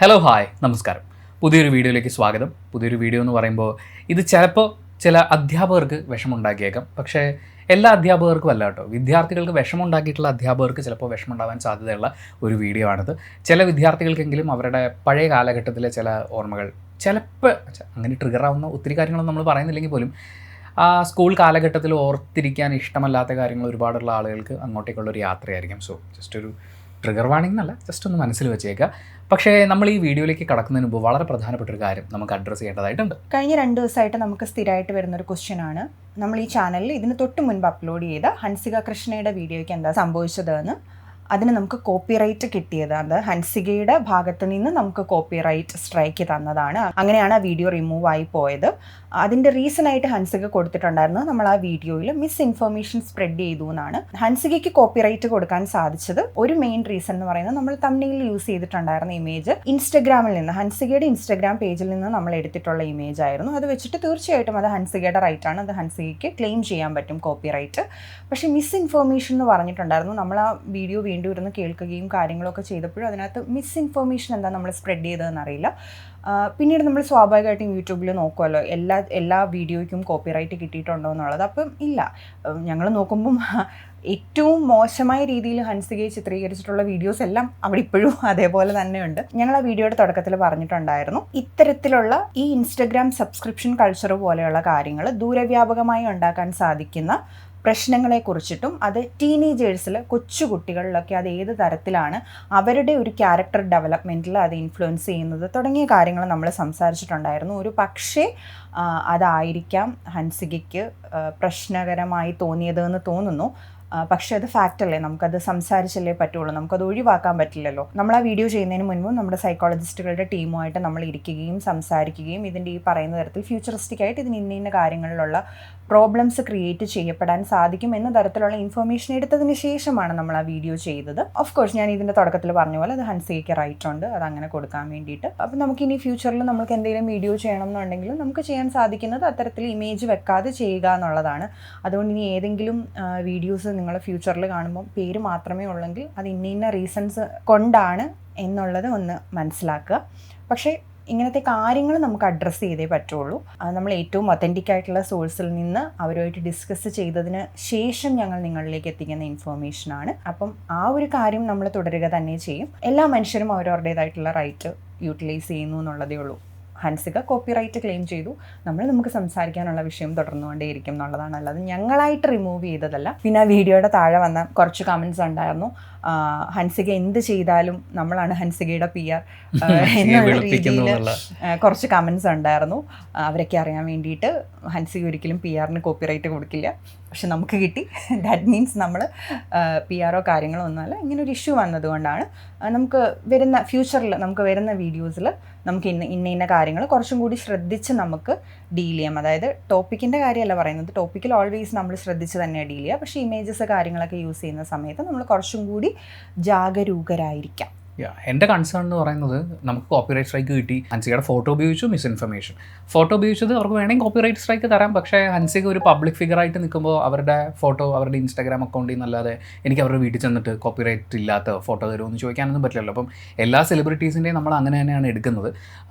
Hello hi നമസ്കാരം. പുതിയൊരു വീഡിയോയിലേക്ക് സ്വാഗതം. പുതിയൊരു വീഡിയോ എന്ന് പറയുമ്പോൾ ഇത് ചിലപ്പോൾ ചില അധ്യാപകർക്ക് വിഷമമുണ്ടാക്കിയേക്കാം. പക്ഷേ എല്ലാ അധ്യാപകർക്കും അല്ല കേട്ടോ. വിദ്യാർത്ഥികൾക്ക് വിഷമമുണ്ടാക്കിയിട്ടുള്ള അധ്യാപകർക്ക് ചിലപ്പോൾ വിഷമമുണ്ടാകാൻ സാധ്യതയുള്ള ഒരു വീഡിയോ ആണിത്. ചില വിദ്യാർത്ഥികൾക്കെങ്കിലും അവരുടെ പഴയ കാലഘട്ടത്തിലെ ചില ഓർമ്മകൾ ചിലപ്പോൾ അങ്ങനെ ട്രിഗറാവുന്ന ഒത്തിരി കാര്യങ്ങളൊന്നും നമ്മൾ പറയുന്നില്ലെങ്കിൽ പോലും ആ സ്കൂൾ കാലഘട്ടത്തിൽ ഓർത്തിരിക്കാൻ ഇഷ്ടമല്ലാത്ത കാര്യങ്ങൾ ഒരുപാടുള്ള ആളുകൾക്ക് അങ്ങോട്ടേക്കുള്ളൊരു യാത്രയായിരിക്കും. സോ ജസ്റ്റ് ഒരു ട്രിഗർ വാണിംഗ് എന്നല്ല, ജസ്റ്റ് ഒന്ന് മനസ്സിൽ വെച്ചേക്കുക. പക്ഷേ നമ്മൾ ഈ വീഡിയോയിലേക്ക് കടക്കുന്നതിന് മുമ്പ് വളരെ പ്രധാനപ്പെട്ട ഒരു കാര്യം നമുക്ക് അഡ്രസ്സ് ചെയ്യേണ്ടതായിട്ടുണ്ട്. കഴിഞ്ഞ 2 ദിവസമായിട്ട് നമുക്ക് സ്ഥിരമായിട്ട് വരുന്നൊരു ക്വസ്റ്റ്യൻ ആണ്, നമ്മൾ ഈ ചാനലിൽ ഇതിന് തൊട്ട് മുൻപ് അപ്ലോഡ് ചെയ്ത ഹൻസിക കൃഷ്ണയുടെ വീഡിയോയ്ക്ക് എന്താ സംഭവിച്ചതെന്ന്. അതിന് നമുക്ക് കോപ്പിറൈറ്റ് കിട്ടിയത്, അത് ഹൻസികയുടെ ഭാഗത്ത് നിന്ന് നമുക്ക് കോപ്പിറൈറ്റ് സ്ട്രൈക്ക് തന്നതാണ്. അങ്ങനെയാണ് ആ വീഡിയോ റിമൂവ് ആയി പോയത്. അതിൻ്റെ റീസൺ ആയിട്ട് ഹൻസിക കൊടുത്തിട്ടുണ്ടായിരുന്നത്, നമ്മൾ ആ വീഡിയോയിൽ മിസ് ഇൻഫർമേഷൻ സ്പ്രെഡ് ചെയ്തു എന്നാണ്. ഹൻസികയ്ക്ക് കോപ്പിറൈറ്റ് കൊടുക്കാൻ സാധിച്ചത് ഒരു മെയിൻ റീസൺ എന്ന് പറയുന്നത്, നമ്മൾ തംബ്നെയിൽ യൂസ് ചെയ്തിട്ടുണ്ടായിരുന്ന ഇമേജ് ഇൻസ്റ്റഗ്രാമിൽ നിന്ന്, ഹൻസികയുടെ ഇൻസ്റ്റഗ്രാം പേജിൽ നിന്ന് നമ്മൾ എടുത്തിട്ടുള്ള ഇമേജ് ആയിരുന്നു. അത് വെച്ചിട്ട് തീർച്ചയായിട്ടും അത് ഹൻസികയുടെ റൈറ്റ് ആണ്, അത് ഹൻസികയ്ക്ക് ക്ലെയിം ചെയ്യാൻ പറ്റും കോപ്പിറൈറ്റ്. പക്ഷേ മിസ് ഇൻഫർമേഷൻ എന്ന് പറഞ്ഞിട്ടുണ്ടായിരുന്നു. നമ്മൾ ആ വീഡിയോ വീണ്ടും ഇരുന്ന് കേൾക്കുകയും കാര്യങ്ങളൊക്കെ ചെയ്തപ്പോഴും അതിനകത്ത് മിസ് ഇൻഫർമേഷൻ എന്താ നമ്മൾ സ്പ്രെഡ് ചെയ്തതെന്ന് അറിയില്ല. പിന്നീട് നമ്മൾ സ്വാഭാവികമായിട്ടും യൂട്യൂബിൽ നോക്കുമല്ലോ എല്ലാ വീഡിയോയ്ക്കും കോപ്പിറൈറ്റ് കിട്ടിയിട്ടുണ്ടോ എന്നുള്ളത്. അപ്പം ഇല്ല, ഞങ്ങൾ നോക്കുമ്പം ഏറ്റവും മോശമായ രീതിയിൽ ഹൻസികയെ ചിത്രീകരിച്ചിട്ടുള്ള വീഡിയോസ് എല്ലാം അവിടെ ഇപ്പോഴും അതേപോലെ തന്നെയുണ്ട്. ഞങ്ങൾ ആ വീഡിയോയുടെ തുടക്കത്തിൽ പറഞ്ഞിട്ടുണ്ടായിരുന്നു, ഇത്തരത്തിലുള്ള ഈ ഇൻസ്റ്റഗ്രാം സബ്സ്ക്രിപ്ഷൻ കൾച്ചർ പോലെയുള്ള കാര്യങ്ങൾ ദൂരവ്യാപകമായി ഉണ്ടാക്കാൻ സാധിക്കുന്ന പ്രശ്നങ്ങളെക്കുറിച്ചിട്ടും അത് ടീനേജേഴ്സിൽ, കൊച്ചുകുട്ടികളിലൊക്കെ അത് ഏത് തരത്തിലാണ് അവരുടെ ഒരു ക്യാരക്ടർ ഡെവലപ്മെൻറ്റിൽ അത് ഇൻഫ്ലുവൻസ് ചെയ്യുന്നത് തുടങ്ങിയ കാര്യങ്ങൾ നമ്മൾ സംസാരിച്ചിട്ടുണ്ടായിരുന്നു. ഒരു പക്ഷേ അതായിരിക്കാം ഹൻസികയ്ക്ക് പ്രശ്നകരമായി തോന്നിയതെന്ന് തോന്നുന്നു. പക്ഷേ അത് ഫാക്റ്റല്ലേ, നമുക്കത് സംസാരിച്ചല്ലേ പറ്റുള്ളൂ, നമുക്കത് ഒഴിവാക്കാൻ പറ്റില്ലല്ലോ. നമ്മൾ ആ വീഡിയോ ചെയ്യുന്നതിന് മുൻപ് നമ്മുടെ സൈക്കോളജിസ്റ്റുകളുടെ ടീമുമായിട്ട് നമ്മൾ ഇരിക്കുകയും സംസാരിക്കുകയും ഇതിൻ്റെ ഈ പറയുന്ന തരത്തിൽ ഫ്യൂച്ചറിസ്റ്റിക് ആയിട്ട് ഇതിന് ഇന്ന കാര്യങ്ങളിലുള്ള പ്രോബ്ലംസ് ക്രിയേറ്റ് ചെയ്യപ്പെടാൻ സാധിക്കും എന്ന തരത്തിലുള്ള ഇൻഫർമേഷൻ എടുത്തതിന് ശേഷമാണ് നമ്മൾ ആ വീഡിയോ ചെയ്തത്. ഓഫ് കോഴ്സ് ഞാൻ ഇതിൻ്റെ തുടക്കത്തിൽ പറഞ്ഞ പോലെ അത് ഹൻസികയ്ക്ക് റൈറ്റ് ഉണ്ട് അത് അങ്ങനെ കൊടുക്കാൻ വേണ്ടിയിട്ട്. അപ്പം നമുക്കിനി ഫ്യൂച്ചറിൽ നമുക്ക് എന്തെങ്കിലും വീഡിയോ ചെയ്യണം എന്നുണ്ടെങ്കിൽ നമുക്ക് ചെയ്യാൻ സാധിക്കുന്നത് അത്തരത്തിൽ ഇമേജ് വെക്കാതെ ചെയ്യുക എന്നുള്ളതാണ്. അതുകൊണ്ട് ഇനി ഏതെങ്കിലും വീഡിയോസ് നിങ്ങൾ ഫ്യൂച്ചറിൽ കാണുമ്പോൾ പേര് മാത്രമേ ഉള്ളെങ്കിൽ അത് ഇന്ന റീസൺസ് കൊണ്ടാണ് എന്നുള്ളത് ഒന്ന് മനസ്സിലാക്കുക. പക്ഷേ ഇങ്ങനത്തെ കാര്യങ്ങൾ നമുക്ക് അഡ്രസ്സ് ചെയ്തേ പറ്റുള്ളൂ. നമ്മൾ ഏറ്റവും ഒത്തൻറ്റിക് ആയിട്ടുള്ള സോഴ്സിൽ നിന്ന് അവരുമായിട്ട് ഡിസ്കസ് ചെയ്തതിന് ശേഷം ഞങ്ങൾ നിങ്ങളിലേക്ക് എത്തിക്കുന്ന ഇൻഫർമേഷനാണ്. അപ്പം ആ ഒരു കാര്യം നമ്മൾ തുടരുക തന്നെ ചെയ്യും. എല്ലാ മനുഷ്യരും അവരവരുടേതായിട്ടുള്ള റൈറ്റ് യൂട്ടിലൈസ് ചെയ്യുന്നു എന്നുള്ളതേ ഉള്ളൂ. ഹൻസിക കോപ്പിറൈറ്റ് ക്ലെയിം ചെയ്തു, നമുക്ക് സംസാരിക്കാനുള്ള വിഷയം തുടർന്നുകൊണ്ടേയിരിക്കും എന്നുള്ളതാണ്, അല്ലാതെ ഞങ്ങളായിട്ട് റിമൂവ് ചെയ്തതല്ല. പിന്നെ ആ വീഡിയോയുടെ താഴെ വന്ന കുറച്ച് കമൻറ്റ്സ് ഉണ്ടായിരുന്നു, ഹൻസിക എന്ത് ചെയ്താലും നമ്മളാണ് ഹൻസികയുടെ PR എന്നുള്ള രീതിയിൽ കുറച്ച് കമൻറ്റ്സ് ഉണ്ടായിരുന്നു. അവരൊക്കെ അറിയാൻ വേണ്ടിയിട്ട്, ഹൻസിക ഒരിക്കലും PR-ന് കോപ്പിറൈറ്റ് കൊടുക്കില്ല, പക്ഷെ നമുക്ക് കിട്ടി. ദാറ്റ് മീൻസ് നമ്മൾ PR-ഓ കാര്യങ്ങളോ ഒന്നുമല്ല, ഇങ്ങനൊരു ഇഷ്യൂ വന്നതുകൊണ്ടാണ്. നമുക്ക് വരുന്ന ഫ്യൂച്ചറിൽ നമുക്ക് വരുന്ന വീഡിയോസിൽ നമുക്ക് ഇന്ന കാര്യങ്ങൾ കുറച്ചും കൂടി ശ്രദ്ധിച്ച് നമുക്ക് ഡീൽ ചെയ്യാം. അതായത് ടോപ്പിക്കിൻ്റെ കാര്യമല്ല പറയുന്നത്, ടോപ്പിക്കിൽ ഓൾവേസ് നമ്മൾ ശ്രദ്ധിച്ച് തന്നെ ഡീൽ ചെയ്യുക. പക്ഷേ ഇമേജസ് കാര്യങ്ങളൊക്കെ യൂസ് ചെയ്യുന്ന സമയത്ത് നമ്മൾ കുറച്ചും കൂടി ജാഗരൂകരായിരിക്കാം. എൻ്റെ കൺസേൺ എന്ന് പറയുന്നത്, നമുക്ക് കോപ്പിറൈറ്റ് സ്ട്രൈക്ക് കിട്ടി, ഹൻസികയുടെ ഫോട്ടോ ഉപയോഗിച്ചു, മിസ്ഇൻഫർമേഷൻ. ഫോട്ടോ ഉപയോഗിച്ചത് അവർക്ക് വേണമെങ്കിൽ കോപ്പിറൈറ്റ് സ്ട്രൈക്ക് തരാം. പക്ഷേ ഹൻസിക ഒരു പബ്ലിക് ഫിഗറായിട്ട് നിൽക്കുമ്പോൾ അവരുടെ ഫോട്ടോ അവരുടെ ഇൻസ്റ്റാഗ്രാം അക്കൗണ്ടിൽ നിന്നല്ലാതെ എനിക്ക് അവരുടെ വീട്ടിൽ ചെന്നിട്ട് കോപ്പിറൈറ്റ് ഇല്ലാത്ത ഫോട്ടോ തരുമെന്ന് ചോദിക്കാനൊന്നും പറ്റില്ലല്ലോ. അപ്പം എല്ലാ സെലിബ്രിറ്റീസിൻ്റെയും നമ്മൾ അങ്ങനെ തന്നെയാണ് എടുക്കുന്നത്.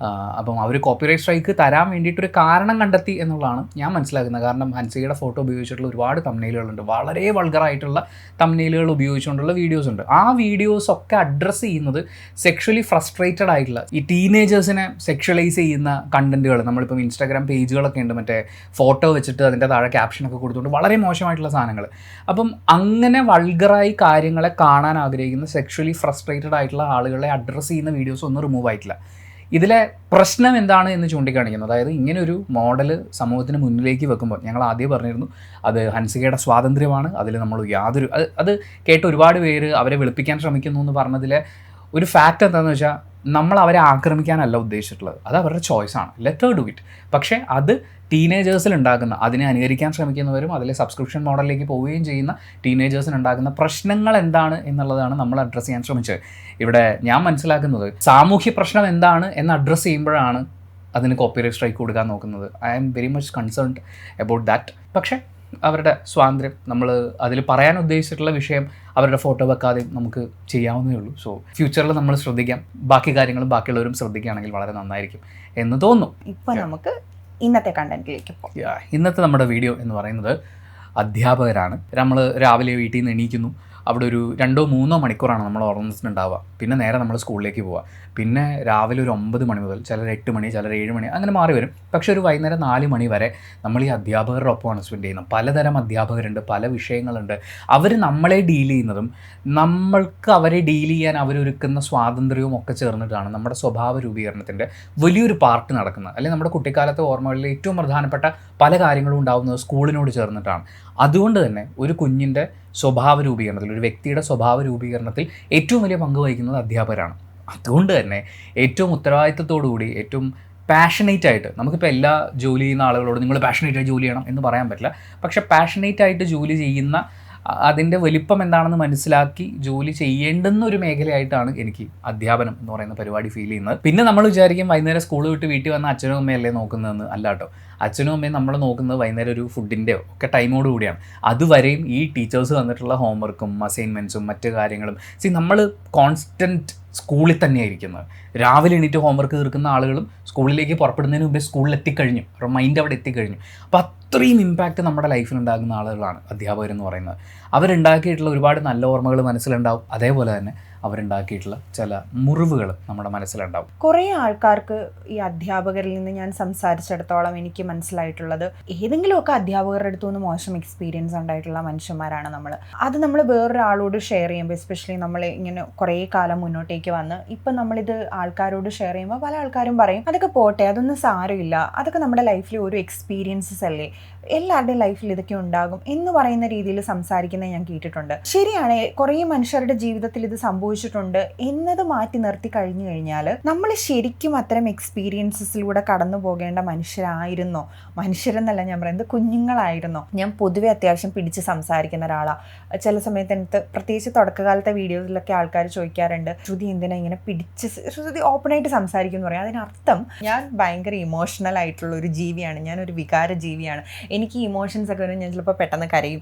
അപ്പം അവർ കോപ്പിറൈറ്റ് സ്ട്രൈക്ക് തരാൻ വേണ്ടിയിട്ടൊരു കാരണം കണ്ടെത്തി എന്നുള്ളതാണ് ഞാൻ മനസ്സിലാക്കുന്നത്. കാരണം ഹൻസികയുടെ ഫോട്ടോ ഉപയോഗിച്ചിട്ടുള്ള ഒരുപാട് തംബ്നെയിലുകളുണ്ട്, വളരെ വൾഗറായിട്ടുള്ള തംബ്നെയിലുകൾ ഉപയോഗിച്ചുകൊണ്ടുള്ള വീഡിയോസ് ഉണ്ട്. ആ വീഡിയോസൊക്കെ അഡ്രസ്സ് ചെയ്യുന്നത് സെക്ഷലി ഫ്രസ്ട്രേറ്റഡ് ആയിട്ടുള്ള ഈ ടീനേജേഴ്സിനെ സെക്ഷലൈസ് ചെയ്യുന്ന കണ്ടന്റുകൾ. നമ്മളിപ്പം ഇൻസ്റ്റാഗ്രാം പേജുകളൊക്കെ ഉണ്ട്, മറ്റേ ഫോട്ടോ വെച്ചിട്ട് അതിൻ്റെ താഴെ ക്യാപ്ഷനൊക്കെ കൊടുത്തുകൊണ്ട് വളരെ മോശമായിട്ടുള്ള സാധനങ്ങൾ. അപ്പം അങ്ങനെ വൾഗറായി കാര്യങ്ങളെ കാണാൻ ആഗ്രഹിക്കുന്ന സെക്ഷലി ഫ്രസ്ട്രേറ്റഡ് ആയിട്ടുള്ള ആളുകളെ അഡ്രസ്സ് ചെയ്യുന്ന വീഡിയോസ് ഒന്നും റിമൂവ് ആയിട്ടില്ല. ഇതിലെ പ്രശ്നം എന്താണ് എന്ന് ചൂണ്ടിക്കാണിക്കുന്നു. അതായത് ഇങ്ങനൊരു മോഡൽ സമൂഹത്തിന് മുന്നിലേക്ക് വെക്കുമ്പോൾ, ഞങ്ങൾ ആദ്യം പറഞ്ഞിരുന്നു അത് ഹൻസികയുടെ സ്വാതന്ത്ര്യമാണ്, അതിൽ നമ്മൾ യാതൊരു അത് കേട്ട് ഒരുപാട് പേര് അവരെ വെളുപ്പിക്കാൻ ശ്രമിക്കുന്നു എന്ന് പറഞ്ഞതിലെ ഒരു ഫാക്റ്റ് എന്താണെന്ന് വെച്ചാൽ, നമ്മൾ അവരെ ആക്രമിക്കാനല്ല ഉദ്ദേശിച്ചിട്ടുള്ളത്, അത് അവരുടെ ചോയ്സാണ്, ലെറ്റ് ഹർ ഡു ഇറ്റ്. പക്ഷേ അത് ടീനേജേഴ്സിൽ ഉണ്ടാക്കുന്ന, അതിനെ അനുകരിക്കാൻ ശ്രമിക്കുന്നവരും അതിലെ സബ്സ്ക്രിപ്ഷൻ മോഡലിലേക്ക് പോവുകയും ചെയ്യുന്ന ടീനേജേഴ്സിന് ഉണ്ടാക്കുന്ന പ്രശ്നങ്ങൾ എന്താണ് എന്നുള്ളതാണ് നമ്മൾ അഡ്രസ്സ് ചെയ്യാൻ ശ്രമിച്ചത്. ഇവിടെ ഞാൻ മനസ്സിലാക്കുന്നത്, സാമൂഹ്യ പ്രശ്നം എന്താണ് എന്ന് അഡ്രസ്സ് ചെയ്യുമ്പോഴാണ് അതിന് കോപ്പിറൈറ്റ് സ്ട്രൈക്ക് കൊടുക്കാൻ നോക്കുന്നത്. I am very much concerned about that. പക്ഷേ അവരുടെ സ്വാതന്ത്ര്യം, നമ്മൾ അതിൽ പറയാൻ ഉദ്ദേശിച്ചിട്ടുള്ള വിഷയം അവരുടെ ഫോട്ടോ വെക്കാതെയും നമുക്ക് ചെയ്യാവുന്നേ ഉള്ളൂ. സോ ഫ്യൂച്ചറിൽ നമ്മൾ ശ്രദ്ധിക്കാം, ബാക്കി കാര്യങ്ങളും ബാക്കിയുള്ളവരും ശ്രദ്ധിക്കുകയാണെങ്കിൽ വളരെ നന്നായിരിക്കും എന്ന് തോന്നുന്നു. ഇപ്പോൾ നമുക്ക് ഇന്നത്തെ കണ്ടന്റിലേക്ക് പോകാം. ഇന്നത്തെ നമ്മുടെ വീഡിയോ എന്ന് പറയുന്നത് അധ്യാപകരാണ്. നമ്മൾ രാവിലെ വീട്ടിൽ നിന്ന് എണീക്കുന്നു, അവിടെ ഒരു 2-3 മണിക്കൂറാണ് നമ്മൾ ഉറങ്ങിയിട്ടുണ്ടാവുക. പിന്നെ നേരെ നമ്മൾ സ്കൂളിലേക്ക് പോവുക. പിന്നെ രാവിലെ ഒരു 9 മണി മുതൽ ചിലർ 8 മണി, ചിലർ 7 മണി, അങ്ങനെ മാറി വരും. പക്ഷേ ഒരു വൈകുന്നേരം 4 മണി വരെ നമ്മൾ ഈ അധ്യാപകരുടെ ഒപ്പമാണ് സ്പെൻഡ് ചെയ്യുന്നത്. പലതരം അധ്യാപകരുണ്ട്, പല വിഷയങ്ങളുണ്ട്. അവർ നമ്മളെ ഡീൽ ചെയ്യുന്നതും നമ്മൾക്ക് അവരെ ഡീൽ ചെയ്യാൻ അവരൊരുക്കുന്ന സ്വാതന്ത്ര്യവും ഒക്കെ ചേർന്നിട്ടാണ് നമ്മുടെ സ്വഭാവ രൂപീകരണത്തിൻ്റെ വലിയൊരു പാർട്ട് നടക്കുന്നത്. അല്ലെങ്കിൽ നമ്മുടെ കുട്ടിക്കാലത്തെ ഓർമ്മകളിൽ ഏറ്റവും പ്രധാനപ്പെട്ട പല കാര്യങ്ങളും ഉണ്ടാകുന്നത് സ്കൂളിനോട് ചേർന്നിട്ടാണ്. അതുകൊണ്ട് തന്നെ ഒരു കുഞ്ഞിൻ്റെ സ്വഭാവ രൂപീകരണത്തിൽ, ഒരു വ്യക്തിയുടെ സ്വഭാവ രൂപീകരണത്തിൽ ഏറ്റവും വലിയ പങ്ക് വഹിക്കുന്നത് അധ്യാപകരാണ്. അതുകൊണ്ട് തന്നെ ഏറ്റവും ഉത്തരവാദിത്തത്തോടുകൂടി, ഏറ്റവും പാഷനേറ്റ് ആയിട്ട്, നമുക്കിപ്പോൾ എല്ലാ ജോലി ചെയ്യുന്ന ആളുകളോട് നിങ്ങൾ പാഷനേറ്റായി ജോലി ചെയ്യണം എന്ന് പറയാൻ പറ്റില്ല. പക്ഷേ പാഷനേറ്റ് ആയിട്ട് ജോലി ചെയ്യുന്ന, അതിൻ്റെ വലിപ്പം എന്താണെന്ന് മനസ്സിലാക്കി ജോലി ചെയ്യേണ്ടുന്ന ഒരു മേഖലയായിട്ടാണ് എനിക്ക് അധ്യാപനം എന്ന് പറയുന്ന പരിപാടി ഫീൽ ചെയ്യുന്നത്. പിന്നെ നമ്മൾ വിചാരിക്കും വൈകുന്നേരം സ്കൂൾ വിട്ട് വീട്ടിൽ വന്ന അച്ഛനും അമ്മയല്ലേ നോക്കുന്നതെന്ന്. അല്ല കേട്ടോ, അച്ഛനും അമ്മയും നമ്മൾ നോക്കുന്നത് വൈകുന്നേരം ഒരു ഫുഡിൻ്റെയോ ഒക്കെ ടൈമോട് കൂടിയാണ്. അതുവരെയും ഈ ടീച്ചേഴ്സ് തന്നിട്ടുള്ള ഹോംവർക്കും അസൈൻമെൻറ്റ്സും മറ്റു കാര്യങ്ങളും നമ്മൾ കോൺസ്റ്റൻറ്റ് സ്കൂളിൽ തന്നെയായിരിക്കുന്നത്. രാവിലെ എണീറ്റ് ഹോംവർക്ക് തീർക്കുന്ന ആളുകളും സ്കൂളിലേക്ക് പുറപ്പെടുന്നതിന് മുമ്പേ സ്കൂളിൽ എത്തിക്കഴിഞ്ഞു, അവരുടെ മൈൻഡ് അവിടെ എത്തിക്കഴിഞ്ഞു. അപ്പോൾ അത്രയും ഇമ്പാക്റ്റ് നമ്മുടെ ലൈഫിൽ ഉണ്ടാകുന്ന ആളുകളാണ് അധ്യാപകരെന്ന് പറയുന്നത്. അവരുണ്ടാക്കിയിട്ടുള്ള ഒരുപാട് നല്ല ഓർമ്മകൾ മനസ്സിലുണ്ടാവും, അതേപോലെ തന്നെ അവരുണ്ടാക്കിയിട്ടുള്ള ചില മുറിവുകൾ നമ്മുടെ മനസ്സിലുണ്ടാവും. കുറേ ആൾക്കാർക്ക് ഈ അധ്യാപകരിൽ നിന്ന് ഞാൻ സംസാരിച്ചിടത്തോളം എനിക്ക് മനസ്സിലായിട്ടുള്ളത്, ഏതെങ്കിലുമൊക്കെ അധ്യാപകരുടെ അടുത്തു നിന്ന് മോശം എക്സ്പീരിയൻസ് ഉണ്ടായിട്ടുള്ള മനുഷ്യന്മാരാണ് നമ്മൾ. അത് നമ്മൾ വേറൊരാളോട് ഷെയർ ചെയ്യുമ്പോൾ, എസ്പെഷ്യലി നമ്മൾ ഇങ്ങനെ കുറേ കാലം മുന്നോട്ടേക്ക് വന്ന് ഇപ്പം നമ്മളിത് ആൾക്കാരോട് ഷെയർ ചെയ്യുമ്പോൾ പല ആൾക്കാരും പറയും അതൊക്കെ പോട്ടെ, അതൊന്നും സാരമില്ല, അതൊക്കെ നമ്മുടെ ലൈഫിൽ ഒരു എക്സ്പീരിയൻസസ് അല്ലേ, എല്ലാവരുടെയും ലൈഫിൽ ഇതൊക്കെ ഉണ്ടാകും എന്ന് പറയുന്ന രീതിയിൽ സംസാരിക്കുന്നത് ഞാൻ കേട്ടിട്ടുണ്ട്. ശരിയാണ്, കുറേ മനുഷ്യരുടെ ജീവിതത്തിൽ ഇത് സംഭവിച്ചിട്ടുണ്ട് എന്നത് മാറ്റി നിർത്തി കഴിഞ്ഞു കഴിഞ്ഞാൽ നമ്മൾ ശരിക്കും അത്തരം എക്സ്പീരിയൻസസിലൂടെ കടന്നു പോകേണ്ട മനുഷ്യരായിരുന്നോ? മനുഷ്യരെന്നല്ല ഞാൻ പറയുന്നത്, കുഞ്ഞുങ്ങളായിരുന്നോ? ഞാൻ പൊതുവെ അത്യാവശ്യം പിടിച്ച് സംസാരിക്കുന്ന ഒരാളാണ്. ചില സമയത്ത് എനിക്ക് പ്രത്യേകിച്ച് തുടക്കകാലത്തെ വീഡിയോസിലൊക്കെ ആൾക്കാർ ചോദിക്കാറുണ്ട്, ശ്രുതി എന്തിനാ ഇങ്ങനെ പിടിച്ച്, ശ്രുതി ഓപ്പണായിട്ട് സംസാരിക്കും എന്ന് പറയും. അതിനർത്ഥം ഞാൻ ഭയങ്കര ഇമോഷണൽ ആയിട്ടുള്ള ഒരു ജീവിയാണ്, ഞാനൊരു വികാര ജീവിയാണ്. എനിക്ക് ഇമോഷൻസ് ഒക്കെ വരും, ഞാൻ ചിലപ്പോൾ പെട്ടെന്ന് കരയും,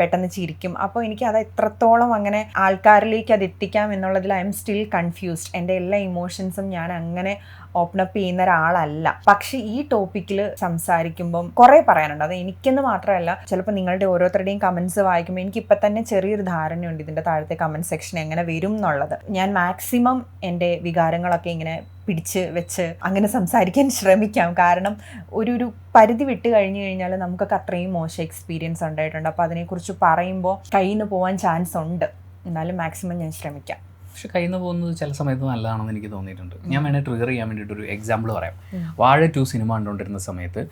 പെട്ടെന്ന് ചിരിക്കും. അപ്പോൾ എനിക്ക് അത് എത്രത്തോളം അങ്ങനെ ആൾക്കാരിലേക്ക് അത് എത്തിക്കാം എന്നുള്ളതിൽ ഐ എം സ്റ്റിൽ കൺഫ്യൂസ്ഡ്. എൻ്റെ എല്ലാ ഇമോഷൻസും ഞാൻ അങ്ങനെ ഓപ്പൺ അപ്പ് ചെയ്യുന്ന ഒരാളല്ല. പക്ഷേ ഈ ടോപ്പിക്കിൽ സംസാരിക്കുമ്പം കുറേ പറയാനുണ്ട്. അത് എനിക്കെന്ന് മാത്രമല്ല, ചിലപ്പോൾ നിങ്ങളുടെ ഓരോരുത്തരുടെയും കമൻസ് വായിക്കുമ്പോൾ എനിക്കിപ്പോൾ തന്നെ ചെറിയൊരു ധാരണയുണ്ട് ഇതിൻ്റെ താഴത്തെ കമൻറ്റ് സെക്ഷൻ എങ്ങനെ വരും എന്നുള്ളത്. ഞാൻ മാക്സിമം എൻ്റെ വികാരങ്ങളൊക്കെ ഇങ്ങനെ പിടിച്ച് വെച്ച് അങ്ങനെ സംസാരിക്കാൻ ശ്രമിക്കാം. കാരണം ഒരു പരിധി വിട്ട് കഴിഞ്ഞു കഴിഞ്ഞാൽ നമുക്കൊക്കെ അത്രയും മോശം എക്സ്പീരിയൻസ് ഉണ്ടായിട്ടുണ്ട്. അപ്പോൾ അതിനെക്കുറിച്ച് പറയുമ്പോൾ കയ്യിൽ നിന്ന് പോകാൻ ചാൻസ് ഉണ്ട്. എന്നാലും മാക്സിമം ഞാൻ ശ്രമിക്കാം. പക്ഷെ കയ്യിൽ നിന്ന് പോകുന്നത് ചില സമയത്ത് നല്ലതാണെന്ന് എനിക്ക് തോന്നിയിട്ടുണ്ട്. ഞാൻ വേണേൽ ട്രിഗർ ചെയ്യാൻ വേണ്ടിയിട്ടൊരു എക്സാമ്പിൾ പറയാം. വാഴ 2 സിനിമ കണ്ടുകൊണ്ടിരുന്ന സമയത്ത്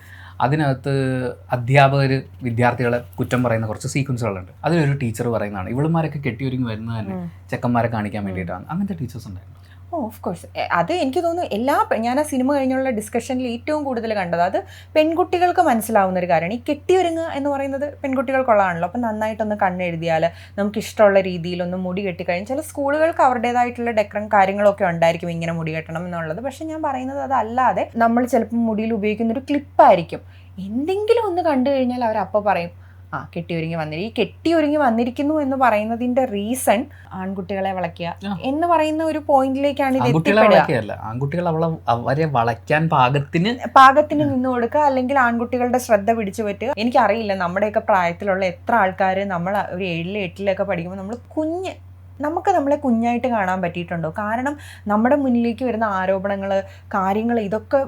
അതിനകത്ത് അധ്യാപകർ വിദ്യാർത്ഥികളെ കുറ്റം പറയുന്ന കുറച്ച് സീക്വൻസുകളുണ്ട്. അതിലൊരു ടീച്ചർ പറയുന്നതാണ്, ഇവളുമാരൊക്കെ കെട്ടിയൊരുങ്ങി വരുന്നത് തന്നെ ചെക്കന്മാരെ കാണിക്കാൻ വേണ്ടിയിട്ടാണ്. അങ്ങനത്തെ ടീച്ചേഴ്സ് ഉണ്ടായിരുന്നു. ഓഫ് കോഴ്സ്, അത് എനിക്ക് തോന്നുന്നു ഞാൻ ആ സിനിമ കഴിഞ്ഞുള്ള ഡിസ്കഷനിൽ ഏറ്റവും കൂടുതൽ കണ്ടത് അത് പെൺകുട്ടികൾക്ക് മനസ്സിലാവുന്ന ഒരു കാര്യമാണ്. ഈ കെട്ടിയൊരുങ്ങുക എന്ന് പറയുന്നത് പെൺകുട്ടികൾക്കുള്ളതാണല്ലോ. അപ്പം നന്നായിട്ടൊന്ന് കണ്ണെഴുതിയാൽ നമുക്ക് ഇഷ്ടമുള്ള രീതിയിലൊന്ന് മുടി കെട്ടിക്കഴിഞ്ഞാൽ ചില സ്കൂളുകൾക്ക് അവരുടേതായിട്ടുള്ള ഡെക്കറും കാര്യങ്ങളൊക്കെ ഉണ്ടായിരിക്കും ഇങ്ങനെ മുടി കെട്ടണം എന്നുള്ളത്. പക്ഷേ ഞാൻ പറയുന്നത് അതല്ലാതെ നമ്മൾ ചിലപ്പോൾ മുടിയിൽ ഉപയോഗിക്കുന്നൊരു ക്ലിപ്പായിരിക്കും. എന്തെങ്കിലും ഒന്ന് കണ്ടു കഴിഞ്ഞാൽ അവരപ്പോൾ പറയും കെട്ടിയൊരുങ്ങി വന്നിരിക്കും. ഈ കെട്ടിയൊരുങ്ങി വന്നിരിക്കുന്നു എന്ന് പറയുന്നതിന്റെ റീസൺ ആൺകുട്ടികളെ വളയ്ക്കുക എന്ന് പറയുന്ന ഒരു പോയിന്റിലേക്കാണ് ഇത് എത്തിപ്പെടുക. ആൺകുട്ടികൾ അവരെ വളയ്ക്കാൻ പാകത്തിന് നിന്ന് കൊടുക്കുക, അല്ലെങ്കിൽ ആൺകുട്ടികളുടെ ശ്രദ്ധ പിടിച്ചു പറ്റുക. എനിക്കറിയില്ല നമ്മുടെയൊക്കെ പ്രായത്തിലുള്ള എത്ര ആൾക്കാർ നമ്മൾ ഒരു 7-8 പഠിക്കുമ്പോൾ നമുക്ക് നമ്മളെ കുഞ്ഞായിട്ട് കാണാൻ പറ്റിയിട്ടുണ്ടോ? കാരണം നമ്മുടെ മുന്നിലേക്ക് വരുന്ന ആരോപണങ്ങൾ, കാര്യങ്ങൾ, ഇതൊക്കെ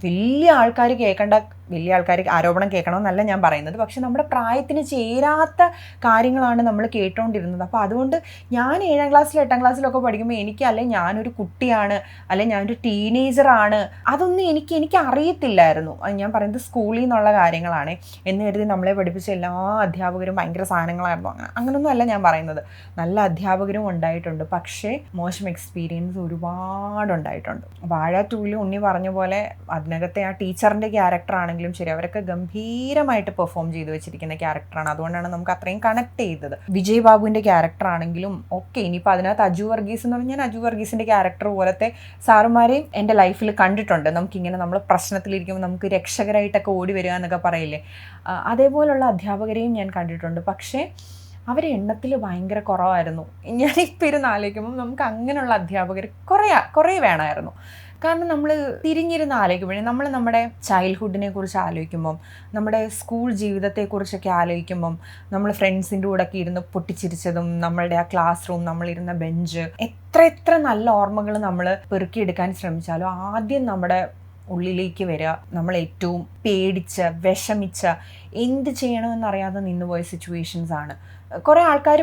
വലിയ ആൾക്കാർ കേൾക്കേണ്ട, വലിയ ആൾക്കാർ ആരോപണം കേൾക്കണമെന്നല്ല ഞാൻ പറയുന്നത്, പക്ഷെ നമ്മുടെ പ്രായത്തിന് ചേരാത്ത കാര്യങ്ങളാണ് നമ്മൾ കേട്ടുകൊണ്ടിരുന്നത്. അപ്പോൾ അതുകൊണ്ട് ഞാൻ 7ാം ക്ലാസ്സിലും 8ാം ക്ലാസ്സിലൊക്കെ പഠിക്കുമ്പോൾ എനിക്ക് ഞാനൊരു കുട്ടിയാണ്, അല്ലെങ്കിൽ ഞാനൊരു ടീനേജറാണ്, അതൊന്നും എനിക്ക് അറിയത്തില്ലായിരുന്നു. ഞാൻ പറയുന്നത് സ്കൂളിൽ നിന്നുള്ള കാര്യങ്ങളാണ് എന്ന് കരുതി നമ്മളെ പഠിപ്പിച്ച എല്ലാ അധ്യാപകരും ഭയങ്കര സാധനങ്ങളായിരുന്നു. അങ്ങനൊന്നും അല്ല ഞാൻ പറയുന്നത്. നല്ല അധ്യാപകരും ഉണ്ടായിട്ടുണ്ട്, പക്ഷേ മോശം എക്സ്പീരിയൻസ് ഒരുപാടുണ്ടായിട്ടുണ്ട്. വാഴ 2 ഉണ്ണി പറഞ്ഞ പോലെ അതിനകത്തെ ആ ടീച്ചറിൻ്റെ ക്യാരക്ടറാണ് ശരി, അവരൊക്കെ ഗംഭീരമായിട്ട് പെർഫോം ചെയ്ത് വെച്ചിരിക്കുന്ന ക്യാരക്ടറാണ്. അതുകൊണ്ടാണ് നമുക്ക് അത്രയും കണക്ട് ചെയ്തത്. വിജയ് ബാബുവിൻ്റെ ക്യാരക്ടർ ആണെങ്കിലും ഒക്കെ. ഇനിയിപ്പോൾ അതിനകത്ത് അജു വർഗീസ് എന്ന് പറഞ്ഞാൽ അജു വർഗീസിൻ്റെ ക്യാരക്ടർ പോലത്തെ സാറുമാരെയും എൻ്റെ ലൈഫിൽ കണ്ടിട്ടുണ്ട്. നമുക്കിങ്ങനെ നമ്മൾ പ്രശ്നത്തിലിരിക്കുമ്പോൾ നമുക്ക് രക്ഷകരായിട്ടൊക്കെ ഓടി വരിക എന്നൊക്കെ പറയില്ലേ, അതേപോലുള്ള അധ്യാപകരെയും ഞാൻ കണ്ടിട്ടുണ്ട്. പക്ഷേ അവർ എണ്ണത്തിൽ ഭയങ്കര കുറവായിരുന്നു. ഞാനിപ്പോൾ ഇരുന്ന് ആലോചിക്കുമ്പം നമുക്ക് അങ്ങനെയുള്ള അധ്യാപകർ കുറേ വേണമായിരുന്നു. കാരണം നമ്മൾ തിരിഞ്ഞിരുന്ന് ആലോചിക്കുമ്പോഴേ നമ്മൾ നമ്മുടെ ചൈൽഡ്ഹുഡിനെ കുറിച്ച് ആലോചിക്കുമ്പം, നമ്മുടെ സ്കൂൾ ജീവിതത്തെക്കുറിച്ചൊക്കെ ആലോചിക്കുമ്പം, നമ്മൾ ഫ്രണ്ട്സിൻ്റെ കൂടെയൊക്കെ ഇരുന്ന് പൊട്ടിച്ചിരിച്ചതും, നമ്മളുടെ ആ ക്ലാസ് റൂം, നമ്മളിരുന്ന ബെഞ്ച്, എത്ര നല്ല ഓർമ്മകൾ നമ്മൾ പെറുക്കിയെടുക്കാൻ ശ്രമിച്ചാലും ആദ്യം നമ്മുടെ ഉള്ളിലേക്ക് വരിക നമ്മൾ ഏറ്റവും പേടിച്ച, വിഷമിച്ച, എന്ത് ചെയ്യണമെന്നറിയാതെ നിന്നുപോയ സിറ്റുവേഷൻസ് ആണ്. കുറേ ആൾക്കാർ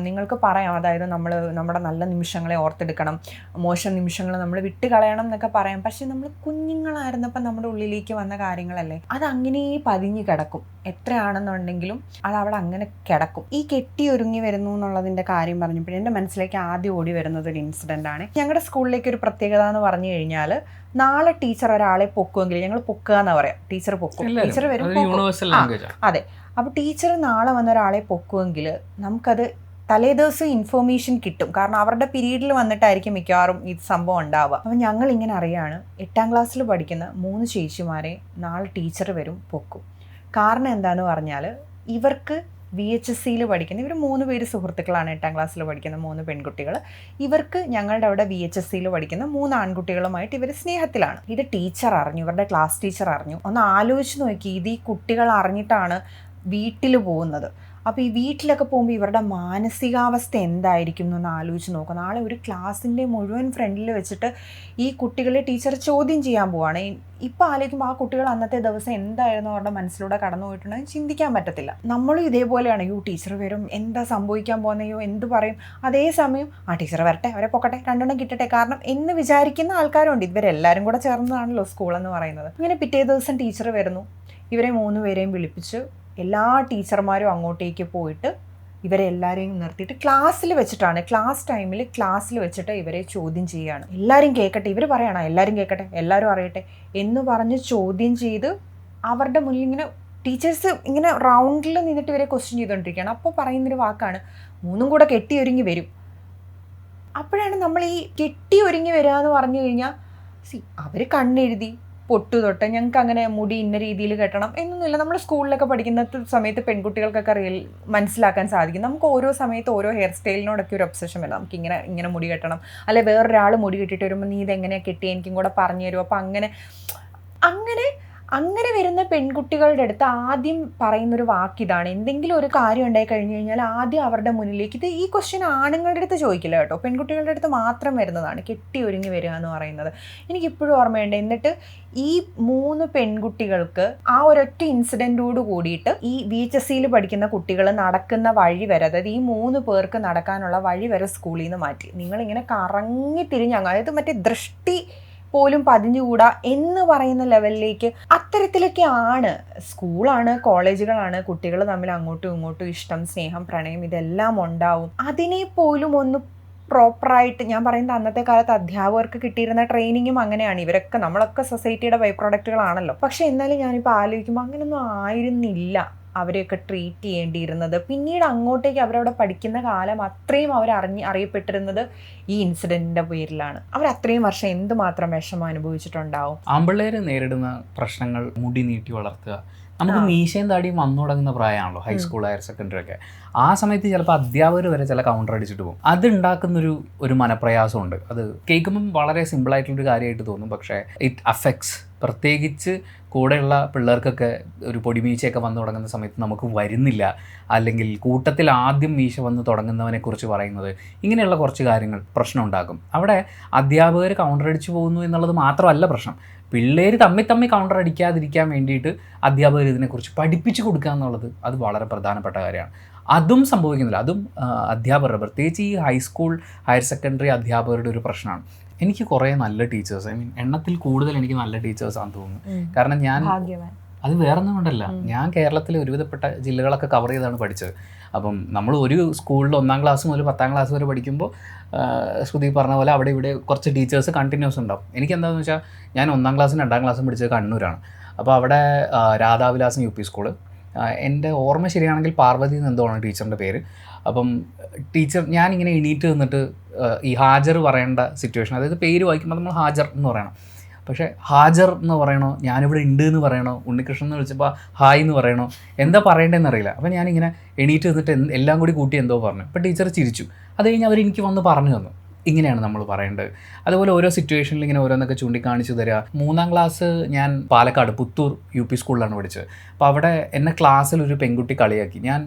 നിങ്ങൾക്ക് പറയാം, അതായത് നമ്മുടെ നല്ല നിമിഷങ്ങളെ ഓർത്തെടുക്കണം, മോശം നിമിഷങ്ങൾ നമ്മൾ വിട്ട് കളയണം എന്നൊക്കെ പറയാം. പക്ഷെ നമ്മൾ കുഞ്ഞുങ്ങളായിരുന്നപ്പോൾ നമ്മുടെ ഉള്ളിലേക്ക് വന്ന കാര്യങ്ങളല്ലേ, അതങ്ങനെ പതിഞ്ഞ് കിടക്കും. എത്രയാണെന്നുണ്ടെങ്കിലും അത് അവിടെ അങ്ങനെ കിടക്കും. ഈ കെട്ടിയൊരുങ്ങി വരുന്നു എന്നുള്ളതിൻ്റെ കാര്യം പറഞ്ഞപ്പോൾ എൻ്റെ മനസ്സിലേക്ക് ആദ്യം ഓടി വരുന്നത് ഒരു ഇൻസിഡൻ്റ് ആണ്. ഞങ്ങളുടെ സ്കൂളിലേക്ക് ഒരു പ്രത്യേകത എന്ന് പറഞ്ഞു കഴിഞ്ഞാൽ, നാളെ ടീച്ചർ ഒരാളെ പൊക്കുമെങ്കിൽ, ഞങ്ങൾ പൊക്കുക എന്ന് പറയാം, ടീച്ചർ പൊക്കും, ടീച്ചർ വരും. അതെ. അപ്പോൾ ടീച്ചർ നാളെ വന്ന ഒരാളെ പൊക്കുമെങ്കിൽ നമുക്കത് തലേ ദിവസം ഇൻഫോർമേഷൻ കിട്ടും. കാരണം അവരുടെ പീരീഡിൽ വന്നിട്ടായിരിക്കും മിക്കവാറും ഈ സംഭവം ഉണ്ടാവുക. അപ്പോൾ ഞങ്ങൾ ഇങ്ങനെ അറിയാണ്, 8ാം ക്ലാസ്സിൽ പഠിക്കുന്ന 3 ചേച്ചിമാരെ നാളെ ടീച്ചർ വരും പൊക്കും. കാരണം എന്താണെന്ന് പറഞ്ഞാൽ, ഇവർക്ക് VHSCയിൽ പഠിക്കുന്ന, ഇവർ 3 പേര് സുഹൃത്തുക്കളാണ്, 8ാം ക്ലാസ്സിൽ പഠിക്കുന്ന 3 പെൺകുട്ടികൾ. ഇവർക്ക് ഞങ്ങളുടെ അവിടെ VHSCയിൽ പഠിക്കുന്ന 3 ആൺകുട്ടികളുമായിട്ട് ഇവർ സ്നേഹത്തിലാണ്. ഇത് ടീച്ചർ അറിഞ്ഞു, ഇവരുടെ ക്ലാസ് ടീച്ചർ അറിഞ്ഞു. ഒന്ന് ആലോചിച്ച് നോക്കി, ഇത് ഈ കുട്ടികൾ അറിഞ്ഞിട്ടാണ് വീട്ടിൽ പോകുന്നത്. അപ്പോൾ ഈ വീട്ടിലൊക്കെ പോകുമ്പോൾ ഇവരുടെ മാനസികാവസ്ഥ എന്തായിരിക്കും എന്നൊന്ന് ആലോചിച്ച് നോക്കുക. നാളെ ഒരു ക്ലാസ്സിൻ്റെ മുഴുവൻ ഫ്രണ്ടിൽ വെച്ചിട്ട് ഈ കുട്ടികളെ ടീച്ചർ ചോദ്യം ചെയ്യാൻ പോവുകയാണ്. ഇപ്പോൾ ആലോചിക്കുമ്പോൾ ആ കുട്ടികൾ അന്നത്തെ ദിവസം എന്തായിരുന്നു അവരുടെ മനസ്സിലൂടെ കടന്നു പോയിട്ടുണ്ടെന്ന് ചിന്തിക്കാൻ പറ്റത്തില്ല. നമ്മളും ഇതേപോലെയാണ്, ടീച്ചർ വരും, എന്താ സംഭവിക്കാൻ പോകുന്നയോ, എന്ത് പറയും. അതേസമയം ടീച്ചർ വരട്ടെ, അവരെ പൊക്കട്ടെ, 2 കിട്ടട്ടെ, കാരണം എന്ന് വിചാരിക്കുന്ന ആൾക്കാരുണ്ട്. ഇവരെല്ലാവരും കൂടെ ചേർന്നതാണല്ലോ സ്കൂളെന്ന് പറയുന്നത്. അങ്ങനെ പിറ്റേ ദിവസം ടീച്ചർ വരുന്നു, ഇവരെ 3 പേരെയും വിളിപ്പിച്ച് എല്ലാ ടീച്ചർമാരും അങ്ങോട്ടേക്ക് പോയിട്ട് ഇവരെ എല്ലാവരെയും നിർത്തിയിട്ട് ക്ലാസ്സിൽ വെച്ചിട്ടാണ്, ക്ലാസ് ടൈമിൽ ക്ലാസ്സിൽ വെച്ചിട്ട് ഇവരെ ചോദ്യം ചെയ്യുകയാണ്. എല്ലാവരും കേൾക്കട്ടെ, ഇവർ പറയണം എല്ലാവരും കേൾക്കട്ടെ, എല്ലാവരും അറിയട്ടെ എന്ന് പറഞ്ഞ് ചോദ്യം ചെയ്ത് അവരുടെ മുന്നിൽ ഇങ്ങനെ ടീച്ചേഴ്സ് ഇങ്ങനെ റൗണ്ടിൽ നിന്നിട്ട് ഇവരെ ക്വസ്റ്റ്യൻ ചെയ്തുകൊണ്ടിരിക്കുകയാണ്. അപ്പോൾ പറയുന്നൊരു വാക്കാണ്, 3 കൂടെ കെട്ടിയൊരുങ്ങി വരും. അപ്പോഴാണ് നമ്മൾ ഈ കെട്ടിയൊരുങ്ങി വരിക എന്ന് പറഞ്ഞു കഴിഞ്ഞാൽ, അവർ കണ്ണെഴുതി പൊട്ടു തൊട്ട് ഞങ്ങൾക്ക് അങ്ങനെ മുടി ഇന്ന രീതിയിൽ കെട്ടണം എന്നൊന്നുമില്ല. നമ്മൾ സ്കൂളിലൊക്കെ പഠിക്കുന്ന സമയത്ത് പെൺകുട്ടികൾക്കൊക്കെ മനസ്സിലാക്കാൻ സാധിക്കും. നമുക്ക് ഓരോ സമയത്ത് ഓരോ ഹെയർ സ്റ്റൈലിനോടൊക്കെ ഒരു ഒബ്സഷൻ വരും. നമുക്ക് ഇങ്ങനെ മുടി കെട്ടണം, അല്ലെ വേറൊരാൾ മുടി കെട്ടിയിട്ട് വരുമ്പോൾ നീ ഇതെങ്ങനെയാണ് കെട്ടി എനിക്കും കൂടെ പറഞ്ഞു തരുമോ. അപ്പോൾ അങ്ങനെ വരുന്ന പെൺകുട്ടികളുടെ അടുത്ത് ആദ്യം പറയുന്നൊരു വാക്കിതാണ്, എന്തെങ്കിലും ഒരു കാര്യം ഉണ്ടായി കഴിഞ്ഞ് കഴിഞ്ഞാൽ ആദ്യം അവരുടെ മുന്നിലേക്ക്, ഈ ക്വസ്റ്റ്യൻ ആണുങ്ങളുടെ അടുത്ത് ചോദിക്കില്ല കേട്ടോ, പെൺകുട്ടികളുടെ അടുത്ത് മാത്രം വരുന്നതാണ് കെട്ടി ഒരുങ്ങി വരിക എന്ന് പറയുന്നത്. എനിക്കിപ്പോഴും ഓർമ്മയുണ്ട്. എന്നിട്ട് ഈ 3 പെൺകുട്ടികൾക്ക് ആ ഒരൊറ്റ ഇൻസിഡൻറ്റോട് കൂടിയിട്ട് ഈ VHSCയിൽ പഠിക്കുന്ന കുട്ടികൾ നടക്കുന്ന വഴി വരെ, അതായത് ഈ 3 പേർക്ക് നടക്കാനുള്ള വഴി വരെ സ്കൂളിൽ നിന്ന് മാറ്റി. നിങ്ങളിങ്ങനെ കറങ്ങി തിരിഞ്ഞ്, അതായത് മറ്റേ ദൃഷ്ടി പോലും പതിഞ്ഞുകൂടാ എന്ന് പറയുന്ന ലെവലിലേക്ക്, അത്തരത്തിലൊക്കെയാണ് സ്കൂളാണ്, കോളേജുകളാണ്, കുട്ടികൾ തമ്മിൽ അങ്ങോട്ടും ഇങ്ങോട്ടും ഇഷ്ടം, സ്നേഹം, പ്രണയം ഇതെല്ലാം ഉണ്ടാവും. അതിനെ പോലും ഒന്ന് പ്രോപ്പറായിട്ട്, ഞാൻ പറയുന്നത് അന്നത്തെ കാലത്ത് അധ്യാപകർക്ക് കിട്ടിയിരുന്ന ട്രെയിനിങ്ങും അങ്ങനെയാണ്. നമ്മളൊക്കെ സൊസൈറ്റിയുടെ ബൈ പ്രോഡക്റ്റുകളാണല്ലോ. പക്ഷെ എന്നാലും ഞാനിപ്പോൾ ആലോചിക്കുമ്പോൾ അങ്ങനെയൊന്നും ആയിരുന്നില്ല അവരെയൊക്കെ ട്രീറ്റ് ചെയ്യേണ്ടിയിരുന്നത്. പിന്നീട് അങ്ങോട്ടേക്ക് അവരവിടെ പഠിക്കുന്ന കാലം അത്രയും അറിയപ്പെട്ടിരുന്നത് ഈ ഇൻസിഡൻറ്റിൻ്റെ പേരിലാണ്. അവരത്രയും വർഷം എന്തുമാത്രം വിഷമം അനുഭവിച്ചിട്ടുണ്ടാവും. ആമ്പിള്ളേർ നേരിടുന്ന പ്രശ്നങ്ങൾ, മുടി നീട്ടി വളർത്തുക, നമുക്ക് മീശയും താടിയും വന്നു തുടങ്ങുന്ന പ്രായമാണല്ലോ, ഹൈസ്കൂൾ, ഹയർ സെക്കൻഡറി ഒക്കെ. ആ സമയത്ത് ചിലപ്പോൾ അധ്യാപകർ വരെ ചില കൗണ്ടർ അടിച്ചിട്ട് പോകും. അതുണ്ടാക്കുന്നൊരു മനപ്രയാസമുണ്ട്. അത് കേൾക്കുമ്പം വളരെ സിമ്പിളായിട്ടുള്ളൊരു കാര്യമായിട്ട് തോന്നും, പക്ഷേ ഇറ്റ് അഫക്ട്സ്. പ്രത്യേകിച്ച് കൂടെയുള്ള പിള്ളേർക്കൊക്കെ ഒരു പൊടിമീശയൊക്കെ വന്നു തുടങ്ങുന്ന സമയത്ത് നമുക്ക് വരുന്നില്ല, അല്ലെങ്കിൽ കൂട്ടത്തിൽ ആദ്യം മീശ വന്ന് തുടങ്ങുന്നവനെക്കുറിച്ച് പറയുന്നത്, ഇങ്ങനെയുള്ള കുറച്ച് കാര്യങ്ങൾ പ്രശ്നം ഉണ്ടാക്കും. അവിടെ അധ്യാപകർ കൗണ്ടർ അടിച്ചു പോകുന്നു എന്നുള്ളത് മാത്രമല്ല പ്രശ്നം, പിള്ളേർ തമ്മിൽ കൗണ്ടർ അടിക്കാതിരിക്കാൻ വേണ്ടിയിട്ട് അധ്യാപകർ ഇതിനെക്കുറിച്ച് പഠിപ്പിച്ചു കൊടുക്കുക എന്നുള്ളത് അത് വളരെ പ്രധാനപ്പെട്ട കാര്യമാണ്. അതും സംഭവിക്കുന്നില്ല. അതും അധ്യാപകരുടെ, പ്രത്യേകിച്ച് ഈ ഹൈസ്കൂൾ, ഹയർ സെക്കൻഡറി അധ്യാപകരുടെ ഒരു പ്രശ്നമാണ്. എനിക്ക് കുറേ നല്ല ടീച്ചേഴ്സ്, എണ്ണത്തിൽ കൂടുതൽ എനിക്ക് നല്ല ടീച്ചേഴ്സാണെന്ന് തോന്നുന്നു. കാരണം അത് വേറൊന്നും കൊണ്ടല്ല, ഞാൻ കേരളത്തിലെ ഒരുവിധപ്പെട്ട ജില്ലകളൊക്കെ കവർ ചെയ്താണ് പഠിച്ചത്. അപ്പം നമ്മൾ ഒരു സ്കൂളിൽ 1ാം ക്ലാസ് മുതൽ 10ാം ക്ലാസ് വരെ പഠിക്കുമ്പോൾ ശ്രുതി പറഞ്ഞ പോലെ അവിടെ ഇവിടെ കുറച്ച് ടീച്ചേഴ്സ് കണ്ടിന്യൂസ് ഉണ്ടാവും. എനിക്കെന്താണെന്ന് വെച്ചാൽ, ഞാൻ 1ാം ക്ലാസ്സും 2ാം ക്ലാസ്സും പഠിച്ചത് കണ്ണൂരാണ്. അപ്പോൾ അവിടെ രാധാവിലാസം UP സ്കൂള്, എൻ്റെ ഓർമ്മ ശരിയാണെങ്കിൽ പാർവതി എന്നെന്തോണ് ടീച്ചറിൻ്റെ പേര്. അപ്പം ടീച്ചർ, ഞാനിങ്ങനെ എണീറ്റ് നിന്നിട്ട് ഈ ഹാജർ പറയേണ്ട സിറ്റുവേഷൻ, അതായത് പേര് വായിക്കുമ്പോൾ നമ്മൾ ഹാജർ എന്ന് പറയണം. പക്ഷേ ഹാജർ എന്ന് പറയണോ, ഞാനിവിടെ ഉണ്ട് എന്ന് പറയണോ, ഉണ്ണികൃഷ്ണൻ എന്ന് വിളിച്ചപ്പോൾ ഹായ് എന്ന് പറയണോ, എന്താ പറയേണ്ടതെന്ന് അറിയില്ല. അപ്പോൾ ഞാനിങ്ങനെ എണീറ്റ് നിന്നിട്ട് എല്ലാം കൂടി കൂട്ടി എന്തോ പറഞ്ഞു. അപ്പോൾ ടീച്ചർ ചിരിച്ചു. അത് കഴിഞ്ഞ് അവരെനിക്ക് വന്ന് പറഞ്ഞു തന്നു, ഇങ്ങനെയാണ് നമ്മൾ പറയേണ്ടത്. അതുപോലെ ഓരോ സിറ്റുവേഷനിൽ ഇങ്ങനെ ഓരോന്നൊക്കെ ചൂണ്ടിക്കാണിച്ച് തരിക. 3ാം ക്ലാസ് ഞാൻ പാലക്കാട് പുത്തൂർ UP സ്കൂളിലാണ് പഠിച്ചത്. അപ്പോൾ അവിടെ എന്നെ ക്ലാസ്സിൽ ഒരു പെൺകുട്ടി കളിയാക്കി. ഞാൻ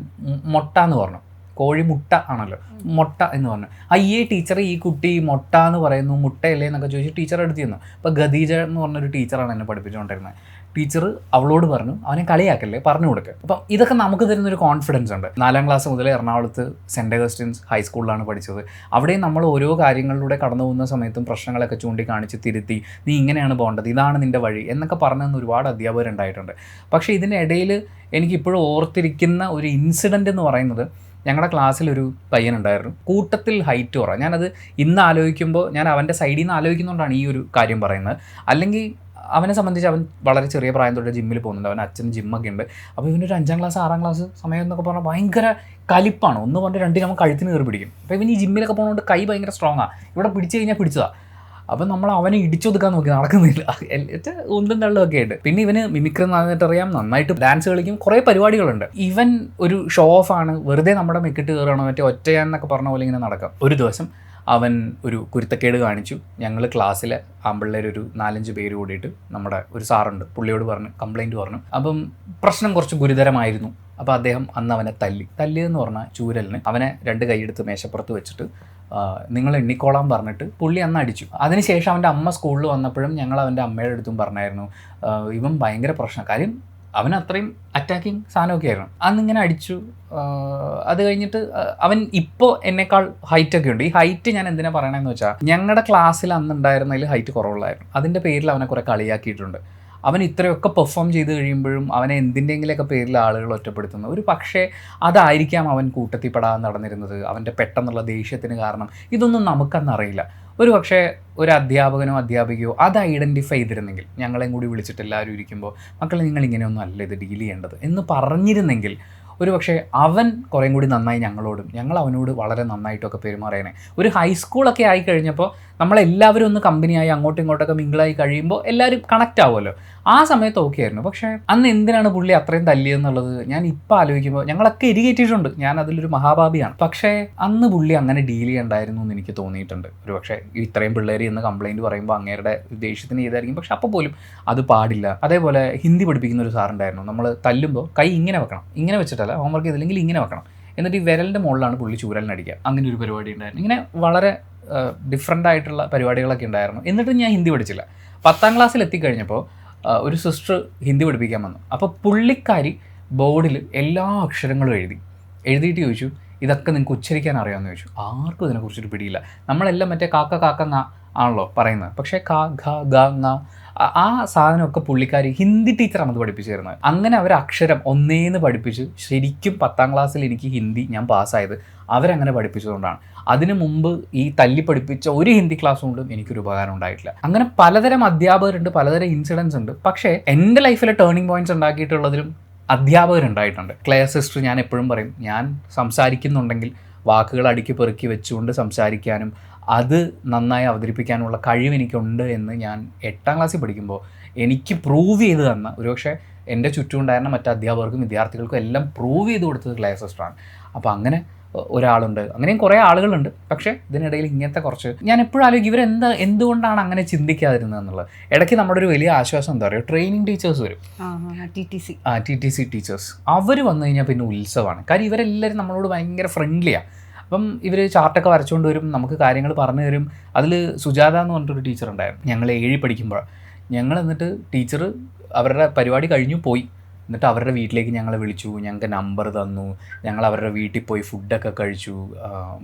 മൊട്ട എന്ന് പറഞ്ഞു. കോഴി മുട്ട ആണല്ലോ, മൊട്ട എന്ന് പറഞ്ഞു. അയ്യേ ടീച്ചർ, ഈ കുട്ടി മൊട്ട എന്ന് പറയുന്നു, മുട്ടയല്ലേ എന്നൊക്കെ ചോദിച്ച് ടീച്ചർ എടുത്ത് തന്നു. അപ്പോൾ ഖദീജ എന്ന് പറഞ്ഞൊരു ടീച്ചറാണ് എന്നെ പഠിപ്പിച്ചുകൊണ്ടിരുന്നത്. ടീച്ചർ അവളോട് പറഞ്ഞു, അവനെ കളിയാക്കല്ലേ, പറഞ്ഞു കൊടുക്കുക. അപ്പം ഇതൊക്കെ നമുക്ക് തരുന്നൊരു കോൺഫിഡൻസ് ഉണ്ട്. 4ാം ക്ലാസ് മുതൽ എറണാകുളത്ത് സെൻറ്റ് അഗസ്റ്റിൻസ് ഹൈസ്കൂളിലാണ് പഠിച്ചത്. അവിടെയും നമ്മൾ ഓരോ കാര്യങ്ങളിലൂടെ കടന്നു പോകുന്ന സമയത്തും പ്രശ്നങ്ങളൊക്കെ ചൂണ്ടിക്കാണിച്ച് തിരുത്തി, നീ ഇങ്ങനെയാണ് പോകേണ്ടത്, ഇതാണ് നിൻ്റെ വഴി എന്നൊക്കെ പറഞ്ഞെന്ന് ഒരുപാട് അധ്യാപകരുണ്ടായിട്ടുണ്ട്. പക്ഷേ ഇതിനിടയിൽ എനിക്കിപ്പോഴും ഓർത്തിരിക്കുന്ന ഒരു ഇൻസിഡൻ്റ് എന്ന് പറയുന്നത്, ഞങ്ങളുടെ ക്ലാസ്സിലൊരു പയ്യനുണ്ടായിരുന്നു, കൂട്ടത്തിൽ ഹൈറ്റ് കുറവ്. ഞാനത് ഇന്ന് ആലോചിക്കുമ്പോൾ ഞാൻ അവൻ്റെ സൈഡിൽ നിന്ന് ആലോചിക്കുന്നതുകൊണ്ടാണ് ഈ ഒരു കാര്യം പറയുന്നത്. അല്ലെങ്കിൽ അവനെ സംബന്ധിച്ച് അവൻ വളരെ ചെറിയ പ്രായം തൊട്ട് ജിമ്മിൽ പോകുന്നുണ്ട്. അവൻ അച്ഛൻ ജിമ്മൊക്കെ ഉണ്ട്. അപ്പോൾ ഇവനൊരു 5ാം ക്ലാസ് 6ാം ക്ലാസ് സമയം എന്നൊക്കെ പറഞ്ഞാൽ ഭയങ്കര കലിപ്പാണ്. ഒന്ന് പറഞ്ഞ് 2 നമ്മൾ കഴുത്തിന് കയറി പിടിക്കും. അപ്പോൾ ഇവൻ ഈ ജിമ്മിലൊക്കെ പോകുന്നതുകൊണ്ട് കൈ ഭയങ്കര സ്ട്രോങ്ങാണ്. ഇവിടെ പിടിച്ച് കഴിഞ്ഞാൽ പിടിച്ചതാണ്. അപ്പം നമ്മൾ അവനെ ഇടിച്ചൊതുക്കാൻ നോക്കി, നടക്കുന്നില്ല. ഉന്തും തള്ളുമൊക്കെ ആയിട്ട്. പിന്നെ ഇവന് മിമിക്രി നന്നായിട്ട് അറിയാം, നന്നായിട്ട് ഡാൻസ് കളിക്കും, കുറേ പരിപാടികളുണ്ട്. ഇവൻ ഒരു ഷോ ഓഫാണ്, വെറുതെ നമ്മുടെ മെക്കിട്ട് കയറണം, മറ്റേ ഒറ്റയാന്നൊക്കെ പറഞ്ഞ പോലെ ഇങ്ങനെ നടക്കാം. ഒരു ദിവസം അവൻ ഒരു കുരുത്തക്കേട് കാണിച്ചു. ഞങ്ങൾ ക്ലാസ്സിലെ ആമ്പിള്ളേരൊരു 4-5 പേര് കൂടിയിട്ട് നമ്മുടെ ഒരു സാറുണ്ട്, പുള്ളിയോട് പറഞ്ഞു, കംപ്ലയിൻറ്റ് പറഞ്ഞു. അപ്പം പ്രശ്നം കുറച്ച് ഗുരുതരമായിരുന്നു. അപ്പോൾ അദ്ദേഹം അന്ന് അവനെ തല്ലിയെന്ന് പറഞ്ഞാൽ ചൂരലിന് അവനെ 2 കൈയെടുത്ത് മേശപ്പുറത്ത് വെച്ചിട്ട് നിങ്ങൾ എണ്ണിക്കോളാൻ പറഞ്ഞിട്ട് പുള്ളി അന്ന് അടിച്ചു. അതിനുശേഷം അവൻ്റെ അമ്മ സ്കൂളിൽ വന്നപ്പോഴും ഞങ്ങൾ അവൻ്റെ അമ്മയുടെ അടുത്തും പറഞ്ഞായിരുന്നു, ഇവൻ ഭയങ്കര പ്രശ്നം. കാര്യം അവൻ അത്രയും അറ്റാക്കിങ് സാധനമൊക്കെ ആയിരുന്നു. അന്നിങ്ങനെ അടിച്ചു. അത് കഴിഞ്ഞിട്ട് അവൻ ഇപ്പോൾ എന്നേക്കാൾ ഹൈറ്റൊക്കെ ഉണ്ട്. ഈ ഹൈറ്റ് ഞാൻ എന്തിനാ പറയണമെന്ന് വെച്ചാൽ, ഞങ്ങളുടെ ക്ലാസ്സിൽ അന്നുണ്ടായിരുന്നതിൽ ഹൈറ്റ് കുറവുള്ളായിരുന്നു. അതിൻ്റെ പേരിൽ അവനെ കുറേ കളിയാക്കിയിട്ടുണ്ട്. അവൻ ഇത്രയൊക്കെ പെർഫോം ചെയ്ത് കഴിയുമ്പോഴും അവനെ എന്തിൻ്റെങ്കിലൊക്കെ പേരിൽ ആളുകൾ ഒറ്റപ്പെടുത്തുന്നു. ഒരു പക്ഷേ അതായിരിക്കാം അവൻ കൂട്ടത്തിൽ പെടാൻ നടന്നിരുന്നത്, അവൻ്റെ പെട്ടെന്നുള്ള ദേഷ്യത്തിന് കാരണം. ഇതൊന്നും നമുക്കന്നറിയില്ല. ഒരു പക്ഷേ ഒരു അധ്യാപകനോ അധ്യാപികയോ അത് ഐഡൻറ്റിഫൈ ചെയ്തിരുന്നെങ്കിൽ, ഞങ്ങളെയും കൂടി വിളിച്ചിട്ട് എല്ലാവരും ഇരിക്കുമ്പോൾ, മക്കളെ നിങ്ങൾ ഇങ്ങനെയൊന്നും അല്ല ഇത് ഡീൽ ചെയ്യേണ്ടത് എന്ന് പറഞ്ഞിരുന്നെങ്കിൽ, ഒരു പക്ഷേ അവൻ കുറേം കൂടി നന്നായി ഞങ്ങൾ അവനോട് വളരെ നന്നായിട്ടൊക്കെ പെരുമാറിയനെ. ഒരു ഹൈസ്കൂളൊക്കെ ആയി കഴിഞ്ഞപ്പോൾ നമ്മളെല്ലാവരും ഒന്ന് കമ്പനിയായി അങ്ങോട്ടും ഇങ്ങോട്ടൊക്കെ മിങ്കിളായി കഴിയുമ്പോൾ എല്ലാവരും കണക്റ്റ് ആവുമല്ലോ. ആ സമയത്ത് ഓക്കെ ആയിരുന്നു. പക്ഷേ അന്ന് എന്തിനാണ് പുള്ളി അത്രയും തല്ലിയെന്നുള്ളത് ഞാൻ ഇപ്പോൾ ആലോചിക്കുമ്പോൾ, ഞങ്ങളൊക്കെ എരികേറ്റിട്ടുണ്ട്, ഞാൻ അതിലൊരു മഹാഭാപിയാണ്. പക്ഷേ അന്ന് പുള്ളി അങ്ങനെ ഡീൽ ചെയ്യണ്ടായിരുന്നു എന്ന് എനിക്ക് തോന്നിയിട്ടുണ്ട്. ഒരു പക്ഷേ ഇത്രയും പിള്ളേർ എന്ന് കംപ്ലയിൻറ്റ് പറയുമ്പോൾ അങ്ങേരുടെ ദേഷ്യത്തിന് ചെയ്തായിരിക്കും. പക്ഷെ അപ്പോൾ പോലും അത് പാടില്ല. അതേപോലെ ഹിന്ദി പഠിപ്പിക്കുന്ന ഒരു സാറുണ്ടായിരുന്നു. നമ്മൾ തല്ലുമ്പോൾ കൈ ഇങ്ങനെ വെക്കണം, ഇങ്ങനെ വെച്ചിട്ടല്ല, ഹോംവർക്ക് ചെയ്തില്ലെങ്കിൽ ഇങ്ങനെ വെക്കണം, എന്നിട്ട് ഈ വിരലിൻ്റെ മുകളിലാണ് പുള്ളി ചൂരലിനടിക്കുക. അങ്ങനെ ഒരു പരിപാടി ഉണ്ടായിരുന്നു. ഇങ്ങനെ വളരെ ഡിഫറെൻ്റ് ആയിട്ടുള്ള പരിപാടികളൊക്കെ ഉണ്ടായിരുന്നു. എന്നിട്ടും ഞാൻ ഹിന്ദി പഠിച്ചില്ല. 10ാം ക്ലാസ്സിൽ എത്തിക്കഴിഞ്ഞപ്പോൾ ഒരു സിസ്റ്റർ ഹിന്ദി പഠിപ്പിക്കാൻ വന്നു. അപ്പോൾ പുള്ളിക്കാരി ബോർഡിൽ എല്ലാ അക്ഷരങ്ങളും എഴുതിയിട്ട് ചോദിച്ചു, ഇതൊക്കെ നിങ്ങൾക്ക് ഉച്ചരിക്കാൻ അറിയാമെന്ന് ചോദിച്ചു. ആർക്കും ഇതിനെക്കുറിച്ചൊരു പിടിയില്ല. നമ്മളെല്ലാം മറ്റേ കാക്ക കാക്ക ങ ആണല്ലോ പറയുന്നത്. പക്ഷേ കാ ഘ ഗ ങ ആ സാധനമൊക്കെ പുള്ളിക്കാരി ഹിന്ദി ടീച്ചറാണ് അത് പഠിപ്പിച്ചു തരുന്നത്. അങ്ങനെ അവർ അക്ഷരം ഒന്നേന്ന് പഠിപ്പിച്ച്, ശരിക്കും 10ാം ക്ലാസ്സിൽ എനിക്ക് ഹിന്ദി ഞാൻ പാസ്സായത് അവരങ്ങനെ പഠിപ്പിച്ചതുകൊണ്ടാണ്. അതിനു മുമ്പ് ഈ തല്ലി പഠിപ്പിച്ച ഒരു ഹിന്ദി ക്ലാസ് കൊണ്ടും എനിക്കൊരു ഉപകാരം ഉണ്ടായിട്ടില്ല. അങ്ങനെ പലതരം അധ്യാപകരുണ്ട്, പലതരം ഇൻസിഡൻസ് ഉണ്ട്. പക്ഷേ എൻ്റെ ലൈഫിലെ ടേണിംഗ് പോയിന്റ്സ് ഉണ്ടാക്കിയിട്ടുള്ളതിലും അധ്യാപകരുണ്ടായിട്ടുണ്ട്. ക്ലെയർ സിസ്റ്റർ ഞാൻ എപ്പോഴും പറയും, ഞാൻ സംസാരിക്കുന്നുണ്ടെങ്കിൽ വാക്കുകൾ അടുക്കി പെറുക്കി വെച്ചുകൊണ്ട് സംസാരിക്കാനും അത് നന്നായി അവതരിപ്പിക്കാനുള്ള കഴിവ് എനിക്കുണ്ട് എന്ന് ഞാൻ 8ാം ക്ലാസ്സിൽ പഠിക്കുമ്പോൾ എനിക്ക് പ്രൂവ് ചെയ്ത് തന്ന, ഒരുപക്ഷെ എൻ്റെ ചുറ്റും ഉണ്ടായിരുന്ന മറ്റ് അധ്യാപകർക്കും വിദ്യാർത്ഥികൾക്കും എല്ലാം പ്രൂവ് ചെയ്ത് കൊടുത്തത് ക്ലെയർ സിസ്റ്ററാണ്. അപ്പോൾ അങ്ങനെ ഒരാളുണ്ട്, അങ്ങനെയും കുറേ ആളുകളുണ്ട്. പക്ഷേ ഇതിനിടയിൽ ഇങ്ങനത്തെ കുറച്ച് ഞാൻ എപ്പോഴും ആലോചിക്കും, എന്തുകൊണ്ടാണ് അങ്ങനെ ചിന്തിക്കാതിരുന്നത് എന്നുള്ളത്. ഇടയ്ക്ക് നമ്മുടെ ഒരു വലിയ ആശ്വാസം എന്താ പറയുക, ട്രെയിനിങ് ടീച്ചേഴ്സ് വരും, TTC ടീച്ചേഴ്സ്. അവർ വന്നു കഴിഞ്ഞാൽ പിന്നെ ഉത്സവമാണ്. കാര്യം ഇവരെല്ലാവരും നമ്മളോട് ഭയങ്കര ഫ്രണ്ട്ലിയാണ്. അപ്പം ഇവർ ചാർട്ടൊക്കെ വരച്ചുകൊണ്ട് വരും, നമുക്ക് കാര്യങ്ങൾ പറഞ്ഞു തരും. അതിൽ സുജാത എന്ന് പറഞ്ഞിട്ടൊരു ടീച്ചർ ഉണ്ടായിരുന്നു. ഞങ്ങൾ 7 പഠിക്കുമ്പോൾ ഞങ്ങൾ എന്നിട്ട് ടീച്ചർ അവരുടെ പരിപാടി കഴിഞ്ഞു പോയി. എന്നിട്ട് അവരുടെ വീട്ടിലേക്ക് ഞങ്ങളെ വിളിച്ചു, ഞങ്ങൾക്ക് നമ്പർ തന്നു, ഞങ്ങൾ അവരുടെ വീട്ടിൽ പോയി ഫുഡൊക്കെ കഴിച്ചു,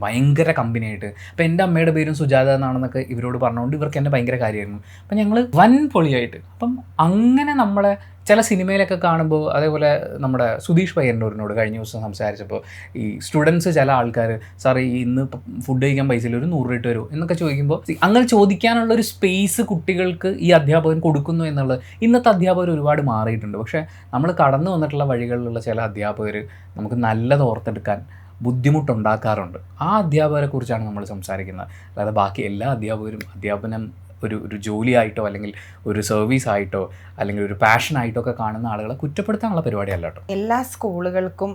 ഭയങ്കര കമ്പനിയായിട്ട്. അപ്പോൾ എൻ്റെ അമ്മയുടെ പേരും സുജാത എന്നാണെന്നൊക്കെ ഇവരോട് പറഞ്ഞുകൊണ്ട് ഇവർക്ക് എന്നെ ഭയങ്കര കാര്യമായിരുന്നു. അപ്പം ഞങ്ങൾ വൻ പൊളിയായിട്ട്. അപ്പം അങ്ങനെ നമ്മളെ ചില സിനിമയിലൊക്കെ കാണുമ്പോൾ, അതേപോലെ നമ്മുടെ സുധീഷ് പയ്യന്നൂരിനോട് കഴിഞ്ഞ ദിവസം സംസാരിച്ചപ്പോൾ, ഈ സ്റ്റുഡൻസ് ചില ആൾക്കാർ, സാർ ഇന്ന് ഫുഡ് കഴിക്കാൻ പൈസയില്ല, ഒരു 100 രൂപ ഇട്ട് വരുമോ എന്നൊക്കെ ചോദിക്കുമ്പോൾ, അങ്ങനെ ചോദിക്കാനുള്ളൊരു സ്പേസ് കുട്ടികൾക്ക് ഈ അധ്യാപകൻ കൊടുക്കുന്നു എന്നുള്ളത്. ഇന്നത്തെ അധ്യാപകർ ഒരുപാട് മാറിയിട്ടുണ്ട്. പക്ഷേ നമ്മൾ കടന്നു വന്നിട്ടുള്ള വഴികളിലുള്ള ചില അധ്യാപകർ നമുക്ക് നല്ലത് ഓർത്തെടുക്കാൻ ബുദ്ധിമുട്ടുണ്ടാക്കാറുണ്ട്. ആ അധ്യാപകരെ കുറിച്ചാണ് നമ്മൾ സംസാരിക്കുന്നത്. അല്ലാതെ ബാക്കി എല്ലാ അധ്യാപകരും അധ്യാപനം ഒരു ജോലിയായിട്ടോ അല്ലെങ്കിൽ ഒരു സർവീസ് ആയിട്ടോ അല്ലെങ്കിൽ ഒരു പാഷനായിട്ടോ ഒക്കെ കാണുന്ന ആളുകളെ കുറ്റപ്പെടുത്താനുള്ള പരിപാടിയല്ല കേട്ടോ. എല്ലാ സ്കൂളുകൾക്കും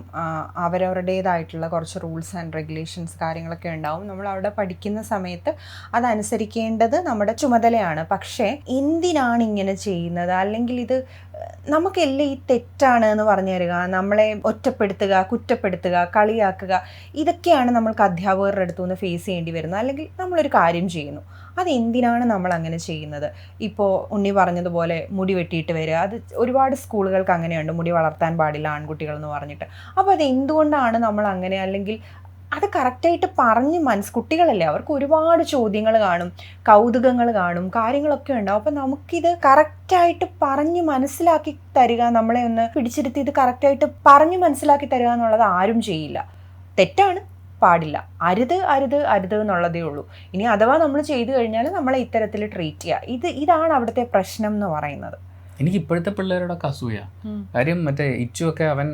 അവരവരുടേതായിട്ടുള്ള കുറച്ച് റൂൾസ് ആൻഡ് റെഗുലേഷൻസ് കാര്യങ്ങളൊക്കെ ഉണ്ടാവും. നമ്മൾ അവിടെ പഠിക്കുന്ന സമയത്ത് അതനുസരിക്കേണ്ടത് നമ്മുടെ ചുമതലയാണ്. പക്ഷേ എന്തിനാണ് ഇങ്ങനെ ചെയ്യുന്നത്, അല്ലെങ്കിൽ ഇത് നമുക്കെല്ലാം ഈ തെറ്റാണ് എന്ന് പറഞ്ഞു തരിക, നമ്മളെ ഒറ്റപ്പെടുത്തുക, കുറ്റപ്പെടുത്തുക, കളിയാക്കുക, ഇതൊക്കെയാണ് നമ്മൾക്ക് അധ്യാപകരുടെ അടുത്തു നിന്ന് ഫേസ് ചെയ്യേണ്ടി വരുന്നത്. അല്ലെങ്കിൽ നമ്മളൊരു കാര്യം ചെയ്യുന്നു, അതെന്തിനാണ് നമ്മൾ അങ്ങനെ ചെയ്യുന്നത്? ഇപ്പോൾ ഉണ്ണി പറഞ്ഞതുപോലെ മുടി വെട്ടിയിട്ട് വരിക, അത് ഒരുപാട് സ്കൂളുകൾക്ക് അങ്ങനെയുണ്ട്, മുടി വളർത്താൻ പാടില്ല ആൺകുട്ടികൾ എന്ന് പറഞ്ഞിട്ട്. അപ്പോൾ അത് എന്തുകൊണ്ടാണ് നമ്മൾ അങ്ങനെ, അല്ലെങ്കിൽ അത് കറക്റ്റായിട്ട് പറഞ്ഞ് കുട്ടികളല്ലേ, അവർക്ക് ഒരുപാട് ചോദ്യങ്ങൾ കാണും, കൗതുകങ്ങൾ കാണും, കാര്യങ്ങളൊക്കെ ഉണ്ടാവും. അപ്പം നമുക്കിത് കറക്റ്റായിട്ട് പറഞ്ഞ് മനസ്സിലാക്കി തരിക, നമ്മളെ ഒന്ന് പിടിച്ചിരുത്തി ഇത് കറക്റ്റായിട്ട് പറഞ്ഞ് മനസ്സിലാക്കി തരിക എന്നുള്ളത് ആരും ചെയ്യില്ല. തെറ്റാണ്, പാടില്ല, അരുത് അരുത് അരുത് എന്നുള്ളതേ ഉള്ളൂ. ഇനി അഥവാ നമ്മൾ ചെയ്തു കഴിഞ്ഞാൽ നമ്മളെ ഇത്തരത്തിൽ ട്രീറ്റ് ചെയ്യുക, ഇതാണ് അവിടുത്തെ പ്രശ്നം എന്ന് പറയുന്നത്. എനിക്ക് ഇപ്പോഴത്തെ പിള്ളേരോടൊക്കെ അസൂയ. കാര്യം മറ്റേ ഇച്ചുവൊക്കെ അവൻ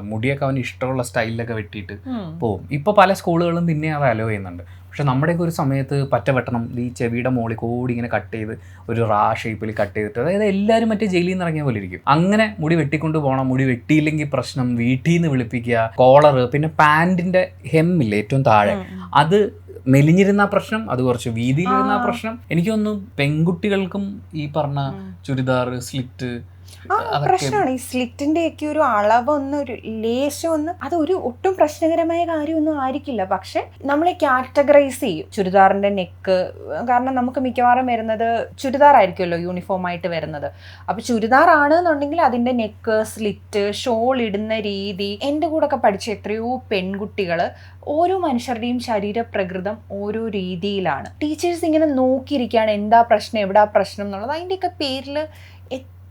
മുടിയൊക്കെ അവന് ഇഷ്ടമുള്ള സ്റ്റൈലിലൊക്കെ വെട്ടിയിട്ട് പോവും. ഇപ്പോൾ പല സ്കൂളുകളും പിന്നെ അത് അലോ ചെയ്യുന്നുണ്ട്. പക്ഷെ നമ്മുടെയൊക്കെ ഒരു സമയത്ത് പറ്റ വെട്ടണം, ഈ ചെവിയുടെ മുകളിൽ കൂടി ഇങ്ങനെ കട്ട് ചെയ്ത് ഒരു ഷേപ്പിൽ കട്ട് ചെയ്തിട്ട്, അതായത് എല്ലാവരും മറ്റേ ജയിലിൽ നിന്ന് ഇറങ്ങിയ പോലെ ഇരിക്കും. അങ്ങനെ മുടി വെട്ടിക്കൊണ്ട് പോകണം, മുടി വെട്ടിയില്ലെങ്കിൽ പ്രശ്നം, വീട്ടിൽ നിന്ന് വിളിപ്പിക്കുക, കോളർ, പിന്നെ പാൻറ്റിൻ്റെ ഹെമ്മില്ലേ ഏറ്റവും താഴെ, അത് മെലിഞ്ഞിരുന്ന പ്രശ്നം, അത് കുറച്ച് വീതിയിലിരുന്ന പ്രശ്നം. എനിക്ക് തോന്നുന്നു പെൺകുട്ടികൾക്കും ഈ പറഞ്ഞ ചുരിദാർ, സ്ലിറ്റ് പ്രശ്നമാണ്. ഈ സ്ലിറ്റിന്റെ ഒക്കെ ഒരു അളവൊന്നും, ഒരു ലേശമൊന്ന്, അതൊരു ഒട്ടും പ്രശ്നകരമായ കാര്യമൊന്നും ആയിരിക്കില്ല. പക്ഷെ നമ്മളെ കാറ്റഗറൈസ് ചെയ്യും. ചുരിദാറിന്റെ നെക്ക്, കാരണം നമുക്ക് മിക്കവാറും വരുന്നത് ചുരിദാർ ആയിരിക്കുമല്ലോ യൂണിഫോം ആയിട്ട് വരുന്നത്. അപ്പൊ ചുരിദാർ ആണെന്നുണ്ടെങ്കിൽ അതിന്റെ നെക്ക്, സ്ലിറ്റ്, ഷോൾ ഇടുന്ന രീതി. എൻ്റെ കൂടെ ഒക്കെ പഠിച്ച എത്രയോ പെൺകുട്ടികൾ, ഓരോ മനുഷ്യരുടെയും ശരീരപ്രകൃതം ഓരോ രീതിയിലാണ്. ടീച്ചേഴ്സ് ഇങ്ങനെ നോക്കിയിരിക്കുകയാണ് എന്താ പ്രശ്നം, എവിടാ പ്രശ്നം എന്നുള്ളത്. അതിൻ്റെയൊക്കെ പേരിൽ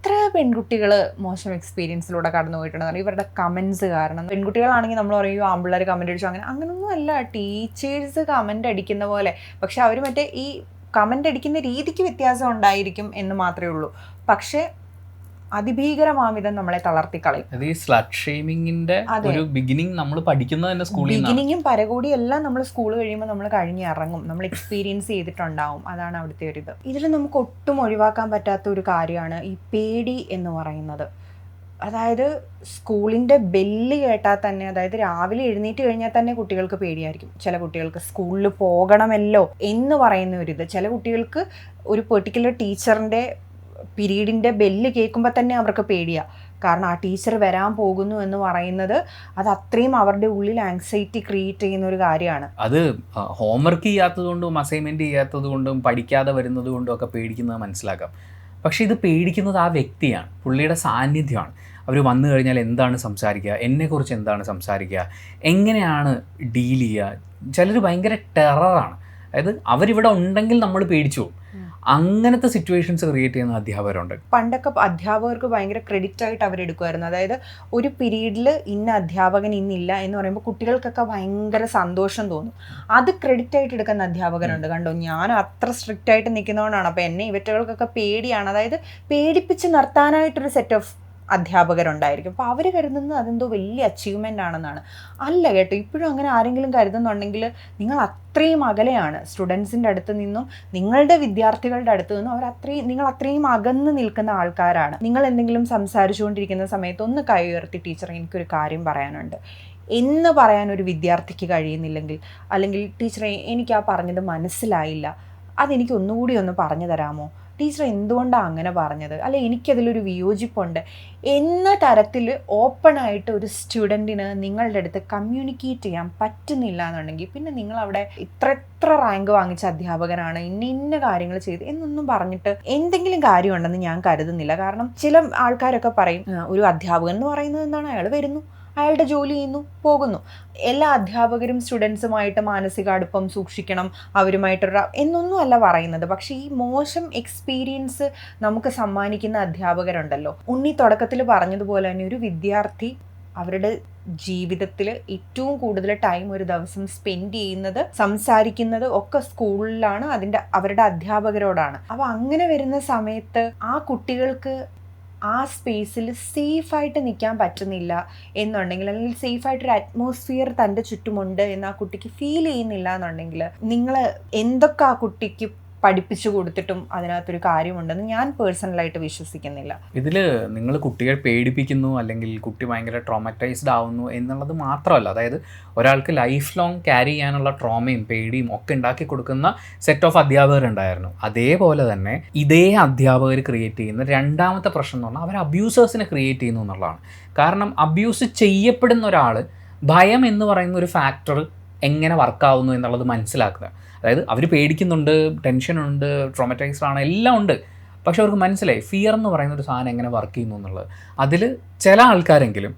എത്ര പെൺകുട്ടികൾ മോശം എക്സ്പീരിയൻസിലൂടെ കടന്നു പോയിട്ടുണ്ടെന്ന്. ഇവരുടെ കമൻസ് കാരണം. പെൺകുട്ടികളാണെങ്കിൽ നമ്മൾ പറയും ആൺപിള്ളേർ കമൻറ്റ് അടിച്ചു, അങ്ങനെയൊന്നും അല്ല. ടീച്ചേഴ്സ് കമൻറ്റ് അടിക്കുന്ന പോലെ, പക്ഷെ അവർ മറ്റേ ഈ കമൻറ്റ് അടിക്കുന്ന രീതിക്ക് വ്യത്യാസം ഉണ്ടായിരിക്കും എന്ന് മാത്രമേ ഉള്ളൂ. പക്ഷേ അതിഭീകരമാവിധം നമ്മളെ തളർത്തിക്കളയും. ഒരു ബിഗിനിങ് നമ്മൾ പഠിക്കുന്നത് തന്നെ സ്കൂളിൽ, ബിഗിനിങ്ങും പരകൂടിയും എല്ലാം നമ്മൾ സ്കൂൾ കഴിയുമ്പോൾ നമ്മൾ കഴിഞ്ഞിറങ്ങും, നമ്മൾ എക്സ്പീരിയൻസ് ചെയ്തിട്ടുണ്ടാവും. അതാണ് അവിടുത്തെ ഒരു ഇത്. ഇതിൽ നമുക്ക് ഒട്ടും ഒഴിവാക്കാൻ പറ്റാത്ത ഒരു കാര്യമാണ് ഈ പേടി എന്ന് പറയുന്നത്. അതായത് സ്കൂളിൻ്റെ ബെല്ല് കേട്ടാൽ തന്നെ, അതായത് രാവിലെ എഴുന്നേറ്റ് കഴിഞ്ഞാൽ തന്നെ കുട്ടികൾക്ക് പേടിയായിരിക്കും. ചില കുട്ടികൾക്ക് സ്കൂളിൽ പോകണമല്ലോ എന്ന് പറയുന്ന ഒരിത്. ചില കുട്ടികൾക്ക് ഒരു പെർട്ടിക്കുലർ ടീച്ചറിൻ്റെ പീരീഡിൻ്റെ ബെല്ല് കേൾക്കുമ്പോൾ തന്നെ അവർക്ക് പേടിയാണ്. കാരണം ആ ടീച്ചർ വരാൻ പോകുന്നു എന്ന് പറയുന്നത് അത് അത്രയും അവരുടെ ഉള്ളിൽ ആങ്സൈറ്റി ക്രിയേറ്റ് ചെയ്യുന്ന ഒരു കാര്യമാണ്. അത് ഹോംവർക്ക് ചെയ്യാത്തത് കൊണ്ടും അസൈൻമെൻറ്റ് ചെയ്യാത്തത് കൊണ്ടും പഠിക്കാതെ വരുന്നത് കൊണ്ടും ഒക്കെ പേടിക്കുന്നത് മനസ്സിലാക്കാം. പക്ഷേ ഇത് പേടിക്കുന്നത് ആ വ്യക്തിയാണ്, പുള്ളിയുടെ സാന്നിധ്യമാണ്. അവർ വന്നു കഴിഞ്ഞാൽ എന്താണ് സംസാരിക്കുക, എന്നെക്കുറിച്ച് എന്താണ് സംസാരിക്കുക, എങ്ങനെയാണ് ഡീൽ ചെയ്യുക. ചിലർ ഭയങ്കര ടെററാണ്. അതായത് അവരിവിടെ ഉണ്ടെങ്കിൽ നമ്മൾ പേടിച്ചു പോകും. അങ്ങനത്തെ സിറ്റുവേഷൻസ് ക്രിയേറ്റ് ചെയ്യുന്ന അധ്യാപകരുണ്ട്. പണ്ടൊക്കെ അധ്യാപകർക്ക് ഭയങ്കര ക്രെഡിറ്റ് ആയിട്ട് അവരെടുക്കുമായിരുന്നു. അതായത് ഒരു പീരീഡിൽ ഇന്ന അധ്യാപകൻ ഇന്നില്ല എന്ന് പറയുമ്പോൾ കുട്ടികൾക്കൊക്കെ ഭയങ്കര സന്തോഷം തോന്നും. അത് ക്രെഡിറ്റ് ആയിട്ട് എടുക്കുന്ന അധ്യാപകരുണ്ട്. കണ്ടോ, ഞാൻ അത്ര സ്ട്രിക്റ്റ് ആയിട്ട് നിൽക്കുന്നതുകൊണ്ടാണ്, അപ്പോൾ എന്നെ ഇവറ്റകൾക്കൊക്കെ പേടിയാണ്. അതായത് പേടിപ്പിച്ച് നിർത്താനായിട്ടൊരു സെറ്റ് ഓഫ് അധ്യാപകരുണ്ടായിരിക്കും. അപ്പോൾ അവർ കരുതുന്നത് അതെന്തോ വലിയ അച്ചീവ്മെൻ്റ് ആണെന്നാണ്. അല്ല കേട്ടോ, ഇപ്പോഴും അങ്ങനെ ആരെങ്കിലും കരുതുന്നുണ്ടെങ്കിൽ നിങ്ങൾ അത്രയും അകലെയാണ് സ്റ്റുഡൻസിൻ്റെ അടുത്ത് നിന്നും, നിങ്ങളുടെ വിദ്യാർത്ഥികളുടെ അടുത്ത് നിന്നും നിങ്ങൾ അത്രയും അകന്ന് നിൽക്കുന്ന ആൾക്കാരാണ്. നിങ്ങൾ എന്തെങ്കിലും സംസാരിച്ചുകൊണ്ടിരിക്കുന്ന സമയത്ത് ഒന്ന് കൈ ഉയർത്തി ടീച്ചറെ എനിക്കൊരു കാര്യം പറയാനുണ്ട് എന്ന് പറയാൻ ഒരു വിദ്യാർത്ഥിക്ക് കഴിയുന്നില്ലെങ്കിൽ, അല്ലെങ്കിൽ ടീച്ചറെ എനിക്ക് ആ പറഞ്ഞത് മനസ്സിലായില്ല, അതെനിക്ക് ഒന്നുകൂടി ഒന്ന് പറഞ്ഞു തരാമോ, ടീച്ചർ എന്തുകൊണ്ടാണ് അങ്ങനെ പറഞ്ഞത്, അല്ലെ എനിക്കതിലൊരു വിയോജിപ്പുണ്ട് എന്ന തരത്തിൽ ഓപ്പണായിട്ട് ഒരു സ്റ്റുഡൻറ്റിന് നിങ്ങളുടെ അടുത്ത് കമ്മ്യൂണിക്കേറ്റ് ചെയ്യാൻ പറ്റുന്നില്ല എന്നുണ്ടെങ്കിൽ പിന്നെ നിങ്ങളവിടെ ഇത്ര റാങ്ക് വാങ്ങിച്ച അധ്യാപകനാണ്, ഇന്ന കാര്യങ്ങൾ ചെയ്ത് എന്നൊന്നും പറഞ്ഞിട്ട് എന്തെങ്കിലും കാര്യമുണ്ടെന്ന് ഞാൻ കരുതുന്നില്ല. കാരണം ചില ആൾക്കാരൊക്കെ പറയും ഒരു അധ്യാപകൻ എന്ന് പറയുന്നത് എന്താണ്, അയാൾ വരുന്നു, അയാളുടെ ജോലി ചെയ്യുന്നു, പോകുന്നു. എല്ലാ അധ്യാപകരും സ്റ്റുഡൻസുമായിട്ട് മാനസിക അടുപ്പം സൂക്ഷിക്കണം, അവരുമായിട്ടൊരു എന്നൊന്നും അല്ല പറയുന്നത്. പക്ഷേ ഈ മോശം എക്സ്പീരിയൻസ് നമുക്ക് സമ്മാനിക്കുന്ന അധ്യാപകരുണ്ടല്ലോ. ഉണ്ണി തുടക്കത്തിൽ പറഞ്ഞതുപോലെ തന്നെ ഒരു വിദ്യാർത്ഥി അവരുടെ ജീവിതത്തിൽ ഏറ്റവും കൂടുതൽ ടൈം ഒരു ദിവസം സ്പെൻഡ് ചെയ്യുന്നത്, സംസാരിക്കുന്നത് ഒക്കെ സ്കൂളിലാണ്, അവരുടെ അധ്യാപകരോടാണ്. അപ്പോൾ അങ്ങനെ വരുന്ന സമയത്ത് ആ കുട്ടികൾക്ക് ആ സ്പേസിൽ സേഫായിട്ട് നിൽക്കാൻ പറ്റുന്നില്ല എന്നുണ്ടെങ്കിൽ, അല്ലെങ്കിൽ സേഫായിട്ടൊരു അറ്റ്മോസ്ഫിയർ തൻ്റെ ചുറ്റുമുണ്ട് എന്ന് ആ കുട്ടിക്ക് ഫീൽ ചെയ്യുന്നില്ല എന്നുണ്ടെങ്കിൽ, നിങ്ങൾ എന്തൊക്കെ ആ കുട്ടിക്ക് പഠിപ്പിച്ചു കൊടുത്തിട്ടും അതിനകത്തൊരു കാര്യമുണ്ടെന്ന് ഞാൻ പേഴ്സണലായിട്ട് വിശ്വസിക്കുന്നില്ല. ഇതിൽ നിങ്ങൾ കുട്ടിയെ പേടിപ്പിക്കുന്നു അല്ലെങ്കിൽ കുട്ടി ഭയങ്കര ട്രോമറ്റൈസ്ഡ് ആവുന്നു എന്നുള്ളത് മാത്രമല്ല, അതായത് ഒരാൾക്ക് ലൈഫ് ലോങ് ക്യാരി ചെയ്യാനുള്ള ട്രോമയും പേടിയും ഒക്കെ ഉണ്ടാക്കി കൊടുക്കുന്ന സെറ്റ് ഓഫ് അധ്യാപകരുണ്ടായിരുന്നു. അതേപോലെ തന്നെ ഇതേ അധ്യാപകർ ക്രിയേറ്റ് ചെയ്യുന്ന രണ്ടാമത്തെ പ്രശ്നം എന്ന് പറഞ്ഞാൽ അവർ അബ്യൂസേഴ്സിനെ ക്രിയേറ്റ് ചെയ്യുന്നു എന്നുള്ളതാണ്. കാരണം അബ്യൂസ് ചെയ്യപ്പെടുന്ന ഒരാൾ ഭയം എന്ന് പറയുന്ന ഒരു ഫാക്ടർ എങ്ങനെ വർക്കാവുന്നു എന്നുള്ളത് മനസ്സിലാക്കുക. അതായത് അവർ പേടിക്കുന്നുണ്ട്, ടെൻഷനുണ്ട്, ട്രോമറ്റൈസ്ഡ് ആണ്, എല്ലാം ഉണ്ട്. പക്ഷെ അവർക്ക് മനസ്സിലായി ഫിയർ എന്ന് പറയുന്ന ഒരു സാധനം എങ്ങനെ വർക്ക് ചെയ്യുന്നു എന്നുള്ളത്. അതിൽ ചില ആൾക്കാരെങ്കിലും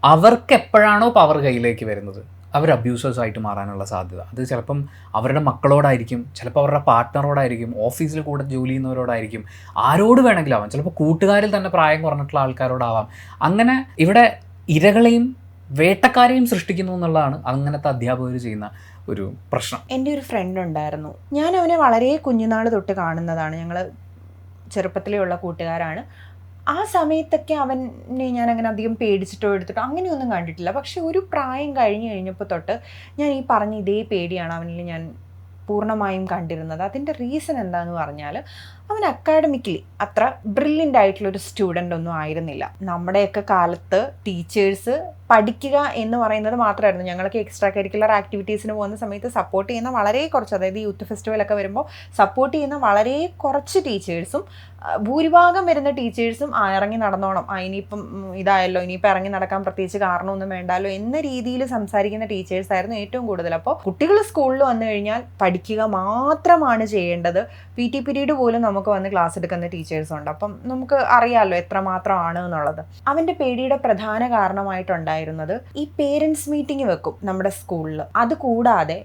അവർക്ക് എപ്പോഴാണോ പവർ കയ്യിലേക്ക് വരുന്നത് അവർ അബ്യൂസേഴ്സായിട്ട് മാറാനുള്ള സാധ്യത. അത് ചിലപ്പം അവരുടെ മക്കളോടായിരിക്കും, ചിലപ്പോൾ അവരുടെ പാർട്ട്ണറോടായിരിക്കും, ഓഫീസിൽ കൂടെ ജോലി ചെയ്യുന്നവരോടായിരിക്കും, ആരോട് വേണമെങ്കിലും ആവാം, ചിലപ്പോൾ കൂട്ടുകാരിൽ തന്നെ പ്രായം കുറഞ്ഞിട്ടുള്ള ആൾക്കാരോടാവാം. അങ്ങനെ ഇവിടെ ഇരകളെയും വേട്ടക്കാരെയും സൃഷ്ടിക്കുന്നു എന്നുള്ളതാണ് അങ്ങനത്തെ അധ്യാപകർ ചെയ്യുന്ന ഒരു പ്രശ്നം. എൻ്റെ ഒരു ഫ്രണ്ട് ഉണ്ടായിരുന്നു, ഞാൻ അവനെ വളരെ കുഞ്ഞുനാൾ തൊട്ട് കാണുന്നതാണ്, ഞങ്ങൾ ചെറുപ്പത്തിലേ ഉള്ള കൂട്ടുകാരാണ്. ആ സമയത്തൊക്കെ അവനെ ഞാൻ അങ്ങനെ അധികം പേടിച്ചിട്ടോ എടുത്തിട്ടോ അങ്ങനെയൊന്നും കണ്ടിട്ടില്ല. പക്ഷെ ഒരു പ്രായം കഴിഞ്ഞപ്പോൾ തൊട്ട് ഞാൻ ഈ പറഞ്ഞ ഇതേ പേടിയാണ് അവനിൽ ഞാൻ പൂർണ്ണമായും കണ്ടിരുന്നത്. അതിൻ്റെ റീസൺ എന്താണെന്ന് പറഞ്ഞാൽ അവൻ അക്കാഡമിക്കലി അത്ര ബ്രില്യൻ്റ് ആയിട്ടുള്ളൊരു സ്റ്റുഡൻ്റ് ഒന്നും ആയിരുന്നില്ല. നമ്മുടെയൊക്കെ കാലത്ത് ടീച്ചേഴ്സ് പഠിക്കുക എന്ന് പറയുന്നത് മാത്രമായിരുന്നു. ഞങ്ങൾക്ക് എക്സ്ട്രാ കരിക്കുലർ ആക്ടിവിറ്റീസിന് പോകുന്ന സമയത്ത് സപ്പോർട്ട് ചെയ്യുന്ന വളരെ കുറച്ച്, അതായത് യൂത്ത് ഫെസ്റ്റിവലൊക്കെ വരുമ്പോൾ സപ്പോർട്ട് ചെയ്യുന്ന വളരെ കുറച്ച് ടീച്ചേഴ്സും ഭൂരിഭാഗം വരുന്ന ടീച്ചേഴ്സും ഇറങ്ങി നടന്നോണം, ഇനിയിപ്പം ഇതായല്ലോ, ഇനിയിപ്പോൾ ഇറങ്ങി നടക്കാൻ പ്രത്യേകിച്ച് കാരണമൊന്നും വേണ്ടല്ലോ എന്ന രീതിയിൽ സംസാരിക്കുന്ന ടീച്ചേഴ്സായിരുന്നു ഏറ്റവും കൂടുതൽ. അപ്പോൾ കുട്ടികൾ സ്കൂളിൽ വന്നു കഴിഞ്ഞാൽ പഠിക്കുക മാത്രമാണ് ചെയ്യേണ്ടത്, PT പീരീഡ് പോലും നമുക്ക് വന്ന് ക്ലാസ് എടുക്കുന്ന ടീച്ചേഴ്സുണ്ട്. അപ്പം നമുക്ക് അറിയാമല്ലോ എത്രമാത്രമാണ് എന്നുള്ളത്. അവൻ്റെ പേടിയുടെ പ്രധാന കാരണമായിട്ടുണ്ടായിരുന്നത് ഈ പേരൻസ് മീറ്റിംഗ് വെക്കും നമ്മുടെ സ്കൂളിൽ. അതുകൂടാതെ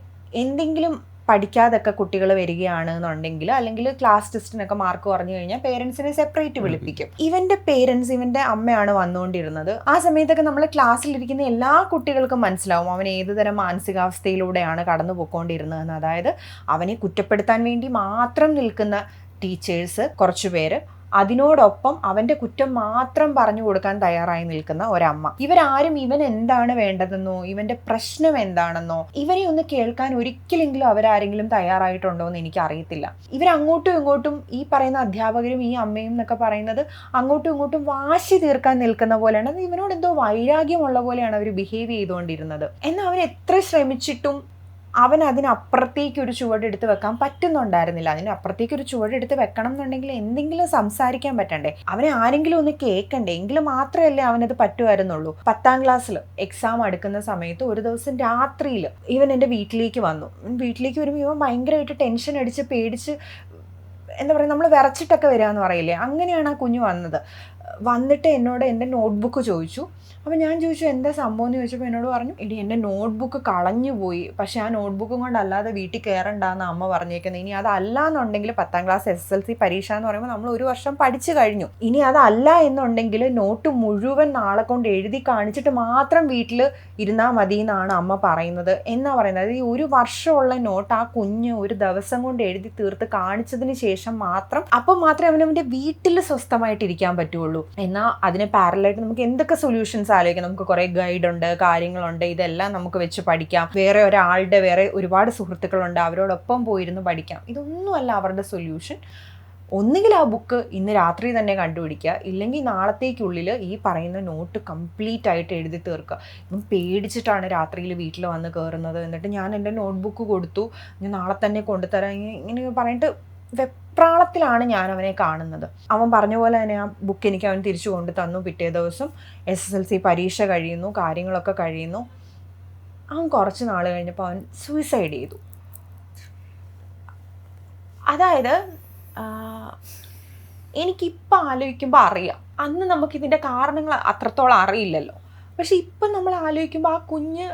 എന്തെങ്കിലും പഠിക്കാതൊക്കെ കുട്ടികൾ വരികയാണ് എന്നുണ്ടെങ്കിൽ, അല്ലെങ്കിൽ ക്ലാസ് ടെസ്റ്റിനൊക്കെ മാർക്ക് കുറഞ്ഞു കഴിഞ്ഞാൽ പേരൻസിനെ സെപ്പറേറ്റ് വിളിപ്പിക്കും. ഇവൻ്റെ പേരൻസ്, ഇവൻ്റെ അമ്മയാണ് വന്നുകൊണ്ടിരുന്നത്. ആ സമയത്തൊക്കെ നമ്മൾ ക്ലാസ്സിലിരിക്കുന്ന എല്ലാ കുട്ടികൾക്കും മനസ്സിലാവും അവൻ ഏതുതരം മാനസികാവസ്ഥയിലൂടെയാണ് കടന്നു പോയിക്കൊണ്ടിരുന്നതെന്ന്. അതായത് അവനെ കുറ്റപ്പെടുത്താൻ വേണ്ടി മാത്രം നിൽക്കുന്ന ടീച്ചേഴ്സ് കുറച്ചു പേര്, അതിനോടൊപ്പം അവൻ്റെ കുറ്റം മാത്രം പറഞ്ഞു കൊടുക്കാൻ തയ്യാറായി നിൽക്കുന്ന ഒരമ്മ. ഇവരാരും ഇവൻ എന്താണ് വേണ്ടതെന്നോ ഇവൻ്റെ പ്രശ്നം എന്താണെന്നോ ഇവനെ ഒന്ന് കേൾക്കാൻ ഒരിക്കലെങ്കിലും അവരാരെങ്കിലും തയ്യാറായിട്ടുണ്ടോ എന്ന് എനിക്കറിയത്തില്ല. ഇവരങ്ങോട്ടും ഇങ്ങോട്ടും ഈ പറയുന്ന അധ്യാപകരും ഈ അമ്മയും എന്നൊക്കെ പറയുന്നത് അങ്ങോട്ടും ഇങ്ങോട്ടും വാശി തീർക്കാൻ നിൽക്കുന്ന പോലെയാണ്. അത് ഇവനോട് എന്തോ വൈരാഗ്യമുള്ള പോലെയാണ് അവർ ബിഹേവ് ചെയ്തുകൊണ്ടിരുന്നത്. എന്നാൽ അവൻ എത്ര ശ്രമിച്ചിട്ടും അവൻ അതിനപ്പുറത്തേക്ക് ഒരു ചുവടെടുത്ത് വെക്കാൻ പറ്റുന്നുണ്ടായിരുന്നില്ല. അതിനപ്പുറത്തേക്ക് ചുവടെടുത്ത് വെക്കണം എന്നുണ്ടെങ്കിൽ എന്തെങ്കിലും സംസാരിക്കാൻ പറ്റണ്ടേ, അവനെ ആരെങ്കിലും ഒന്ന് കേൾക്കണ്ടേ, എങ്കിലും മാത്രമല്ലേ അവനത് പറ്റുമായിരുന്നുള്ളൂ. 10ാം ക്ലാസ്സിൽ എക്സാം അടുക്കുന്ന സമയത്ത് ഒരു ദിവസം രാത്രിയിൽ ഇവൻ എൻ്റെ വീട്ടിലേക്ക് വന്നു. വീട്ടിലേക്ക് വരുമ്പോൾ ഇവൻ ഭയങ്കരമായിട്ട് ടെൻഷൻ അടിച്ച് പേടിച്ച് എന്താ പറയുക, നമ്മൾ വിറച്ചിട്ടൊക്കെ വരിക എന്ന് പറയില്ലേ, അങ്ങനെയാണ് ആ കുഞ്ഞ് വന്നത്. വന്നിട്ട് എന്നോട് എൻ്റെ നോട്ട്ബുക്ക് ചോദിച്ചു. അപ്പോൾ ഞാൻ ചോദിച്ചു എന്താ സംഭവം എന്ന് ചോദിച്ചപ്പോൾ എന്നോട് പറഞ്ഞു, എടി എൻ്റെ നോട്ട്ബുക്ക് കളഞ്ഞു പോയി, പക്ഷേ ആ നോട്ട്ബുക്കും കൊണ്ടല്ലാതെ വീട്ടിൽ കയറണ്ടെന്ന് അമ്മ പറഞ്ഞേക്കുന്നത്. ഇനി അതല്ല എന്നുണ്ടെങ്കിൽ 10ാം ക്ലാസ് SSLC പരീക്ഷ എന്ന് പറയുമ്പോൾ നമ്മൾ ഒരു വർഷം പഠിച്ചു കഴിഞ്ഞു. ഇനി അതല്ല എന്നുണ്ടെങ്കിൽ നോട്ട് മുഴുവൻ നാളെ കൊണ്ട് എഴുതി കാണിച്ചിട്ട് മാത്രം വീട്ടിൽ ഇരുന്നാൽ മതി എന്നാണ് അമ്മ പറയുന്നത് എന്നാ പറയുന്നത്. ഈ ഒരു വർഷമുള്ള നോട്ട് ആ കുഞ്ഞ് ഒരു ദിവസം കൊണ്ട് എഴുതി തീർത്ത് കാണിച്ചതിന് ശേഷം മാത്രം അവനവൻ്റെ വീട്ടിൽ സ്വസ്ഥമായിട്ടിരിക്കാൻ പറ്റുള്ളൂ. എന്നാൽ അതിന് പാരലായിട്ട് നമുക്ക് എന്തൊക്കെ സൊല്യൂഷൻസ് ആലോചിക്കാം. നമുക്ക് കുറേ ഗൈഡ് ഉണ്ട്, കാര്യങ്ങളുണ്ട്, ഇതെല്ലാം നമുക്ക് വെച്ച് പഠിക്കാം. വേറെ ഒരുപാട് സുഹൃത്തുക്കളുണ്ട്, അവരോടൊപ്പം പോയിരുന്നു പഠിക്കാം. ഇതൊന്നുമല്ല അവരുടെ സൊല്യൂഷൻ. ഒന്നുകിൽ ആ ബുക്ക് ഇന്ന് രാത്രി തന്നെ കണ്ടുപിടിക്കുക, ഇല്ലെങ്കിൽ നാളത്തേക്കുള്ളിൽ ഈ പറയുന്ന നോട്ട് കംപ്ലീറ്റ് ആയിട്ട് എഴുതി തീർക്കുക. ഇപ്പം പേടിച്ചിട്ടാണ് രാത്രിയിൽ വീട്ടിൽ വന്ന് കയറുന്നത്. എന്നിട്ട് ഞാൻ എൻ്റെ നോട്ട്ബുക്ക് കൊടുത്തു, ഞാൻ നാളെ തന്നെ കൊണ്ടുതരാം ഇങ്ങനെ പറഞ്ഞിട്ട് വെപ്രാളത്തിലാണ് ഞാൻ അവനെ കാണുന്നത്. അവൻ പറഞ്ഞ പോലെ തന്നെ ആ ബുക്ക് എനിക്ക് അവൻ തിരിച്ചു കൊണ്ടു തന്നു. പിറ്റേ ദിവസം SSLC പരീക്ഷ കഴിയുന്നു, കാര്യങ്ങളൊക്കെ കഴിയുന്നു. അവൻ കുറച്ച് നാൾ കഴിഞ്ഞപ്പോൾ അവൻ സൂയിസൈഡ് ചെയ്തു. അതായത് എനിക്കിപ്പോൾ ആലോചിക്കുമ്പോൾ അറിയാം, അന്ന് നമുക്കിതിൻ്റെ കാരണങ്ങൾ അത്രത്തോളം അറിയില്ലല്ലോ. പക്ഷെ ഇപ്പം നമ്മൾ ആലോചിക്കുമ്പോൾ ആ കുഞ്ഞ്,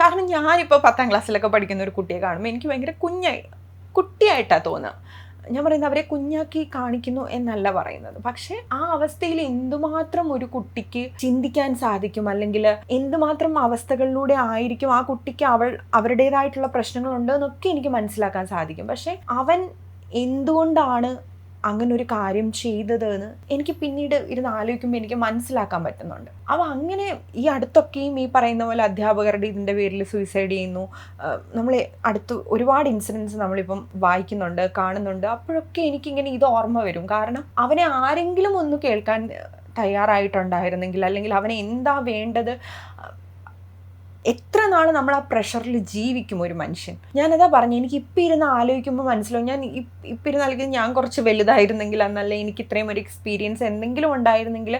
കാരണം ഞാനിപ്പോൾ 10ാം ക്ലാസ്സിലൊക്കെ പഠിക്കുന്ന ഒരു കുട്ടിയെ കാണുമ്പോൾ എനിക്ക് ഭയങ്കര കുട്ടിയായിട്ടാണ് തോന്നുക. ഞാൻ പറയുന്നത് അവരെ കുഞ്ഞാക്കി കാണിക്കുന്നു എന്നല്ല പറയുന്നത്. പക്ഷെ ആ അവസ്ഥയിൽ എന്തുമാത്രം ഒരു കുട്ടിക്ക് ചിന്തിക്കാൻ സാധിക്കും, അല്ലെങ്കിൽ എന്തുമാത്രം അവസ്ഥകളിലൂടെ ആയിരിക്കും ആ കുട്ടിക്ക് അവരുടേതായിട്ടുള്ള പ്രശ്നങ്ങളുണ്ട് എന്നൊക്കെ എനിക്ക് മനസ്സിലാക്കാൻ സാധിക്കും. പക്ഷെ അവൻ എന്തുകൊണ്ടാണ് അങ്ങനെ ഒരു കാര്യം ചെയ്തതെന്ന് എനിക്ക് പിന്നീട് ഇരുന്ന് ആലോചിക്കുമ്പോൾ എനിക്ക് മനസ്സിലാക്കാൻ പറ്റുന്നുണ്ട്. അവ അങ്ങനെ ഈ അടുത്തൊക്കെയും ഈ പറയുന്ന പോലെ അധ്യാപകരുടെ ഇതിൻ്റെ പേരിൽ സൂയിസൈഡ് ചെയ്യുന്നു. നമ്മൾ അടുത്ത് ഒരുപാട് ഇൻസിഡൻസ് നമ്മളിപ്പം വായിക്കുന്നുണ്ട്, കാണുന്നുണ്ട്. അപ്പോഴൊക്കെ എനിക്കിങ്ങനെ ഇത് ഓർമ്മ വരും. കാരണം അവനെ ആരെങ്കിലും ഒന്ന് കേൾക്കാൻ തയ്യാറായിട്ടുണ്ടായിരുന്നെങ്കിൽ, അല്ലെങ്കിൽ അവനെ എന്താ വേണ്ടത്, എത്ര നാൾ നമ്മൾ ആ പ്രഷറിൽ ജീവിക്കും ഒരു മനുഷ്യൻ. ഞാനതാ പറഞ്ഞു, എനിക്ക് ഇപ്പം ഇരുന്ന് ആലോചിക്കുമ്പോൾ മനസ്സിലാവും, ഞാൻ ഇപ്പം ഇരുന്ന് ആലോചിക്കുന്നത് ഞാൻ കുറച്ച് വലുതായിരുന്നെങ്കിൽ, എന്നല്ല എനിക്ക് ഇത്രയും ഒരു എക്സ്പീരിയൻസ് എന്തെങ്കിലും ഉണ്ടായിരുന്നെങ്കിൽ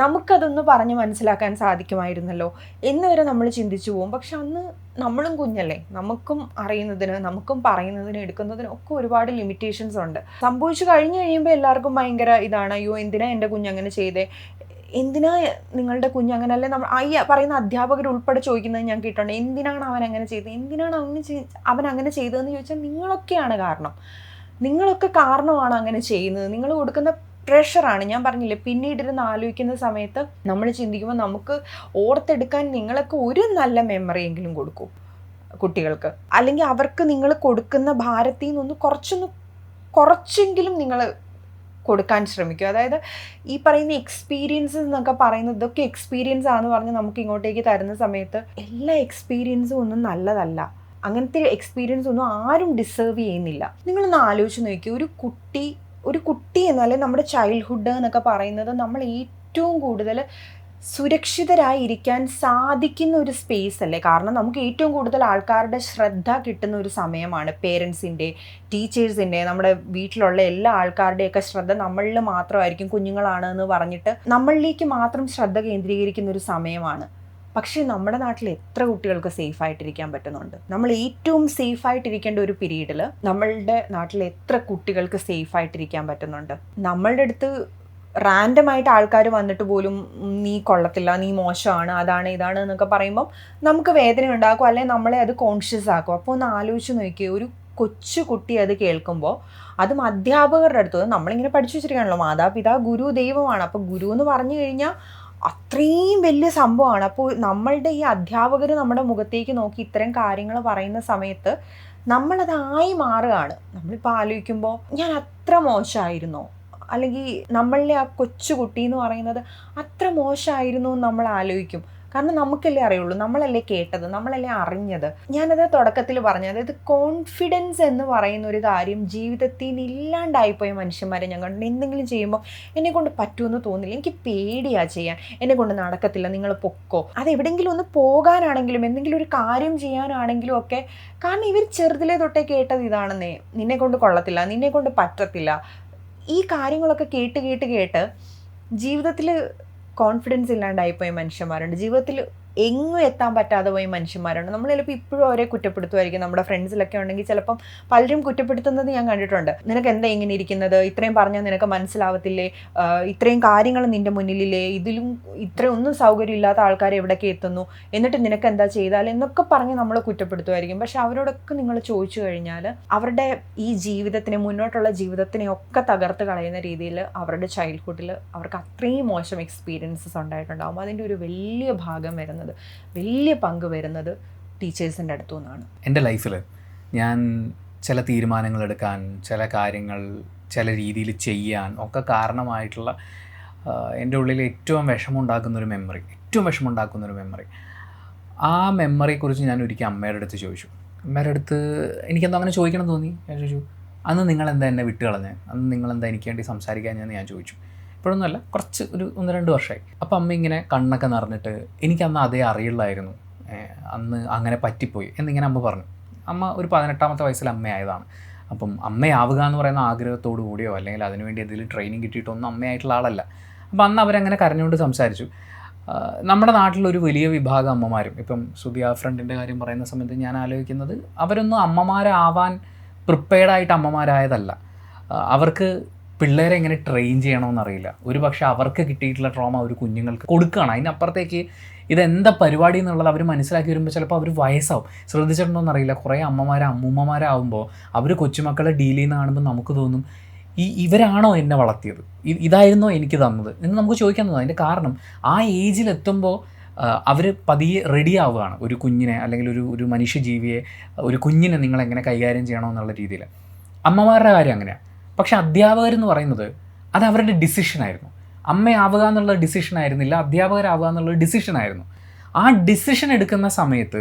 നമുക്കതൊന്ന് പറഞ്ഞ് മനസ്സിലാക്കാൻ സാധിക്കുമായിരുന്നല്ലോ എന്ന് വരെ നമ്മൾ ചിന്തിച്ചു പോകും. പക്ഷെ അന്ന് നമ്മളും കുഞ്ഞല്ലേ, നമുക്കും അറിയുന്നതിന്, നമുക്കും പറയുന്നതിന്, എടുക്കുന്നതിനും ഒക്കെ ഒരുപാട് ലിമിറ്റേഷൻസ് ഉണ്ട്. സംഭവിച്ചു കഴിഞ്ഞ് കഴിയുമ്പോൾ എല്ലാവർക്കും ഭയങ്കര ഇതാണ്, അയ്യോ എന്തിനാ എൻ്റെ കുഞ്ഞങ്ങനെ ചെയ്തേ, എന്തിനാ നിങ്ങളുടെ കുഞ്ഞ് അങ്ങനെ, അല്ലെ നമ്മൾ ഈ പറയുന്ന അധ്യാപകർ ഉൾപ്പെടെ ചോദിക്കുന്നത് ഞാൻ കേട്ടിട്ടുണ്ട്, എന്തിനാണ് അവൻ അങ്ങനെ ചെയ്തത്, എന്തിനാണ് അവൻ അങ്ങനെ ചെയ്തതെന്ന് ചോദിച്ചാൽ നിങ്ങളൊക്കെയാണ് കാരണം, നിങ്ങളൊക്കെ കാരണമാണ് അങ്ങനെ ചെയ്യുന്നത്, നിങ്ങൾ കൊടുക്കുന്ന പ്രഷറാണ്. ഞാൻ പറഞ്ഞില്ലേ, പിന്നീടിരുന്ന് ആലോചിക്കുന്ന സമയത്ത് നമ്മൾ ചിന്തിക്കുമ്പോൾ നമുക്ക് ഓർത്തെടുക്കാൻ നിങ്ങളൊക്കെ ഒരു നല്ല മെമ്മറിയെങ്കിലും കൊടുക്കൂ കുട്ടികൾക്ക്, അല്ലെങ്കിൽ അവർക്ക് നിങ്ങൾ കൊടുക്കുന്ന ഭാരത്തിൽ നിന്നൊന്ന് കുറച്ചെങ്കിലും നിങ്ങൾ കൊടുക്കാൻ ശ്രമിക്കുക. അതായത് ഈ പറയുന്ന എക്സ്പീരിയൻസസ് എന്നൊക്കെ പറയുന്നത്, ഇതൊക്കെ എക്സ്പീരിയൻസ് ആണെന്ന് പറഞ്ഞ് നമുക്ക് ഇങ്ങോട്ടേക്ക് തരുന്ന സമയത്ത് എല്ലാ എക്സ്പീരിയൻസും ഒന്നും നല്ലതല്ല. അങ്ങനത്തെ എക്സ്പീരിയൻസ് ഒന്നും ആരും ഡിസേർവ് ചെയ്യുന്നില്ല. നിങ്ങളൊന്ന് ആലോചിച്ച് നോക്കി, ഒരു കുട്ടി എന്നല്ലേ നമ്മുടെ ചൈൽഡ്ഹുഡ് എന്നൊക്കെ പറയുന്നത് നമ്മൾ ഏറ്റവും കൂടുതൽ സുരക്ഷിതരായിരിക്കാൻ സാധിക്കുന്ന ഒരു സ്പേസ് അല്ലേ. കാരണം നമുക്ക് ഏറ്റവും കൂടുതൽ ആൾക്കാരുടെ ശ്രദ്ധ കിട്ടുന്ന ഒരു സമയമാണ്. പേരൻസിൻ്റെ, ടീച്ചേഴ്സിൻ്റെ, നമ്മുടെ വീട്ടിലുള്ള എല്ലാ ആൾക്കാരുടെയൊക്കെ ശ്രദ്ധ നമ്മളിൽ മാത്രമായിരിക്കും. കുഞ്ഞുങ്ങളാണ് എന്ന് പറഞ്ഞിട്ട് നമ്മളിലേക്ക് മാത്രം ശ്രദ്ധ കേന്ദ്രീകരിക്കുന്ന ഒരു സമയമാണ്. പക്ഷേ നമ്മുടെ നാട്ടിൽ എത്ര കുട്ടികൾക്ക് സേഫായിട്ടിരിക്കാൻ പറ്റുന്നുണ്ട്? നമ്മൾ ഏറ്റവും സേഫായിട്ടിരിക്കേണ്ട ഒരു പീരീഡിൽ നമ്മളുടെ നാട്ടിൽ എത്ര കുട്ടികൾക്ക് സേഫായിട്ടിരിക്കാൻ പറ്റുന്നുണ്ട്? നമ്മളുടെ അടുത്ത് റാൻഡമായിട്ട് ആൾക്കാർ വന്നിട്ട് പോലും നീ കൊള്ളത്തില്ല, നീ മോശമാണ്, അതാണ് ഇതാണ് എന്നൊക്കെ പറയുമ്പം നമുക്ക് വേദന ഉണ്ടാക്കും, അല്ലെങ്കിൽ നമ്മളെ അത് കോൺഷ്യസ് ആക്കും. അപ്പോൾ ഒന്ന് ആലോചിച്ച് നോക്കിയേ, ഒരു കൊച്ചു കുട്ടി അത് കേൾക്കുമ്പോൾ, അതും അധ്യാപകരുടെ അടുത്ത്, നമ്മളിങ്ങനെ പഠിച്ചു വെച്ചിരിക്കുകയാണല്ലോ, മാതാപിതാ ഗുരു ദൈവമാണ്. അപ്പോൾ ഗുരു എന്ന് പറഞ്ഞു കഴിഞ്ഞാൽ അത്രയും വലിയ സംഭവമാണ്. അപ്പോൾ നമ്മളുടെ ഈ അധ്യാപകർ നമ്മുടെ മുഖത്തേക്ക് നോക്കി ഇത്തരം കാര്യങ്ങൾ പറയുന്ന സമയത്ത് നമ്മളതായി മാറുകയാണ്. നമ്മളിപ്പോൾ ആലോചിക്കുമ്പോൾ ഞാൻ അത്ര മോശമായിരുന്നോ, അല്ലെങ്കിൽ നമ്മളുടെ ആ കൊച്ചുകുട്ടി എന്ന് പറയുന്നത് അത്ര മോശമായിരുന്നു എന്ന് നമ്മൾ ആലോചിക്കും. കാരണം നമുക്കല്ലേ അറിയുള്ളൂ, നമ്മളല്ലേ കേട്ടത്, നമ്മളല്ലേ അറിഞ്ഞത്. ഞാനത് തുടക്കത്തിൽ പറഞ്ഞു, അതായത് കോൺഫിഡൻസ് എന്ന് പറയുന്ന ഒരു കാര്യം ജീവിതത്തിൽ നിന്ന് ഇല്ലാണ്ടായിപ്പോയ മനുഷ്യന്മാരെ ഞാൻ കണ്ടു. എന്തെങ്കിലും ചെയ്യുമ്പോൾ എന്നെക്കൊണ്ട് പറ്റുമെന്ന് തോന്നില്ല, എനിക്ക് പേടിയാണ് ചെയ്യാൻ, എന്നെക്കൊണ്ട് നടക്കത്തില്ല, നിങ്ങൾ പൊക്കോ. അതെവിടെയെങ്കിലും ഒന്ന് പോകാനാണെങ്കിലും എന്തെങ്കിലും ഒരു കാര്യം ചെയ്യാനാണെങ്കിലും ഒക്കെ, കാരണം ഇവർ ചെറുതിലേ തൊട്ടേ കേട്ടത് ഇതാണെന്നേ, നിന്നെക്കൊണ്ട് കൊള്ളത്തില്ല, നിന്നെക്കൊണ്ട് പറ്റത്തില്ല. ഈ കാര്യങ്ങളൊക്കെ കേട്ട് ജീവിതത്തിൽ കോൺഫിഡൻസ് ഇല്ലാണ്ടായിപ്പോയ മനുഷ്യന്മാരുണ്ട്. ജീവിതത്തിൽ എങ്ങും എത്താൻ പറ്റാതെ പോയ മനുഷ്യന്മാരുണ്ട്. നമ്മൾ ചിലപ്പോൾ ഇപ്പോഴും അവരെ കുറ്റപ്പെടുത്തുമായിരിക്കും. നമ്മുടെ ഫ്രണ്ട്സിലൊക്കെ ഉണ്ടെങ്കിൽ ചിലപ്പം പലരും കുറ്റപ്പെടുത്തുന്നത് ഞാൻ കണ്ടിട്ടുണ്ട്. നിനക്ക് എന്താ ഇങ്ങനെ ഇരിക്കുന്നത്, ഇത്രയും പറഞ്ഞാൽ നിനക്ക് മനസ്സിലാവത്തില്ലേ, ഇത്രയും കാര്യങ്ങൾ നിൻ്റെ മുന്നിലില്ലേ, ഇതിലും ഇത്രയും ഒന്നും സൗകര്യമില്ലാത്ത ആൾക്കാർ എവിടേക്ക് എത്തുന്നു, എന്നിട്ട് നിനക്ക് എന്താ ചെയ്താൽ എന്നൊക്കെ പറഞ്ഞ് നമ്മൾ കുറ്റപ്പെടുത്തുമായിരിക്കും. പക്ഷെ അവരോടൊക്കെ നിങ്ങൾ ചോദിച്ചു കഴിഞ്ഞാൽ അവരുടെ ഈ ജീവിതത്തിനെ, മുന്നോട്ടുള്ള ജീവിതത്തിനെ ഒക്കെ തകർത്ത് കളയുന്ന രീതിയിൽ അവരുടെ ചൈൽഡ്ഹുഡിൽ അവർക്ക് അത്രയും മോശം എക്സ്പീരിയൻസസ് ഉണ്ടായിട്ടുണ്ടാകും. അതിൻ്റെ ഒരു വലിയ ഭാഗം വരുന്നത്, വലിയ പങ്ക് വരുന്നത് ടീച്ചേഴ്സിൻ്റെ അടുത്തു നിന്നാണ്. എൻ്റെ ലൈഫിൽ ഞാൻ ചില തീരുമാനങ്ങൾ എടുക്കാൻ, ചില കാര്യങ്ങൾ ചില രീതിയിൽ ചെയ്യാൻ ഒക്കെ കാരണമായിട്ടുള്ള എൻ്റെ ഉള്ളിൽ ഏറ്റവും വിഷമമുണ്ടാക്കുന്നൊരു മെമ്മറി, ആ മെമ്മറിയെക്കുറിച്ച് ഞാൻ ഒരിക്കൽ അമ്മയുടെ അടുത്ത് ചോദിച്ചു. അമ്മയുടെ അടുത്ത് എനിക്കെന്തോ അങ്ങനെ ചോദിക്കണം തോന്നി. ഞാൻ ചോദിച്ചു, അന്ന് നിങ്ങളെന്താ എന്നെ വിട്ട് കളഞ്ഞത്, അന്ന് നിങ്ങളെന്താ എനിക്ക് വേണ്ടി സംസാരിക്കാൻ ഞാൻ ചോദിച്ചു. ഇപ്പോഴൊന്നുമല്ല, കുറച്ച് ഒരു 1-2 വർഷമായി. അപ്പോൾ അമ്മ ഇങ്ങനെ കണ്ണൊക്കെ നിറഞ്ഞിട്ട്, എനിക്കന്ന് അതേ അറിയില്ലായിരുന്നു, അന്ന് അങ്ങനെ പറ്റിപ്പോയി എന്നിങ്ങനെ അമ്മ പറഞ്ഞു. അമ്മ ഒരു 18-ാമത്തെ വയസ്സിൽ അമ്മയായതാണ്. അപ്പം അമ്മയാവുക എന്ന് പറയുന്ന ആഗ്രഹത്തോടു കൂടിയോ അല്ലെങ്കിൽ അതിനുവേണ്ടി എന്തെങ്കിലും ട്രെയിനിങ് കിട്ടിയിട്ടൊന്നും അമ്മയായിട്ടുള്ള ആളല്ല. അപ്പോൾ അന്ന് അവരങ്ങനെ കരഞ്ഞുകൊണ്ട് സംസാരിച്ചു. നമ്മുടെ നാട്ടിലൊരു വലിയ വിഭാഗം അമ്മമാരും, ഇപ്പം സുധിയ ഫ്രണ്ടിൻ്റെ കാര്യം പറയുന്ന സമയത്ത് ഞാൻ ആലോചിക്കുന്നത്, അവരൊന്നും അമ്മമാരാവാൻ പ്രിപ്പയർഡായിട്ട് അമ്മമാരായതല്ല. അവർക്ക് പിള്ളേരെ എങ്ങനെ ട്രെയിൻ ചെയ്യണമെന്നറിയില്ല. ഒരു പക്ഷേ അവർക്ക് കിട്ടിയിട്ടുള്ള ട്രോമ ഒരു കുഞ്ഞുങ്ങൾക്ക് കൊടുക്കുകയാണ്. അതിനപ്പുറത്തേക്ക് ഇതെന്താ പരിപാടി എന്നുള്ളത് അവർ മനസ്സിലാക്കി വരുമ്പോൾ ചിലപ്പോൾ അവർ വയസ്സാവും. ശ്രദ്ധിച്ചിട്ടുണ്ടോയെന്നറിയില്ല, കുറേ അമ്മൂമ്മമാരാകുമ്പോൾ അവർ കൊച്ചുമക്കളെ ഡീൽ ചെയ്യുന്ന കാണുമ്പോൾ നമുക്ക് തോന്നും, ഇവരാണോ എന്നെ വളർത്തിയത്, ഇതായിരുന്നോ എനിക്ക് തന്നത് എന്ന് നമുക്ക് ചോദിക്കാൻ തോന്നും. അതിൻ്റെ കാരണം ആ ഏജിലെത്തുമ്പോൾ അവർ പതിയെ റെഡി ആവുകയാണ്. ഒരു കുഞ്ഞിനെ അല്ലെങ്കിൽ ഒരു മനുഷ്യജീവിയെ, ഒരു കുഞ്ഞിനെ നിങ്ങളെങ്ങനെ കൈകാര്യം ചെയ്യണമെന്നുള്ള രീതിയിൽ. അമ്മമാരുടെ കാര്യം അങ്ങനെയാണ്. പക്ഷെ അധ്യാപകരെന്ന് പറയുന്നത് അത് അവരുടെ ഡിസിഷനായിരുന്നു. അമ്മയാവുക എന്നുള്ള ഡിസിഷൻ ആയിരുന്നില്ല, അധ്യാപകരാവുക എന്നുള്ള ഡിസിഷനായിരുന്നു. ആ ഡിസിഷൻ എടുക്കുന്ന സമയത്ത്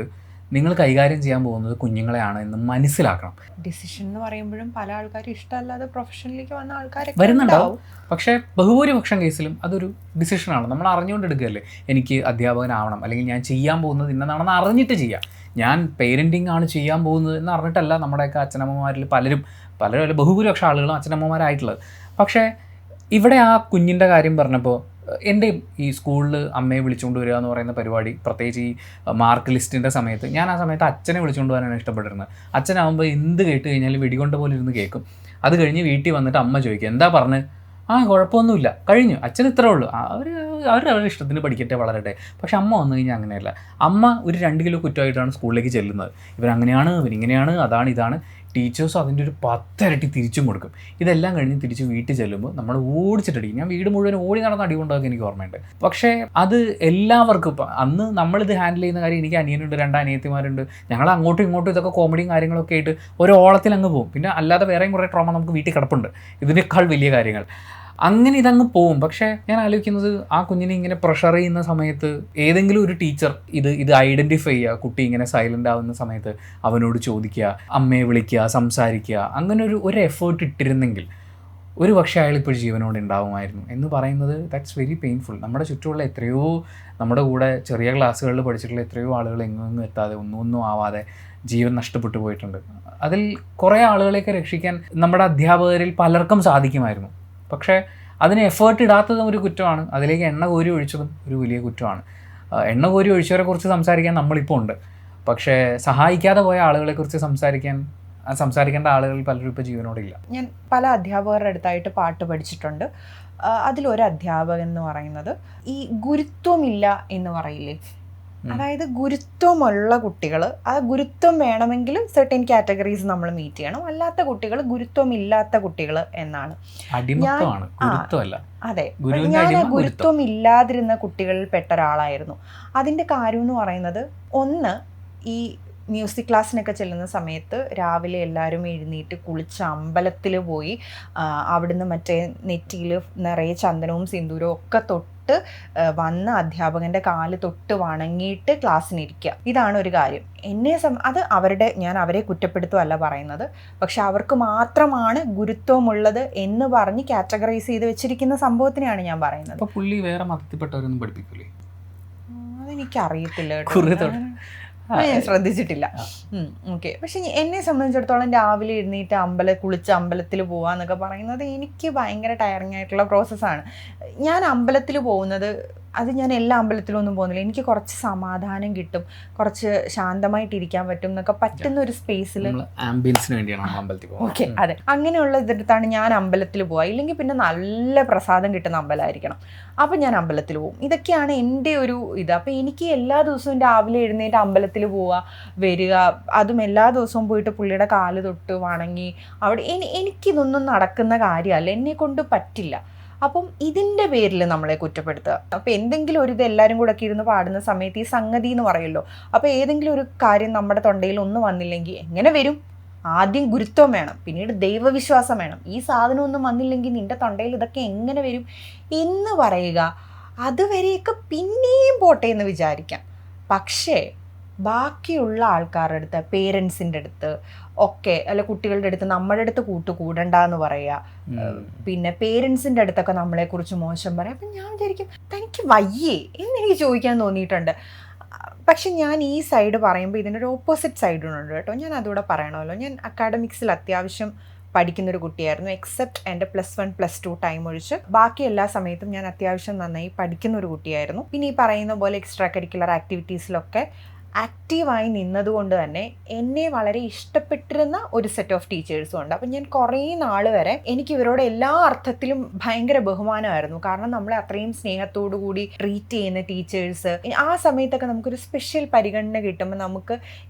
നിങ്ങൾ കൈകാര്യം ചെയ്യാൻ പോകുന്നത് കുഞ്ഞുങ്ങളെയാണ് എന്ന് മനസ്സിലാക്കണം. ഡിസിഷൻ എന്ന് പറയുമ്പോഴും പല ആൾക്കാരും ഇഷ്ടമല്ലാതെ പ്രൊഫഷനിലേക്ക് വന്ന ആൾക്കാരൊക്കെ വരുന്നുണ്ടാവും. പക്ഷേ ബഹുഭൂരിപക്ഷം കേസിലും അതൊരു ഡിസിഷനാണ്. നമ്മൾ അറിഞ്ഞുകൊണ്ട് എടുക്കുകയല്ലേ, എനിക്ക് അധ്യാപകനാവണം അല്ലെങ്കിൽ ഞാൻ ചെയ്യാൻ പോകുന്നത് ഇന്നതാണെന്ന് അറിഞ്ഞിട്ട് ചെയ്യാം. ഞാൻ പേരൻറ്റിങ് ആണ് ചെയ്യാൻ പോകുന്നത് എന്ന് അറിഞ്ഞിട്ടല്ല നമ്മുടെയൊക്കെ അച്ഛനമ്മമാരിൽ പലരും ബഹുഭൂരിപക്ഷം ആളുകളും അച്ഛനമ്മമാരായിട്ടുള്ളത്. പക്ഷേ ഇവിടെ ആ കുഞ്ഞിൻ്റെ കാര്യം പറഞ്ഞപ്പോൾ എൻ്റെയും ഈ സ്കൂളിൽ അമ്മയെ വിളിച്ചുകൊണ്ട് വരിക എന്ന് പറയുന്ന പരിപാടി, പ്രത്യേകിച്ച് ഈ മാർക്ക് ലിസ്റ്റിൻ്റെ സമയത്ത്, ഞാൻ ആ സമയത്ത് അച്ഛനെ വിളിച്ചുകൊണ്ട് വരാനാണ് ഇഷ്ടപ്പെട്ടിരുന്നത്. അച്ഛനാകുമ്പോൾ എന്ത് കേട്ട് കഴിഞ്ഞാലും വെടികൊണ്ട പോലെ ഇരുന്ന് കേൾക്കും. അത് കഴിഞ്ഞ് വീട്ടിൽ വന്നിട്ട് അമ്മ ചോദിക്കും എന്താ പറഞ്ഞ്, കുഴപ്പമൊന്നുമില്ല കഴിഞ്ഞു, അച്ഛൻ ഇത്രേ ഉള്ളൂ, അവരുടെ ഇഷ്ടത്തിന് പഠിക്കട്ടെ വളരട്ടെ. പക്ഷെ അമ്മ വന്നു കഴിഞ്ഞാൽ അങ്ങനെയല്ല. അമ്മ ഒരു 2 കിലോ കുറ്റമായിട്ടാണ് സ്കൂളിലേക്ക് ചെല്ലുന്നത്. ഇവരങ്ങനെയാണ്, ഇവരിങ്ങനെയാണ്, അതാണ് ഇതാണ്. ടീച്ചേഴ്സും അതിൻ്റെ ഒരു 10 ഇരട്ടി തിരിച്ചും കൊടുക്കും. ഇതെല്ലാം കഴിഞ്ഞ് തിരിച്ച് വീട്ടിൽ ചെല്ലുമ്പോൾ നമ്മൾ ഓടിച്ചിട്ടടിക്കും. ഞാൻ വീട് മുഴുവൻ ഓടി നടന്ന് അടി കൊണ്ടൊക്കെ എനിക്ക് ഓർമ്മയുണ്ട്. പക്ഷേ അത് എല്ലാവർക്കും ഇപ്പം അന്ന് നമ്മളിത് ഹാൻഡിൽ ചെയ്യുന്ന കാര്യം, എനിക്ക് അനിയനുണ്ട്, 2 അനിയത്തിമാരുണ്ട്, ഞങ്ങൾ അങ്ങോട്ടും ഇങ്ങോട്ടും ഇതൊക്കെ കോമഡിയും കാര്യങ്ങളൊക്കെ ആയിട്ട് ഒരു ഓളത്തിൽ അങ്ങ് പോകും. പിന്നെ അല്ലാതെ വേറെയും കുറേ ട്രോമ നമുക്ക് വീട്ടിൽ കിടപ്പുണ്ട്, ഇതിനേക്കാൾ വലിയ കാര്യങ്ങൾ. അങ്ങനെ ഇതങ്ങ് പോവും. പക്ഷേ ഞാൻ ആലോചിക്കുന്നത് ആ കുഞ്ഞിനെ ഇങ്ങനെ പ്രഷർ ചെയ്യുന്ന സമയത്ത് ഏതെങ്കിലും ഒരു ടീച്ചർ ഇത് ഐഡൻറ്റിഫൈ ചെയ്യുക, കുട്ടി ഇങ്ങനെ സൈലൻ്റ് ആവുന്ന സമയത്ത് അവനോട് ചോദിക്കുക, അമ്മയെ വിളിക്കുക, സംസാരിക്കുക, അങ്ങനെ ഒരു എഫേർട്ട് ഇട്ടിരുന്നെങ്കിൽ ഒരു പക്ഷേ അയാളിപ്പോൾ ജീവനോട് ഉണ്ടാവുമായിരുന്നു എന്ന് പറയുന്നത് ദാറ്റ്സ് വെരി പെയിൻഫുൾ. നമ്മുടെ ചുറ്റുമുള്ള എത്രയോ, നമ്മുടെ കൂടെ ചെറിയ ക്ലാസ്സുകളിൽ പഠിച്ചിട്ടുള്ള എത്രയോ ആളുകൾ എങ്ങും എത്താതെ ഒന്നും ആവാതെ ജീവൻ നഷ്ടപ്പെട്ടു പോയിട്ടുണ്ട്. അതിൽ കുറേ ആളുകളെയൊക്കെ രക്ഷിക്കാൻ നമ്മുടെ അധ്യാപകരിൽ പലർക്കും സാധിക്കുമായിരുന്നു. പക്ഷേ അതിന് എഫേർട്ട് ഇടാത്തതും ഒരു കുറ്റമാണ്. അതിലേക്ക് എണ്ണ കോരി ഒഴിച്ചതും ഒരു വലിയ കുറ്റമാണ്. എണ്ണ കോരി ഒഴിച്ചവരെ കുറിച്ച് സംസാരിക്കാൻ നമ്മളിപ്പോൾ ഉണ്ട്. പക്ഷേ സഹായിക്കാതെ പോയ ആളുകളെക്കുറിച്ച് സംസാരിക്കേണ്ട ആളുകൾ പലരും ഇപ്പോൾ ജീവനോടില്ല. ഞാൻ പല അധ്യാപകരുടെ അടുത്തായിട്ട് പാട്ട് പഠിച്ചിട്ടുണ്ട്. അതിലൊരു അധ്യാപകൻ എന്ന് പറയുന്നത് ഈ ഗുരുത്വമില്ല എന്ന് പറയില്ലേ, അതായത് ഗുരുത്വമുള്ള കുട്ടികൾ, ആ ഗുരുത്വം വേണമെങ്കിൽ സെർട്ടൻ കാറ്റഗറീസ് നമ്മൾ മീറ്റ് ചെയ്യണം, അല്ലാത്ത കുട്ടികൾ ഗുരുത്വമില്ലാത്ത കുട്ടികൾ എന്നാണ്. അതെ, ഞാൻ ഗുരുത്വം ഇല്ലാതിരുന്ന കുട്ടികളിൽ പെട്ട ഒരാളായിരുന്നു. അതിൻ്റെ കാര്യം എന്ന് പറയുന്നത്, ഒന്ന്, ഈ മ്യൂസിക് ക്ലാസ്സിനൊക്കെ ചെല്ലുന്ന സമയത്ത് രാവിലെ എല്ലാവരും എഴുന്നേറ്റ് കുളിച്ച് അമ്പലത്തിൽ പോയി അവിടുന്ന് മറ്റേ നെറ്റിയിൽ നിറയെ ചന്ദനവും സിന്ദൂരവും ഒക്കെ തൊട്ട് വന്ന് അധ്യാപകൻ്റെ കാല് തൊട്ട് വണങ്ങിയിട്ട് ക്ലാസ്സിനിരിക്കുക. ഇതാണ് ഒരു കാര്യം. അത് ഞാൻ അവരെ കുറ്റപ്പെടുത്തുകയല്ല പറയുന്നത്, പക്ഷെ അവർക്ക് മാത്രമാണ് ഗുരുത്വമുള്ളത് എന്ന് പറഞ്ഞ് കാറ്റഗറൈസ് ചെയ്ത് വെച്ചിരിക്കുന്ന സംഭവത്തിനെയാണ് ഞാൻ പറയുന്നത്. പുള്ളി വേറെ മതത്തിൽപ്പെട്ടവരൊന്നും പഠിപ്പിക്കൂലേ? അതെനിക്കറിയത്തില്ല കേട്ടോ, ഞാൻ ശ്രദ്ധിച്ചിട്ടില്ല. ഓക്കെ. പക്ഷെ എന്നെ സംബന്ധിച്ചിടത്തോളം രാവിലെ എഴുന്നേറ്റ് കുളിച്ച് അമ്പലത്തിൽ പോവാന്നൊക്കെ പറയുന്നത് എനിക്ക് ഭയങ്കര ടയറിങ് ആയിട്ടുള്ള പ്രോസസ്സാണ്. ഞാൻ അമ്പലത്തിൽ പോകുന്നത്, അത് ഞാൻ എല്ലാ അമ്പലത്തിലൊന്നും പോകുന്നില്ല. എനിക്ക് കുറച്ച് സമാധാനം കിട്ടും, കുറച്ച് ശാന്തമായിട്ടിരിക്കാൻ പറ്റും എന്നൊക്കെ പറ്റുന്ന ഒരു സ്പേസിൽ ആംബിയൻസിന് വേണ്ടിയാണ് അമ്പലത്തിൽ പോകുന്നത്. ഓക്കെ, അതെ, അങ്ങനെയുള്ള ഇതെടുത്താണ് ഞാൻ അമ്പലത്തിൽ പോവുക. ഇല്ലെങ്കിൽ പിന്നെ നല്ല പ്രസാദം കിട്ടുന്ന അമ്പലമായിരിക്കണം, അപ്പം ഞാൻ അമ്പലത്തിൽ പോകും. ഇതൊക്കെയാണ് എൻ്റെ ഒരു ഇത്. അപ്പം എനിക്ക് എല്ലാ ദിവസവും രാവിലെ എഴുന്നേറ്റ് അമ്പലത്തിൽ പോവുക, വരിക, അതും എല്ലാ ദിവസവും പോയിട്ട് പുള്ളിയുടെ കാല് തൊട്ട് വണങ്ങി അവിടെ എനിക്കിതൊന്നും നടക്കുന്ന കാര്യമല്ല, എന്നെ കൊണ്ട് പറ്റില്ല. അപ്പം ഇതിൻ്റെ പേരിൽ നമ്മളെ കുറ്റപ്പെടുത്തുക. അപ്പോൾ എന്തെങ്കിലും ഒരു ഇത് എല്ലാവരും കൂടെ ഒക്കെ ഇരുന്ന് പാടുന്ന സമയത്ത് ഈ സംഗതി എന്ന് പറയുമല്ലോ, അപ്പോൾ ഏതെങ്കിലും ഒരു കാര്യം നമ്മുടെ തൊണ്ടയിൽ ഒന്നും വന്നില്ലെങ്കിൽ എങ്ങനെ വരും? ആദ്യം ഗുരുത്വം വേണം, പിന്നീട് ദൈവവിശ്വാസം വേണം. ഈ സാധനം ഒന്നും വന്നില്ലെങ്കിൽ നിൻ്റെ തൊണ്ടയിൽ ഇതൊക്കെ എങ്ങനെ വരും എന്ന് പറയുക. അതുവരെയൊക്കെ പിന്നെയും പോട്ടെ എന്ന് വിചാരിക്കാം. പക്ഷേ ബാക്കിയുള്ള ആൾക്കാരുടെ അടുത്ത്, പേരൻസിൻ്റെ അടുത്ത് ഒക്കെ, അല്ല കുട്ടികളുടെ അടുത്ത് നമ്മുടെ അടുത്ത് കൂടണ്ട എന്ന് പറയുക, പിന്നെ പേരൻസിൻ്റെ അടുത്തൊക്കെ നമ്മളെക്കുറിച്ച് മോശം പറയാം. അപ്പം ഞാൻ വിചാരിക്കും, തനിക്ക് വയ്യേ എന്നെനിക്ക് ചോദിക്കാൻ തോന്നിയിട്ടുണ്ട്. പക്ഷെ ഞാൻ ഈ സൈഡ് പറയുമ്പോൾ ഇതിനൊരു ഓപ്പോസിറ്റ് സൈഡുണ്ട് കേട്ടോ. ഞാൻ അതുകൂടെ പറയണമല്ലോ. ഞാൻ അക്കാഡമിക്സിൽ അത്യാവശ്യം പഠിക്കുന്നൊരു കുട്ടിയായിരുന്നു. എക്സെപ്റ്റ് എൻ്റെ +1 +2 ടൈം ഒഴിച്ച് ബാക്കി എല്ലാ സമയത്തും ഞാൻ അത്യാവശ്യം നന്നായി പഠിക്കുന്ന ഒരു കുട്ടിയായിരുന്നു. പിന്നെ ഈ പറയുന്ന പോലെ എക്സ്ട്രാ കരിക്കുലർ ആക്ടിവിറ്റീസിലൊക്കെ ആക്റ്റീവായി നിന്നതുകൊണ്ട് തന്നെ എന്നെ വളരെ ഇഷ്ടപ്പെട്ടിരുന്ന ഒരു സെറ്റ് ഓഫ് ടീച്ചേഴ്സും ഉണ്ട്. അപ്പം ഞാൻ കുറേ നാൾ വരെ എനിക്ക് ഇവരോട് എല്ലാ അർത്ഥത്തിലും ഭയങ്കര ബഹുമാനമായിരുന്നു. കാരണം നമ്മളെ അത്രയും സ്നേഹത്തോടു കൂടി ട്രീറ്റ് ചെയ്യുന്ന ടീച്ചേഴ്സ്, ആ സമയത്തൊക്കെ നമുക്കൊരു സ്പെഷ്യൽ പരിഗണന കിട്ടുമ്പോൾ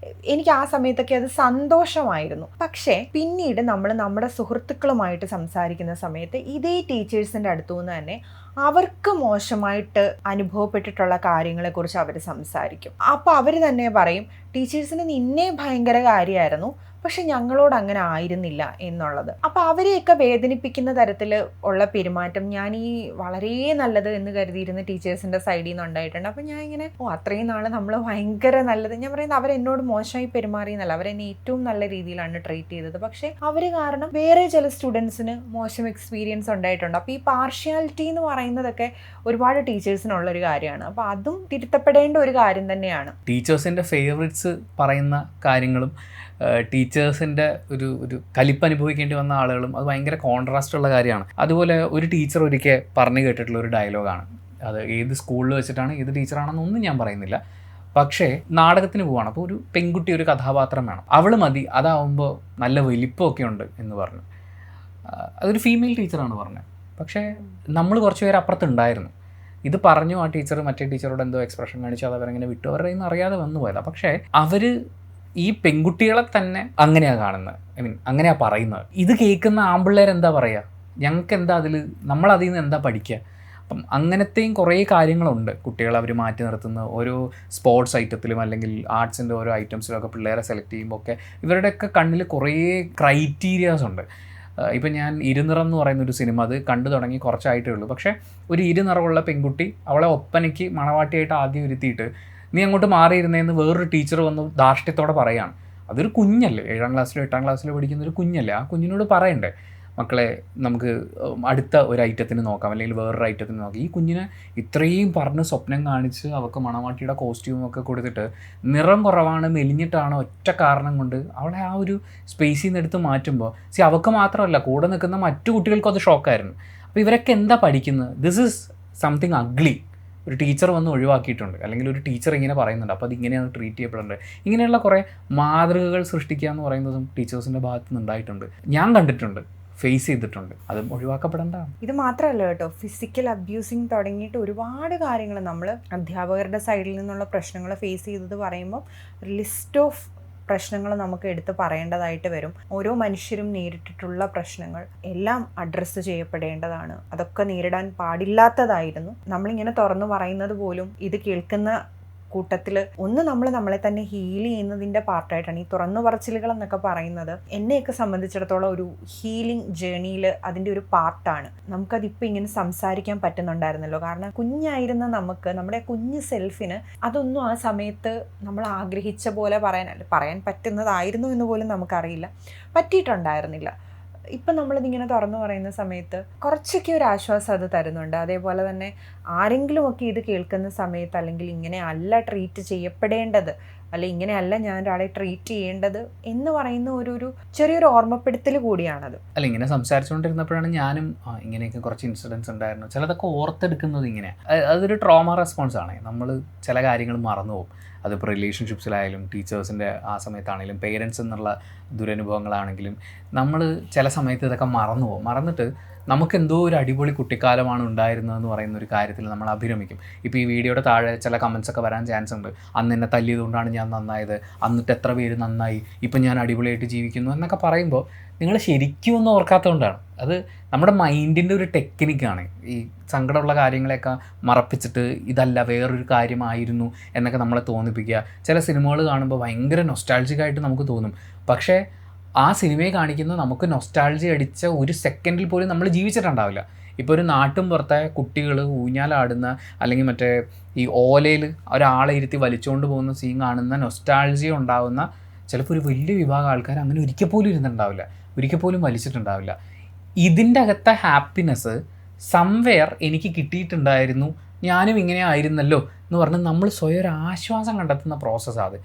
എനിക്ക് ആ സമയത്തൊക്കെ അത് സന്തോഷമായിരുന്നു. പക്ഷേ പിന്നീട് നമ്മൾ നമ്മുടെ സുഹൃത്തുക്കളുമായിട്ട് സംസാരിക്കുന്ന സമയത്ത് ഇതേ ടീച്ചേഴ്സിൻ്റെ അടുത്തുനിന്ന് തന്നെ അവർക്ക് മോശമായിട്ട് അനുഭവപ്പെട്ടിട്ടുള്ള കാര്യങ്ങളെക്കുറിച്ച് അവർ സംസാരിക്കും. അപ്പോൾ അവർ തന്നെ പറയും, ടീച്ചേഴ്സിന് നിന്നെ ഭയങ്കര കാര്യമായിരുന്നു, പക്ഷെ ഞങ്ങളോട് അങ്ങനെ ആയിരുന്നില്ല എന്നുള്ളത്. അപ്പോൾ അവരെയൊക്കെ വേദനിപ്പിക്കുന്ന തരത്തിൽ ഉള്ള പെരുമാറ്റം ഞാൻ ഈ വളരെ നല്ലത് എന്ന് കരുതിയിരുന്ന ടീച്ചേഴ്സിൻ്റെ സൈഡിൽ നിന്ന് ഉണ്ടായിട്ടുണ്ട്. അപ്പോൾ ഞാൻ ഇങ്ങനെ അത്രയും നാൾ നമ്മൾ ഭയങ്കര നല്ലത്, ഞാൻ പറയുന്നത് അവരെന്നോട് മോശമായി പെരുമാറിയെന്നല്ല, അവരെന്നെ ഏറ്റവും നല്ല രീതിയിലാണ് ട്രീറ്റ് ചെയ്തത്. പക്ഷേ അവർ കാരണം വേറെ ചില സ്റ്റുഡൻസിന് മോശം എക്സ്പീരിയൻസ് ഉണ്ടായിട്ടുണ്ട്. അപ്പോൾ ഈ പാർഷ്യാലിറ്റി എന്ന് പറയുന്നതൊക്കെ ഒരുപാട് ടീച്ചേഴ്സിനുള്ളൊരു കാര്യമാണ്. അപ്പോൾ അതും തിരുത്തപ്പെടേണ്ട ഒരു കാര്യം തന്നെയാണ്. ടീച്ചേഴ്സിൻ്റെ ഫേവറേറ്റ്സ് പറയുന്ന കാര്യങ്ങളും ടീച്ചേഴ്സിൻ്റെ ഒരു കലിപ്പ് അനുഭവിക്കേണ്ടി വന്ന ആളുകളും അത് ഭയങ്കര കോൺട്രാസ്റ്റ് ഉള്ള കാര്യമാണ്. അതുപോലെ ഒരു ടീച്ചർ ഒരിക്കൽ പറഞ്ഞു കേട്ടിട്ടുള്ള ഒരു ഡയലോഗാണ്, അത് ഏത് സ്കൂളിൽ വെച്ചിട്ടാണ് ഏത് ടീച്ചറാണെന്നൊന്നും ഞാൻ പറയുന്നില്ല, പക്ഷേ നാടകത്തിന് പോവാണ്, അപ്പോൾ ഒരു പെൺകുട്ടി ഒരു കഥാപാത്രം വേണം, അവൾ മതി, അതാവുമ്പോൾ നല്ല വലിപ്പമൊക്കെ ഉണ്ട് എന്ന് പറഞ്ഞു. അതൊരു ഫീമെയിൽ ടീച്ചറാണ് പറഞ്ഞത്. പക്ഷേ നമ്മൾ കുറച്ച് പേര് അപ്പുറത്തുണ്ടായിരുന്നു. ഇത് പറഞ്ഞു ആ ടീച്ചർ മറ്റേ ടീച്ചറോട് എന്തോ എക്സ്പ്രഷൻ കാണിച്ചു, അത് അവരങ്ങനെ വിട്ടു, അവരുടെ കയ്യിൽ നിന്ന് അറിയാതെ വന്നു പോയതാണ്. പക്ഷേ അവർ ഈ പെൺകുട്ടികളെ തന്നെ അങ്ങനെയാണ് കാണുന്നത്, അങ്ങനെയാണ് പറയുന്നത്. ഇത് കേൾക്കുന്ന ആമ്പിള്ളേർ എന്താ പറയുക, ഞങ്ങൾക്ക് എന്താ നമ്മളതിൽ നിന്ന് എന്താ പഠിക്കുക? അപ്പം അങ്ങനത്തെയും കുറേ കാര്യങ്ങളുണ്ട്. കുട്ടികളെ അവർ മാറ്റി നിർത്തുന്ന ഓരോ സ്പോർട്സ് ഐറ്റത്തിലും അല്ലെങ്കിൽ ആർട്സിൻ്റെ ഓരോ ഐറ്റംസിലും ഒക്കെ പിള്ളേരെ സെലക്ട് ചെയ്യുമ്പോൾ ഒക്കെ ഇവരുടെയൊക്കെ കണ്ണിൽ കുറേ ക്രൈറ്റീരിയാസ് ഉണ്ട്. ഇപ്പം ഞാൻ ഇരുനിറം എന്ന് പറയുന്നൊരു സിനിമ അത് കണ്ടു തുടങ്ങി കുറച്ചായിട്ടേ ഉള്ളൂ. പക്ഷേ ഒരു ഇരുനിറമുള്ള പെൺകുട്ടി അവളെ ഒപ്പനയ്ക്ക് മണവാട്ടിയായിട്ട് ആദ്യം ഇരുത്തിയിട്ട് നീ അങ്ങോട്ട് മാറിയിരുന്നേന്ന് വേറൊരു ടീച്ചർ വന്ന് ധാർഷ്ട്യത്തോടെ പറയുകയാണ്. അതൊരു കുഞ്ഞല്ലേ, 7ാം ക്ലാസ്സിലോ 8ാം ക്ലാസ്സിലോ പഠിക്കുന്ന ഒരു കുഞ്ഞല്ലേ, ആ കുഞ്ഞിനോട് പറയണ്ടേ മക്കളെ നമുക്ക് അടുത്ത ഒരു ഐറ്റത്തിന് നോക്കാം അല്ലെങ്കിൽ വേറൊരു ഐറ്റത്തിന് നോക്കാം. ഈ കുഞ്ഞിനെ ഇത്രയും പറഞ്ഞ് സ്വപ്നം കാണിച്ച് അവൾക്ക് മണവാട്ടിയുടെ കോസ്റ്റ്യൂമൊക്കെ കൊടുത്തിട്ട് നിറം കുറവാണ് മെലിഞ്ഞിട്ടാണ് ഒറ്റ കാരണം കൊണ്ട് അവളെ ആ ഒരു സ്പേസിൽ നിന്ന് എടുത്ത് മാറ്റുമ്പോൾ അവൾക്ക് മാത്രമല്ല കൂടെ നിൽക്കുന്ന മറ്റു കുട്ടികൾക്കും അത് ഷോക്കായിരുന്നു. അപ്പോൾ ഇവരൊക്കെ എന്താ പഠിക്കുന്നത്? This is something ugly. ഒരു ടീച്ചർ വന്ന് ഒഴിവാക്കിയിട്ടുണ്ട് അല്ലെങ്കിൽ ഒരു ടീച്ചർ ഇങ്ങനെ പറയുന്നുണ്ട്, അപ്പോൾ അതിങ്ങനെയാണ് ട്രീറ്റ് ചെയ്യപ്പെടേണ്ടത്. ഇങ്ങനെയുള്ള കുറേ മാതൃകകൾ സൃഷ്ടിക്കുക എന്ന് പറയുന്നതും ടീച്ചേഴ്സിൻ്റെ ഭാഗത്ത് നിന്ന് ഉണ്ടായിട്ടുണ്ട്, ഞാൻ കണ്ടിട്ടുണ്ട്, ഫേസ് ചെയ്തിട്ടുണ്ട്. അതും ഒഴിവാക്കപ്പെടേണ്ടതാണ്. ഇത് മാത്രമല്ല കേട്ടോ, ഫിസിക്കൽ അബ്യൂസിങ് തുടങ്ങിയിട്ട് ഒരുപാട് കാര്യങ്ങൾ നമ്മൾ അധ്യാപകരുടെ സൈഡിൽ നിന്നുള്ള പ്രശ്നങ്ങൾ ഫേസ് ചെയ്തത് പറയുമ്പോൾ ഒരു ലിസ്റ്റ് ഓഫ് പ്രശ്നങ്ങൾ നമുക്ക് എടുത്ത് പറയേണ്ടതായിട്ട് വരും. ഓരോ മനുഷ്യരും നേരിട്ടിട്ടുള്ള പ്രശ്നങ്ങൾ എല്ലാം അഡ്രസ്സ് ചെയ്യപ്പെടേണ്ടതാണ്. അതൊക്കെ നേരിടാൻ പാടില്ലാത്തതായിരുന്നു. നമ്മളിങ്ങനെ തുറന്നു പറയുന്നത് പോലും ഇത് കേൾക്കുന്ന കൂട്ടത്തിൽ നമ്മൾ നമ്മളെ തന്നെ ഹീൽ ചെയ്യുന്നതിൻ്റെ പാർട്ടായിട്ടാണ് ഈ തുറന്നു പറച്ചിലുകൾ എന്നൊക്കെ പറയുന്നത്. എന്നെയൊക്കെ സംബന്ധിച്ചിടത്തോളം ഒരു ഹീലിംഗ് ജേണിയിൽ അതിൻ്റെ ഒരു പാർട്ടാണ്. നമുക്കതിപ്പോൾ ഇങ്ങനെ സംസാരിക്കാൻ പറ്റുന്നുണ്ടായിരുന്നല്ലോ, കാരണം കുഞ്ഞായിരുന്ന നമുക്ക് നമ്മുടെ കുഞ്ഞ് സെൽഫിന് അതൊന്നും ആ സമയത്ത് നമ്മൾ ആഗ്രഹിച്ച പോലെ പറയാൻ പറ്റുന്നതായിരുന്നു എന്ന് പോലും നമുക്കറിയില്ല, പറ്റിയിട്ടുണ്ടായിരുന്നില്ല. ഇപ്പം നമ്മളിതിങ്ങനെ തുറന്നു പറയുന്ന സമയത്ത് കുറച്ചൊക്കെ ഒരു ആശ്വാസം അത് തരുന്നുണ്ട്. അതേപോലെ തന്നെ ആരെങ്കിലുമൊക്കെ ഇത് കേൾക്കുന്ന സമയത്ത് അല്ലെങ്കിൽ ഇങ്ങനെ അല്ല ട്രീറ്റ് ചെയ്യപ്പെടേണ്ടത്, അല്ലെങ്കിൽ ഇങ്ങനെയല്ല ഞാൻ ഒരാളെ ട്രീറ്റ് ചെയ്യേണ്ടത് എന്ന് പറയുന്ന ഒരു ചെറിയൊരു ഓർമ്മപ്പെടുത്തൽ കൂടിയാണത്. അല്ല, ഇങ്ങനെ സംസാരിച്ചുകൊണ്ടിരുന്നപ്പോഴാണ് ഞാനും ഇങ്ങനെയൊക്കെ കുറച്ച് ഇൻസിഡൻസ് ഉണ്ടായിരുന്നു. ചിലതൊക്കെ ഓർത്തെടുക്കുന്നത് ഇങ്ങനെയാണ്. അതൊരു ട്രോമ റെസ്പോൺസ് ആണ്. നമ്മൾ ചില കാര്യങ്ങൾ മറന്നു പോകും. അതിപ്പോൾ റിലേഷൻഷിപ്സിലായാലും ടീച്ചേഴ്സിൻ്റെ ആ സമയത്താണെങ്കിലും പേരൻസ് എന്നുള്ള ദുരനുഭവങ്ങളാണെങ്കിലും നമ്മൾ ചില സമയത്ത് ഇതൊക്കെ മറന്നു പോകും. മറന്നിട്ട് നമുക്കെന്തോ ഒരു അടിപൊളി കുട്ടിക്കാലമാണ് ഉണ്ടായിരുന്നതെന്ന് പറയുന്ന ഒരു കാര്യത്തിൽ നമ്മൾ അഭിരമിക്കും. ഇപ്പോൾ ഈ വീഡിയോയുടെ താഴെ ചില കമൻസൊക്കെ വരാൻ ചാൻസ് ഉണ്ട്. അന്ന് എന്നെ തല്ലിയതുകൊണ്ടാണ് ഞാൻ നന്നായത്, എന്നിട്ട് എത്ര പേര് നന്നായി, ഇപ്പം ഞാൻ അടിപൊളിയായിട്ട് ജീവിക്കുന്നു എന്നൊക്കെ പറയുമ്പോൾ നിങ്ങൾ ശരിക്കും ഒന്നും ഓർക്കാത്തതുകൊണ്ടാണ്. അത് നമ്മുടെ മൈൻഡിൻ്റെ ഒരു ടെക്നിക്കാണ്. ഈ സങ്കടമുള്ള കാര്യങ്ങളെയൊക്കെ മറപ്പിച്ചിട്ട് ഇതല്ല വേറൊരു കാര്യമായിരുന്നു എന്നൊക്കെ നമ്മളെ തോന്നിപ്പിക്കുക. ചില സിനിമകൾ കാണുമ്പോൾ ഭയങ്കര നൊസ്റ്റാൾജിക്കായിട്ട് നമുക്ക് തോന്നും. പക്ഷേ ആ സിനിമയെ കാണിക്കുന്ന നമുക്ക് നൊസ്റ്റാൾജി അടിച്ച ഒരു സെക്കൻഡിൽ പോലും നമ്മൾ ജീവിച്ചിട്ടുണ്ടാവില്ല. ഇപ്പോൾ ഒരു നാട്ടും പുറത്തെ കുട്ടികൾ ഊഞ്ഞാലാടുന്ന അല്ലെങ്കിൽ മറ്റേ ഈ ഓലയിൽ ഒരാളെ ഇരുത്തി വലിച്ചുകൊണ്ട് പോകുന്ന സീൻ കാണുന്ന നൊസ്റ്റാൾജി ഉണ്ടാകുന്ന ചിലപ്പോൾ ഒരു വലിയ വിഭാഗം ആൾക്കാർ അങ്ങനെ ഒരിക്കൽ പോലും ഇരുന്നിട്ടുണ്ടാവില്ല, ഒരിക്കൽ പോലും വലിച്ചിട്ടുണ്ടാവില്ല. ഇതിൻ്റെ അകത്തെ ഹാപ്പിനെസ് സംവെയർ എനിക്ക് കിട്ടിയിട്ടുണ്ടായിരുന്നു, ഞാനും ഇങ്ങനെ ആയിരുന്നല്ലോ എന്ന് പറഞ്ഞ് നമ്മൾ സ്വയം ഒരു ആശ്വാസം കണ്ടെത്തുന്ന പ്രോസസ്സാണ് അത്.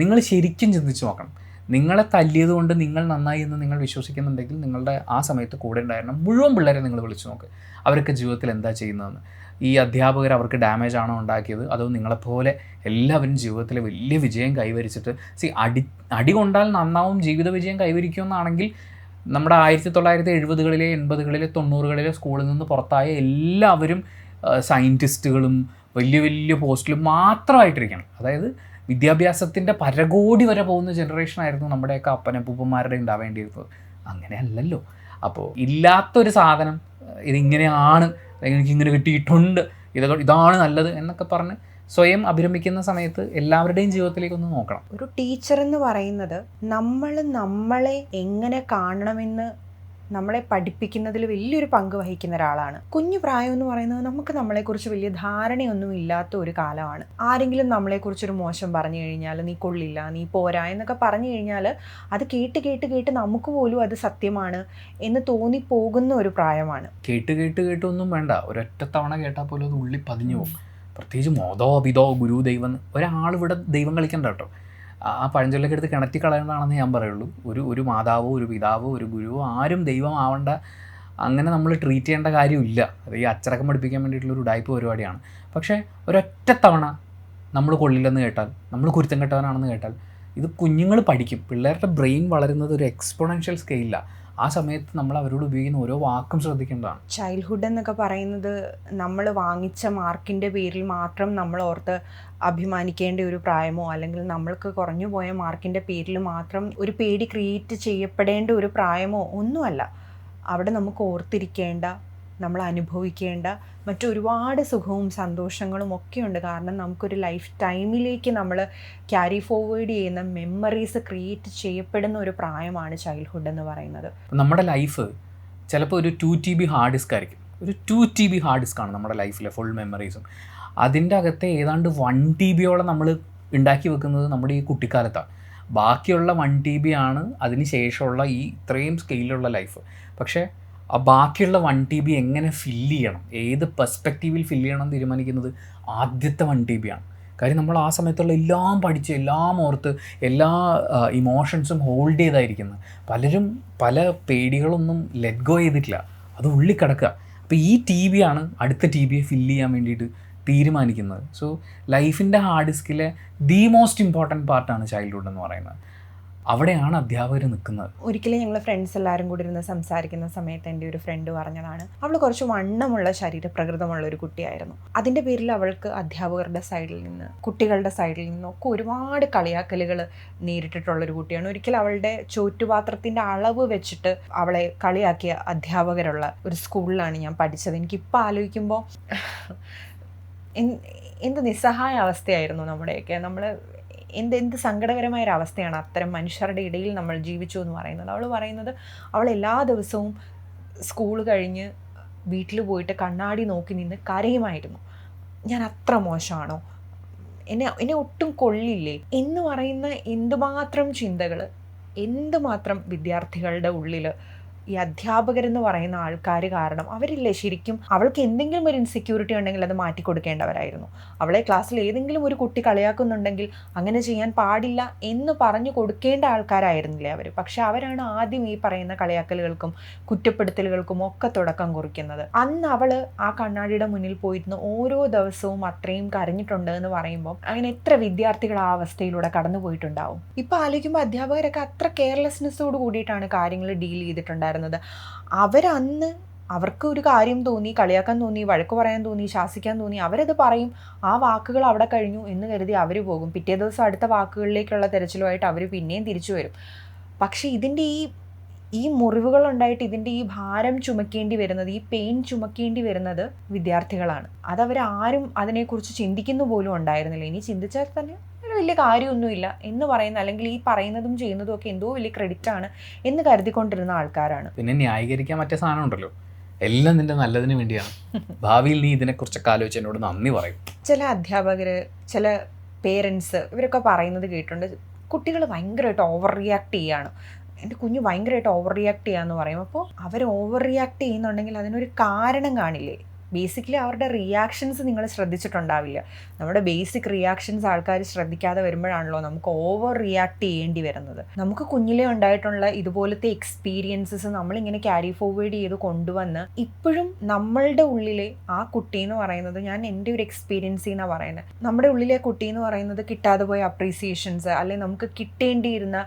നിങ്ങൾ ശരിക്കും ചിന്തിച്ച് നോക്കണം. നിങ്ങളെ തല്ലിയത് കൊണ്ട് നിങ്ങൾ നന്നായി എന്ന് നിങ്ങൾ വിശ്വസിക്കുന്നുണ്ടെങ്കിൽ നിങ്ങളുടെ ആ സമയത്ത് കൂടെ ഉണ്ടായിരുന്ന മുഴുവൻ പിള്ളേരെ നിങ്ങൾ വിളിച്ചു നോക്ക്, അവരൊക്കെ ജീവിതത്തിൽ എന്താ ചെയ്യുന്നതെന്ന്. ഈ അധ്യാപകർ അവർക്ക് ഡാമേജ് ആണോ ഉണ്ടാക്കിയത്, അതോ നിങ്ങളെപ്പോലെ എല്ലാവരും ജീവിതത്തിൽ വലിയ വിജയം കൈവരിച്ചിട്ട് അടി കൊണ്ടാൽ നന്നാവും ജീവിത വിജയം കൈവരിക്കുമെന്നാണെങ്കിൽ നമ്മുടെ 1970-കളിലെ 80-കളിലെ 90-കളിലെ സ്കൂളിൽ നിന്ന് പുറത്തായ എല്ലാവരും സയൻറ്റിസ്റ്റുകളും വലിയ വലിയ പോസ്റ്റിലും മാത്രമായിട്ടിരിക്കണം. അതായത് വിദ്യാഭ്യാസത്തിൻ്റെ പരകോടി വരെ പോകുന്ന ജനറേഷനായിരുന്നു നമ്മുടെയൊക്കെ അപ്പനപ്പൂപ്പന്മാരുടെ ഉണ്ടാവേണ്ടിയിരുന്നത്. അങ്ങനെയല്ലല്ലോ. അപ്പോൾ ഇല്ലാത്തൊരു സാധനം ഇതിങ്ങനെയാണ്, എനിക്കിങ്ങനെ കിട്ടിയിട്ടുണ്ട്, ഇതാണ് നല്ലത് എന്നൊക്കെ പറഞ്ഞ് സ്വയം അഭിരമിക്കുന്ന സമയത്ത് എല്ലാവരുടെയും ജീവിതത്തിലേക്കൊന്ന് നോക്കണം. ഒരു ടീച്ചർ എന്ന് പറയുന്നത് നമ്മളെ എങ്ങനെ കാണണമെന്ന് നമ്മളെ പഠിപ്പിക്കുന്നതിൽ വലിയൊരു പങ്ക് വഹിക്കുന്ന ഒരാളാണ്. കുഞ്ഞു പ്രായം എന്ന് പറയുന്നത് നമുക്ക് നമ്മളെക്കുറിച്ച് വലിയ ധാരണയൊന്നും ഇല്ലാത്ത ഒരു കാലമാണ്. ആരെങ്കിലും നമ്മളെക്കുറിച്ചൊരു മോശം പറഞ്ഞു കഴിഞ്ഞാൽ, നീ കൊള്ളില്ല, നീ പോരാ എന്നൊക്കെ പറഞ്ഞു കഴിഞ്ഞാൽ അത് കേട്ട് നമുക്ക് പോലും അത് സത്യമാണ് എന്ന് തോന്നിപ്പോകുന്ന ഒരു പ്രായമാണ്. കേട്ടൊന്നും വേണ്ട, ഒരൊറ്റ തവണ കേട്ടാൽ പോലും അത് ഉള്ളി പതിഞ്ഞു പോകും. പ്രത്യേകിച്ച് മോദോ പിതോ ഗുരു ദൈവം, ഒരാളിവിടെ ദൈവം കളിക്കണ്ട കേട്ടോ. ആ പഴഞ്ചൊല്ലൊക്കെ എടുത്ത് കിണറ്റി കളയേണ്ടതാണെന്ന് ഞാൻ പറയുള്ളൂ. ഒരു മാതാവോ ഒരു പിതാവോ ഒരു ഗുരുവോ ആരും ദൈവം ആവേണ്ട, അങ്ങനെ നമ്മൾ ട്രീറ്റ് ചെയ്യേണ്ട കാര്യമില്ല. അത് ഈ അച്ചടക്കം പഠിപ്പിക്കാൻ വേണ്ടിയിട്ടുള്ളൊരു ഉഡായിപ്പ് പരിപാടിയാണ്. പക്ഷേ ഒരൊറ്റ തവണ നമ്മൾ കൊള്ളില്ലെന്ന് കേട്ടാൽ, നമ്മൾ കുരുത്തം കെട്ടവനാണെന്ന് കേട്ടാൽ, ഇത് കുഞ്ഞുങ്ങൾ പഠിക്കും. പിള്ളേരുടെ ബ്രെയിൻ വളരുന്നത് ഒരു എക്സ്പോണൻഷ്യൽ സ്കെയിലാണ്. ആ സമയത്ത് നമ്മൾ അവരോട് ഉപയോഗിക്കുന്ന ഓരോ വാക്കും ശ്രദ്ധിക്കേണ്ടതാണ്. ചൈൽഡ്ഹുഡ് എന്നൊക്കെ പറയുന്നത് നമ്മൾ വാങ്ങിച്ച മാർക്കിൻ്റെ പേരിൽ മാത്രം നമ്മൾ ഓർത്ത് അഭിമാനിക്കേണ്ട ഒരു പ്രായമോ, അല്ലെങ്കിൽ നമ്മൾക്ക് കുറഞ്ഞു പോയ മാർക്കിൻ്റെ പേരിൽ മാത്രം ഒരു പേടി ക്രിയേറ്റ് ചെയ്യപ്പെടേണ്ട ഒരു പ്രായമോ ഒന്നുമല്ല. അവിടെ നമുക്ക് ഓർത്തിരിക്കേണ്ട, നമ്മൾ അനുഭവിക്കേണ്ട മറ്റൊരുപാട് സുഖവും സന്തോഷങ്ങളും ഒക്കെയുണ്ട്. കാരണം നമുക്കൊരു ലൈഫ് ടൈമിലേക്ക് നമ്മൾ ക്യാരി ഫോർവേഡ് ചെയ്യുന്ന മെമ്മറീസ് ക്രിയേറ്റ് ചെയ്യപ്പെടുന്ന ഒരു പ്രായമാണ് ചൈൽഡ്ഹുഡ് എന്ന് പറയുന്നത്. നമ്മുടെ ലൈഫ് ചിലപ്പോൾ ഒരു 2 TB ഹാർഡ് ഡിസ്ക് ആയിരിക്കും. ഒരു 2 TB ഹാർഡ് ഡിസ്ക്കാണ് നമ്മുടെ ലൈഫിലെ ഫുൾ മെമ്മറീസും. അതിൻ്റെ അകത്തെ ഏതാണ്ട് 1 TBയോളം നമ്മൾ ഉണ്ടാക്കി വെക്കുന്നത് നമ്മുടെ ഈ കുട്ടിക്കാലത്താണ്. ബാക്കിയുള്ള 1 TB ആണ് അതിന് ശേഷമുള്ള ഈ ഇത്രയും സ്കെയിലുള്ള ലൈഫ്. പക്ഷേ ആ ബാക്കിയുള്ള 1 TB എങ്ങനെ ഫില്ല് ചെയ്യണം, ഏത് പെർസ്പെക്റ്റീവിൽ ഫില്ല് ചെയ്യണം എന്ന് തീരുമാനിക്കുന്നത് ആദ്യത്തെ 1 TB ആണ്. കാര്യം നമ്മൾ ആ സമയത്തുള്ള എല്ലാം പഠിച്ച്, എല്ലാം ഓർത്ത്, എല്ലാ ഇമോഷൻസും ഹോൾഡ് ചെയ്തായിരിക്കുന്നത്. പലരും പല പേടികളൊന്നും ലെറ്റ് ഗോ ചെയ്തിട്ടില്ല, അത് ഉള്ളിൽ കിടക്കുക. അപ്പോൾ ഈ TB ആണ് അടുത്ത TBയെ ഫില്ല് ചെയ്യാൻ വേണ്ടിയിട്ട് തീരുമാനിക്കുന്നത്. സോ ലൈഫിൻ്റെ ഹാർഡ് ഡിസ്കിലെ ദി മോസ്റ്റ് ഇമ്പോർട്ടൻറ്റ് പാർട്ടാണ് ചൈൽഡ്ഹുഡ് എന്ന് പറയുന്നത്. അവിടെയാണ് അധ്യാപകർ നിൽക്കുന്നത്. ഒരിക്കലും ഞങ്ങൾ ഫ്രണ്ട്സ് എല്ലാവരും കൂടി ഇരുന്ന് സംസാരിക്കുന്ന സമയത്ത് എൻ്റെ ഒരു ഫ്രണ്ട് പറഞ്ഞതാണ്, അവൾ കുറച്ച് വണ്ണമുള്ള ശരീരപ്രകൃതമുള്ള ഒരു കുട്ടിയായിരുന്നു. അതിൻ്റെ പേരിൽ അവൾക്ക് അധ്യാപകരുടെ സൈഡിൽ നിന്ന്, കുട്ടികളുടെ സൈഡിൽ നിന്നൊക്കെ ഒരുപാട് കളിയാക്കലുകൾ നേരിട്ടിട്ടുള്ളൊരു കുട്ടിയാണ്. ഒരിക്കൽ അവളുടെ ചോറ്റുപാത്രത്തിൻ്റെ അളവ് വെച്ചിട്ട് അവളെ കളിയാക്കിയ അധ്യാപകരുള്ള ഒരു സ്കൂളിലാണ് ഞാൻ പഠിച്ചത്. എനിക്കിപ്പോൾ ആലോചിക്കുമ്പോൾ എന്ത് നിസ്സഹായ അവസ്ഥയായിരുന്നു നമ്മുടെയൊക്കെ. എന്ത് സങ്കടകരമായൊരവസ്ഥയാണ് അത്തരം മനുഷ്യരുടെ ഇടയിൽ നമ്മൾ ജീവിച്ചു എന്ന് പറയുന്നത്. അവൾ പറയുന്നത് അവൾ എല്ലാ ദിവസവും സ്കൂൾ കഴിഞ്ഞ് വീട്ടിൽ പോയിട്ട് കണ്ണാടി നോക്കി നിന്ന് കരയുമായിരുന്നു. ഞാൻ അത്ര മോശമാണോ, എന്നെ ഒട്ടും കൊള്ളില്ലേ എന്ന് പറയുന്ന എന്തുമാത്രം ചിന്തകൾ, എന്തുമാത്രം വിദ്യാർത്ഥികളുടെ ഉള്ളിൽ ഈ അധ്യാപകരെന്ന് പറയുന്ന ആൾക്കാർ കാരണം അവരില്ലേ ശരിക്കും അവൾക്ക് എന്തെങ്കിലും ഒരു ഇൻസെക്യൂരിറ്റി ഉണ്ടെങ്കിൽ അത് മാറ്റിക്കൊടുക്കേണ്ടവരായിരുന്നു. അവളെ ക്ലാസ്സിൽ ഏതെങ്കിലും ഒരു കുട്ടി കളിയാക്കുന്നുണ്ടെങ്കിൽ അങ്ങനെ ചെയ്യാൻ പാടില്ല എന്ന് പറഞ്ഞു കൊടുക്കേണ്ട ആൾക്കാരായിരുന്നില്ലേ അവർ. പക്ഷെ അവരാണ് ആദ്യം ഈ പറയുന്ന കളിയാക്കലുകൾക്കും കുറ്റപ്പെടുത്തലുകൾക്കും ഒക്കെ തുടക്കം കുറിക്കുന്നത്. അന്ന് അവൾ ആ കണ്ണാടിയുടെ മുന്നിൽ പോയിരുന്ന് ഓരോ ദിവസവും അത്രയും കരഞ്ഞിട്ടുണ്ട് എന്ന് പറയുമ്പോൾ അങ്ങനെ എത്ര വിദ്യാർത്ഥികൾ ആ അവസ്ഥയിലൂടെ കടന്നു പോയിട്ടുണ്ടാവും. ഇപ്പം ആലോചിക്കുമ്പോൾ അധ്യാപകരൊക്കെ അത്ര കെയർലെസ്നെസ്സോട് കൂടിയിട്ടാണ് കാര്യങ്ങൾ ഡീൽ ചെയ്തിട്ടുണ്ടായിരുന്നത്. അവരന്ന് അവർക്ക് ഒരു കാര്യം തോന്നി, കളിയാക്കാൻ തോന്നി, വഴക്ക് പറയാൻ തോന്നി, ശാസിക്കാൻ തോന്നി, അവരത് പറയും. ആ വാക്കുകൾ അവിടെ കഴിഞ്ഞു എന്ന് കരുതി അവർ പോകും. പിറ്റേ ദിവസം അടുത്ത വാക്കുകളിലേക്കുള്ള തിരച്ചിലുമായിട്ട് അവർ പിന്നെയും തിരിച്ചു വരും. പക്ഷേ ഇതിൻ്റെ ഈ മുറിവുകളുണ്ടായിട്ട് ഇതിൻ്റെ ഈ ഭാരം ചുമക്കേണ്ടി വരുന്നത്, ഈ പെയിൻ ചുമക്കേണ്ടി വരുന്നത് വിദ്യാർത്ഥികളാണ്. അതവരാരും അതിനെക്കുറിച്ച് ചിന്തിക്കുന്നു പോലും ഉണ്ടായിരുന്നില്ല. ഇനി ചിന്തിച്ചാൽ തന്നെ വലിയ കാര്യമൊന്നുമില്ല എന്ന് പറയുന്ന, അല്ലെങ്കിൽ ഈ പറയുന്നതും ചെയ്യുന്നതും ഒക്കെ എന്തോ വലിയ ക്രെഡിറ്റാണ് എന്ന് കരുതിക്കൊണ്ടിരുന്ന ആൾക്കാരാണ്. പിന്നെ ന്യായീകരിക്കാൻ മറ്റേ സാധനം ഉണ്ടല്ലോ, എല്ലാം നിന്റെ നല്ലതിന് വേണ്ടിയാണ്, ഭാവിയിൽ നീ ഇതിനെക്കുറിച്ചൊക്കെ ആലോചിച്ച് എന്നോട് നന്ദി പറയും. ചില അധ്യാപകർ, ചില പേരൻസ് ഇവരൊക്കെ പറയുന്നത് കേട്ടിട്ടുണ്ട്, കുട്ടികൾ ഭയങ്കരമായിട്ട് ഓവർ റിയാക്ട് ചെയ്യാണ്, എൻ്റെ കുഞ്ഞ് ഭയങ്കരമായിട്ട് ഓവർ റിയാക്ട് ചെയ്യാന്ന് പറയും. അപ്പോൾ അവർ ഓവർ റിയാക്ട് ചെയ്യുന്നുണ്ടെങ്കിൽ അതിനൊരു കാരണം കാണില്ലേ? ബേസിക്കലി അവരുടെ റിയാക്ഷൻസ് നിങ്ങൾ ശ്രദ്ധിച്ചിട്ടുണ്ടാവില്ല. നമ്മുടെ ബേസിക് റിയാക്ഷൻസ് ആൾക്കാർ ശ്രദ്ധിക്കാതെ വരുമ്പോഴാണല്ലോ നമുക്ക് ഓവർ റിയാക്ട് ചെയ്യേണ്ടി വരുന്നത്. നമുക്ക് കുഞ്ഞിലേ ഉണ്ടായിട്ടുള്ള ഇതുപോലത്തെ എക്സ്പീരിയൻസസ് നമ്മളിങ്ങനെ ക്യാരി ഫോർവേഡ് ചെയ്ത് കൊണ്ടുവന്ന് ഇപ്പോഴും നമ്മളുടെ ഉള്ളിലെ ആ കുട്ടി എന്ന് പറയുന്നത്, ഞാൻ എൻ്റെ ഒരു എക്സ്പീരിയൻസ് എന്നാണ് പറയുന്നത്, നമ്മുടെ ഉള്ളിലെ കുട്ടി എന്ന് പറയുന്നത് കിട്ടാതെ പോയ അപ്രീസിയേഷൻസ്, അല്ലെങ്കിൽ നമുക്ക് കിട്ടേണ്ടിയിരുന്ന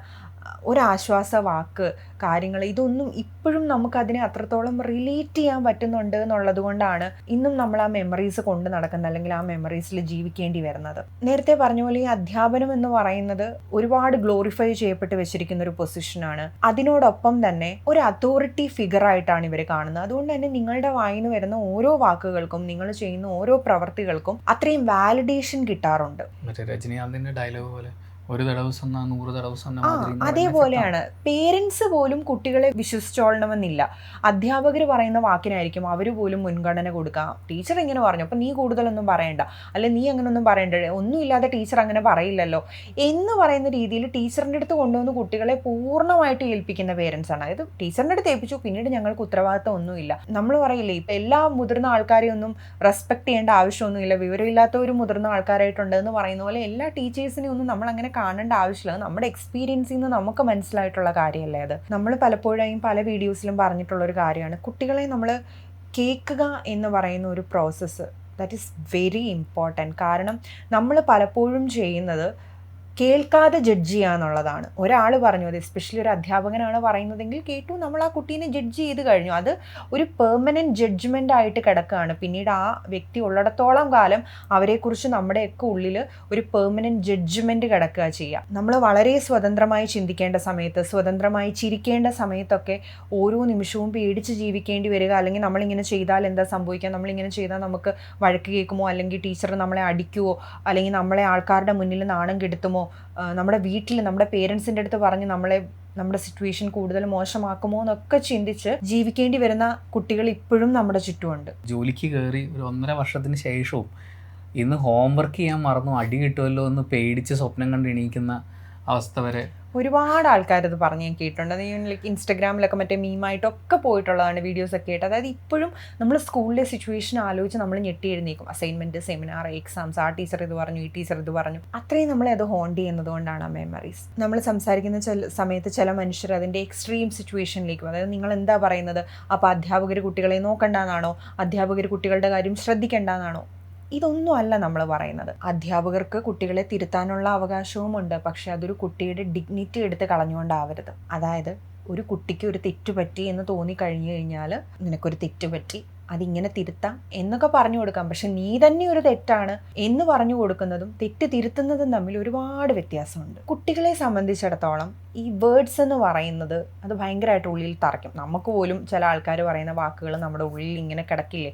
ഒരാശ്വാസ വാക്ക്, കാര്യങ്ങൾ, ഇതൊന്നും ഇപ്പോഴും നമുക്കതിനെ അത്രത്തോളം റിലേറ്റ് ചെയ്യാൻ പറ്റുന്നുണ്ട് എന്നുള്ളത് കൊണ്ടാണ് ഇന്നും നമ്മൾ ആ മെമ്മറീസ് കൊണ്ട് നടക്കുന്നത്, അല്ലെങ്കിൽ ആ മെമ്മറീസിൽ ജീവിക്കേണ്ടി വരുന്നത്. നേരത്തെ പറഞ്ഞ പോലെ ഈ അധ്യാപനം എന്ന് പറയുന്നത് ഒരുപാട് ഗ്ലോറിഫൈ ചെയ്യപ്പെട്ട് വെച്ചിരിക്കുന്ന ഒരു പൊസിഷനാണ്. അതിനോടൊപ്പം തന്നെ ഒരു അതോറിറ്റി ഫിഗർ ആയിട്ടാണ് ഇവർ കാണുന്നത്. അതുകൊണ്ട് തന്നെ നിങ്ങളുടെ വായിന്ന് വരുന്ന ഓരോ വാക്കുകൾക്കും, നിങ്ങൾ ചെയ്യുന്ന ഓരോ പ്രവർത്തികൾക്കും അത്രയും വാലിഡേഷൻ കിട്ടാറുണ്ട്. മറ്റേ രജനീകാന്തിന്റെ ഡയലോഗ് പോലെ ഒരു തടവ് സന്ന 100 തടവ് സന്ന. അതേപോലെയാണ് പേരൻസ് പോലും കുട്ടികളെ വിശ്വസിച്ചോളണമെന്നില്ല. അധ്യാപകർ പറയുന്ന വാക്കിനായിരിക്കും അവർ പോലും മുൻഗണന കൊടുക്കുക. ടീച്ചർ ഇങ്ങനെ പറഞ്ഞു, അപ്പം നീ കൂടുതലൊന്നും പറയണ്ട, അല്ലെ നീ അങ്ങനെയൊന്നും പറയണ്ട, ഒന്നുമില്ലാതെ ടീച്ചർ അങ്ങനെ പറയില്ലല്ലോ എന്ന് പറയുന്ന രീതിയിൽ ടീച്ചറിൻ്റെ അടുത്ത് കൊണ്ടുവന്ന് കുട്ടികളെ പൂർണ്ണമായിട്ട് ഏൽപ്പിക്കുന്ന പേരൻസാണ്. അതായത് ടീച്ചറിൻ്റെ അടുത്ത് ഏൽപ്പിച്ചു, പിന്നീട് ഞങ്ങൾക്ക് ഉത്തരവാദിത്തം ഒന്നുമില്ല. നമ്മൾ പറയില്ലേ, ഇപ്പം എല്ലാ മുതിർന്ന ആൾക്കാരെയും ഒന്നും റെസ്പെക്ട് ചെയ്യേണ്ട ആവശ്യമൊന്നുമില്ല, വിവരമില്ലാത്ത ഒരു മുതിർന്ന ആൾക്കാരായിട്ടുണ്ട് എന്ന് പറയുന്ന പോലെ എല്ലാ ടീച്ചേഴ്സിനെയും ഒന്നും നമ്മൾ അങ്ങനെ കാണേണ്ട ആവശ്യമില്ല. നമ്മുടെ എക്സ്പീരിയൻസിൽ നിന്ന് നമുക്ക് മനസ്സിലായിട്ടുള്ള കാര്യമല്ലേ അത്. നമ്മൾ പലപ്പോഴും പല വീഡിയോസിലും പറഞ്ഞിട്ടുള്ളൊരു കാര്യമാണ്, കുട്ടികളെ നമ്മൾ കേൾക്കുക എന്ന് പറയുന്ന ഒരു process, that is very important. കാരണം നമ്മൾ പലപ്പോഴും ചെയ്യുന്നത് കേൾക്കാതെ ജഡ്ജ് ചെയ്യുക എന്നുള്ളതാണ്. ഒരാൾ പറഞ്ഞു, അത് എസ്പെഷ്യലി ഒരു അധ്യാപകനാണ് പറയുന്നതെങ്കിൽ കേട്ടു, നമ്മൾ ആ കുട്ടീനെ ജഡ്ജ് ചെയ്ത് കഴിഞ്ഞു. അത് ഒരു പെർമനൻറ്റ് ജഡ്ജ്മെൻ്റ് ആയിട്ട് കിടക്കുകയാണ്. പിന്നീട് ആ വ്യക്തി ഉള്ളിടത്തോളം കാലം അവരെക്കുറിച്ച് നമ്മുടെയൊക്കെ ഉള്ളിൽ ഒരു പെർമനൻറ്റ് ജഡ്ജ്മെൻറ്റ് കിടക്കുക ചെയ്യുക. നമ്മൾ വളരെ സ്വതന്ത്രമായി ചിന്തിക്കേണ്ട സമയത്ത്, സ്വതന്ത്രമായി ചിരിക്കേണ്ട സമയത്തൊക്കെ ഓരോ നിമിഷവും പേടിച്ച് ജീവിക്കേണ്ടി വരിക. അല്ലെങ്കിൽ നമ്മളിങ്ങനെ ചെയ്താൽ എന്താ സംഭവിക്കുക, നമ്മളിങ്ങനെ ചെയ്താൽ നമുക്ക് വഴക്ക് കേൾക്കുമോ, അല്ലെങ്കിൽ ടീച്ചർ നമ്മളെ അടിക്കുമോ, അല്ലെങ്കിൽ നമ്മളെ ആൾക്കാരുടെ മുന്നിൽ നാണം കെടുത്തുമോ, നമ്മുടെ വീട്ടിൽ നമ്മുടെ പേരൻസിൻ്റെ അടുത്ത് പറഞ്ഞ് നമ്മുടെ സിറ്റുവേഷൻ കൂടുതൽ മോശമാക്കുമോ എന്നൊക്കെ ചിന്തിച്ച് ജീവിക്കേണ്ടി വരുന്ന കുട്ടികൾ ഇപ്പോഴും നമ്മുടെ ചുറ്റുമുണ്ട്. ജോലിക്ക് കയറി ഒരു 1.5 വർഷത്തിന് ശേഷവും ഇന്ന് ഹോംവർക്ക് ചെയ്യാൻ മറന്നു, അടി കിട്ടുമല്ലോ എന്ന് പേടിച്ച് സ്വപ്നം കണ്ട് എണീക്കുന്ന അവസ്ഥ വരെ ഒരുപാട് ആൾക്കാരത് പറഞ്ഞ് ഞാൻ കേട്ടിട്ടുണ്ട്. അത് ലൈക്ക് ഇൻസ്റ്റഗ്രാമിലൊക്കെ മറ്റേ മീമായിട്ടൊക്കെ പോയിട്ടുള്ളതാണ് വീഡിയോസൊക്കെ ആയിട്ട്. അതായത് ഇപ്പോഴും നമ്മൾ സ്കൂളിലെ സിറ്റുവേഷൻ ആലോചിച്ച് നമ്മൾ ഞെട്ടി എഴുന്നേക്കും. അസൈൻമെൻറ്റ്, സെമിനാർ, എക്സാംസ്, ആ ടീച്ചർ ഇത് പറഞ്ഞു, ഈ ടീച്ചർ ഇത് പറഞ്ഞു, അത്രയും നമ്മളെ അത് ഹോണ്ട് ചെയ്യുന്നത് കൊണ്ടാണ് ആ മെമ്മറീസ്. നമ്മൾ സംസാരിക്കുന്ന സമയത്ത് ചില മനുഷ്യർ അതിൻ്റെ എക്സ്ട്രീം സിറ്റുവേഷനിലേക്കും, അതായത് നിങ്ങൾ എന്താ പറയുന്നത്, അപ്പോൾ അധ്യാപകർ കുട്ടികളെ നോക്കണ്ടെന്നാണോ, അധ്യാപകർ കുട്ടികളുടെ കാര്യം ശ്രദ്ധിക്കേണ്ടെന്നാണോ? ഇതൊന്നും അല്ല നമ്മൾ പറയുന്നത്. അധ്യാപകർക്ക് കുട്ടികളെ തിരുത്താനുള്ള അവകാശവുമുണ്ട്, പക്ഷെ അതൊരു കുട്ടിയുടെ ഡിഗ്നിറ്റി എടുത്ത് കളഞ്ഞുകൊണ്ടാവരുത്. അതായത് ഒരു കുട്ടിക്ക് ഒരു തെറ്റ് പറ്റി എന്ന് തോന്നിക്കഴിഞ്ഞു കഴിഞ്ഞാൽ, നിനക്കൊരു തെറ്റ് പറ്റി, അതിങ്ങനെ തിരുത്താം എന്നൊക്കെ പറഞ്ഞു കൊടുക്കാം. പക്ഷെ നീ തന്നെ ഒരു തെറ്റാണ് എന്ന് പറഞ്ഞു കൊടുക്കുന്നതും തെറ്റ് തിരുത്തുന്നതും തമ്മിൽ ഒരുപാട് വ്യത്യാസമുണ്ട്. കുട്ടികളെ സംബന്ധിച്ചിടത്തോളം ഈ വേർഡ്സ് എന്ന് പറയുന്നത് അത് ഭയങ്കരമായിട്ട് ഉള്ളിൽ തറയ്ക്കും. നമുക്ക് പോലും ചില ആൾക്കാർ പറയുന്ന വാക്കുകൾ നമ്മുടെ ഉള്ളിൽ ഇങ്ങനെ കിടക്കില്ലേ.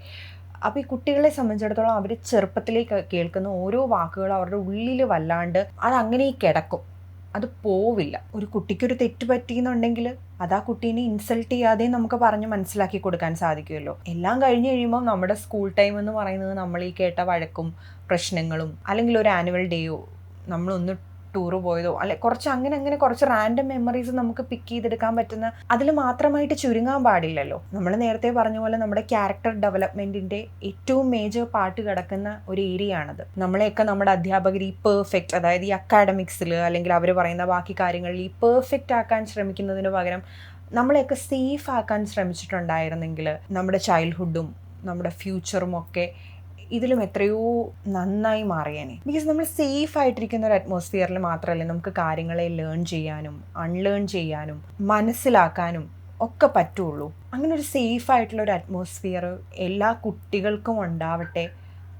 അപ്പോൾ ഈ കുട്ടികളെ സംബന്ധിച്ചിടത്തോളം അവർ ചെറുപ്പത്തിലേക്ക് കേൾക്കുന്ന ഓരോ വാക്കുകളും അവരുടെ ഉള്ളിൽ വല്ലാണ്ട് അതങ്ങനെ കിടക്കും, അത് പോവില്ല. ഒരു കുട്ടിക്കൊരു തെറ്റ് പറ്റിയെന്നുണ്ടെങ്കിൽ അത് ആ കുട്ടീനെ ഇൻസൾട്ട് ചെയ്യാതെ നമുക്ക് പറഞ്ഞ് മനസ്സിലാക്കി കൊടുക്കാൻ സാധിക്കുമല്ലോ. എല്ലാം കഴിഞ്ഞ് കഴിയുമ്പോൾ നമ്മുടെ സ്കൂൾ ടൈം എന്ന് പറയുന്നത് നമ്മൾ ഈ കേട്ട വഴക്കും പ്രശ്നങ്ങളും, അല്ലെങ്കിൽ ഒരു ആനുവൽ ഡേയോ നമ്മളൊന്ന് ടൂറ് പോയതോ, അല്ലെ കുറച്ച് കുറച്ച് റാൻഡം മെമ്മറീസ് നമുക്ക് പിക്ക് ചെയ്തെടുക്കാൻ പറ്റുന്ന, അതിൽ മാത്രമായിട്ട് ചുരുങ്ങാൻ പാടില്ലല്ലോ. നമ്മൾ നേരത്തെ പറഞ്ഞ പോലെ നമ്മുടെ ക്യാരക്ടർ ഡെവലപ്മെൻറ്റിൻ്റെ ഏറ്റവും മേജർ പാർട്ട് കിടക്കുന്ന ഒരു ഏരിയ ആണത്. നമ്മളെയൊക്കെ നമ്മുടെ അധ്യാപകർ ഈ പെർഫെക്റ്റ്, അതായത് ഈ അക്കാഡമിക്സിൽ അല്ലെങ്കിൽ അവർ പറയുന്ന ബാക്കി കാര്യങ്ങളിൽ ഈ പെർഫെക്റ്റ് ആക്കാൻ ശ്രമിക്കുന്നതിന് പകരം നമ്മളെയൊക്കെ സേഫ് ആക്കാൻ ശ്രമിച്ചിട്ടുണ്ടായിരുന്നെങ്കിൽ നമ്മുടെ ചൈൽഡ്ഹുഡും നമ്മുടെ ഫ്യൂച്ചറും ഒക്കെ ഇതിലും എത്രയോ നന്നായി മാറിയേനെ. ബിക്കോസ് നമ്മൾ സേഫ് ആയിട്ടിരിക്കുന്ന ഒരു അറ്റ്മോസ്ഫിയറിൽ മാത്രമല്ലേ നമുക്ക് കാര്യങ്ങളെ ലേൺ ചെയ്യാനും അൺലേൺ ചെയ്യാനും മനസ്സിലാക്കാനും ഒക്കെ പറ്റുള്ളൂ. അങ്ങനെ ഒരു സേഫ് ആയിട്ടുള്ളൊരു അറ്റ്മോസ്ഫിയർ എല്ലാ കുട്ടികൾക്കും ഉണ്ടാവട്ടെ.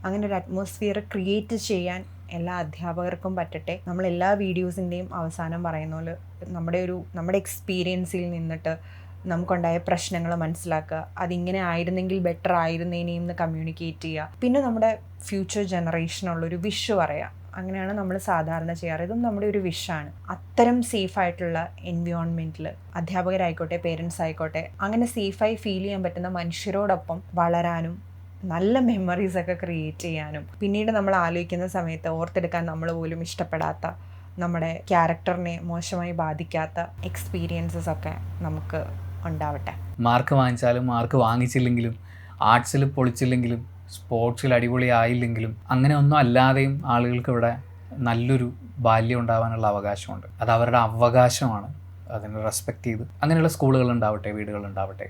അങ്ങനെ ഒരു അറ്റ്മോസ്ഫിയർ ക്രിയേറ്റ് ചെയ്യാൻ എല്ലാ അധ്യാപകർക്കും പറ്റട്ടെ. നമ്മളെല്ലാ വീഡിയോസിൻ്റെയും അവസാനം പറയുന്ന പോലെ നമ്മുടെ എക്സ്പീരിയൻസിൽ നിന്നിട്ട് നമുക്കുണ്ടായ പ്രശ്നങ്ങൾ മനസ്സിലാക്കുക, അതിങ്ങനെ ആയിരുന്നെങ്കിൽ ബെറ്റർ ആയിരുന്നേനെയും എന്ന് കമ്മ്യൂണിക്കേറ്റ് ചെയ്യുക. പിന്നെ നമ്മുടെ ഫ്യൂച്ചർ ജനറേഷനുള്ളൊരു വിഷ് പറയുക. അങ്ങനെയാണ് നമ്മൾ സാധാരണ ചെയ്യാറ്. ഇതും നമ്മുടെ ഒരു വിഷാണ്. അത്തരം സേഫായിട്ടുള്ള എൻവയോൺമെൻറ്റിൽ അധ്യാപകരായിക്കോട്ടെ, പേരൻസ് ആയിക്കോട്ടെ, അങ്ങനെ സേഫായി ഫീൽ ചെയ്യാൻ പറ്റുന്ന മനുഷ്യരോടൊപ്പം വളരാനും നല്ല മെമ്മറീസൊക്കെ ക്രിയേറ്റ് ചെയ്യാനും, പിന്നീട് നമ്മൾ ആലോചിക്കുന്ന സമയത്ത് ഓർത്തെടുക്കാൻ നമ്മൾ പോലും ഇഷ്ടപ്പെടാത്ത, നമ്മുടെ ക്യാരക്ടറിനെ മോശമായി ബാധിക്കാത്ത എക്സ്പീരിയൻസസ് ഒക്കെ നമുക്ക് ഉണ്ടാവട്ടെ. മാർക്ക് വാങ്ങിച്ചാലും മാർക്ക് വാങ്ങിച്ചില്ലെങ്കിലും, ആർട്സിൽ പൊളിച്ചില്ലെങ്കിലും, സ്പോർട്സിൽ അടിപൊളി ആയില്ലെങ്കിലും, അങ്ങനെ ഒന്നും അല്ലാതെയും ആളുകൾക്ക് ഇവിടെ നല്ലൊരു ബാല്യം ഉണ്ടാവാനുള്ള അവകാശമുണ്ട്. അത് അവരുടെ അവകാശമാണ്. അതിനെ റെസ്പെക്റ്റ് ചെയ്ത് അങ്ങനെയുള്ള സ്കൂളുകളുണ്ടാവട്ടെ, വീടുകളുണ്ടാവട്ടെ,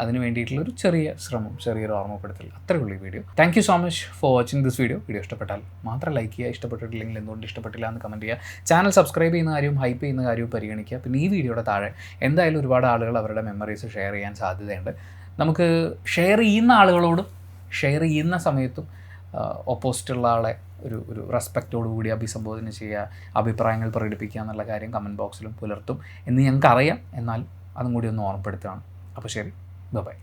അതിന് വേണ്ടിയിട്ടുള്ളൊരു ചെറിയ ശ്രമം, ചെറിയൊരു ഓർമ്മപ്പെടുത്തൽ, അത്രയേ ഉള്ളൂ ഈ video. Thank you so much for watching this video. Video ഇഷ്ടപ്പെട്ടാൽ മാത്രം ലൈക്ക് ചെയ്യുക, ഇഷ്ടപ്പെട്ടിട്ടില്ലെങ്കിൽ എന്തുകൊണ്ട് ഇഷ്ടപ്പെട്ടില്ല എന്ന് കമൻറ്റ് ചെയ്യുക. ചാനൽ സബ്സ്ക്രൈബ് ചെയ്യുന്ന കാര്യവും ഹൈപ്പ് ചെയ്യുന്ന കാര്യവും പരിഗണിക്കുക. പിന്നെ ഈ വീഡിയോയുടെ താഴെ എന്തായാലും ഒരുപാട് ആളുകൾ അവരുടെ മെമ്മറീസ് ഷെയർ ചെയ്യാൻ സാധ്യതയുണ്ട്. നമുക്ക് ഷെയർ ചെയ്യുന്ന ആളുകളോടും ഷെയർ ചെയ്യുന്ന സമയത്തും ഓപ്പോസിറ്റുള്ള ആളെ ഒരു റെസ്പെക്റ്റോടു കൂടി അഭിസംബോധന ചെയ്യുക, അഭിപ്രായങ്ങൾ പ്രകടിപ്പിക്കുക എന്നുള്ള കാര്യം കമൻറ്റ് ബോക്സിലും പുലർത്തും എന്ന് ഞങ്ങൾക്കറിയാം. എന്നാൽ അതും കൂടി ഒന്ന് ഓർമ്മപ്പെടുത്തുകയാണ്. അപ്പോൾ ശരി, ബൈ.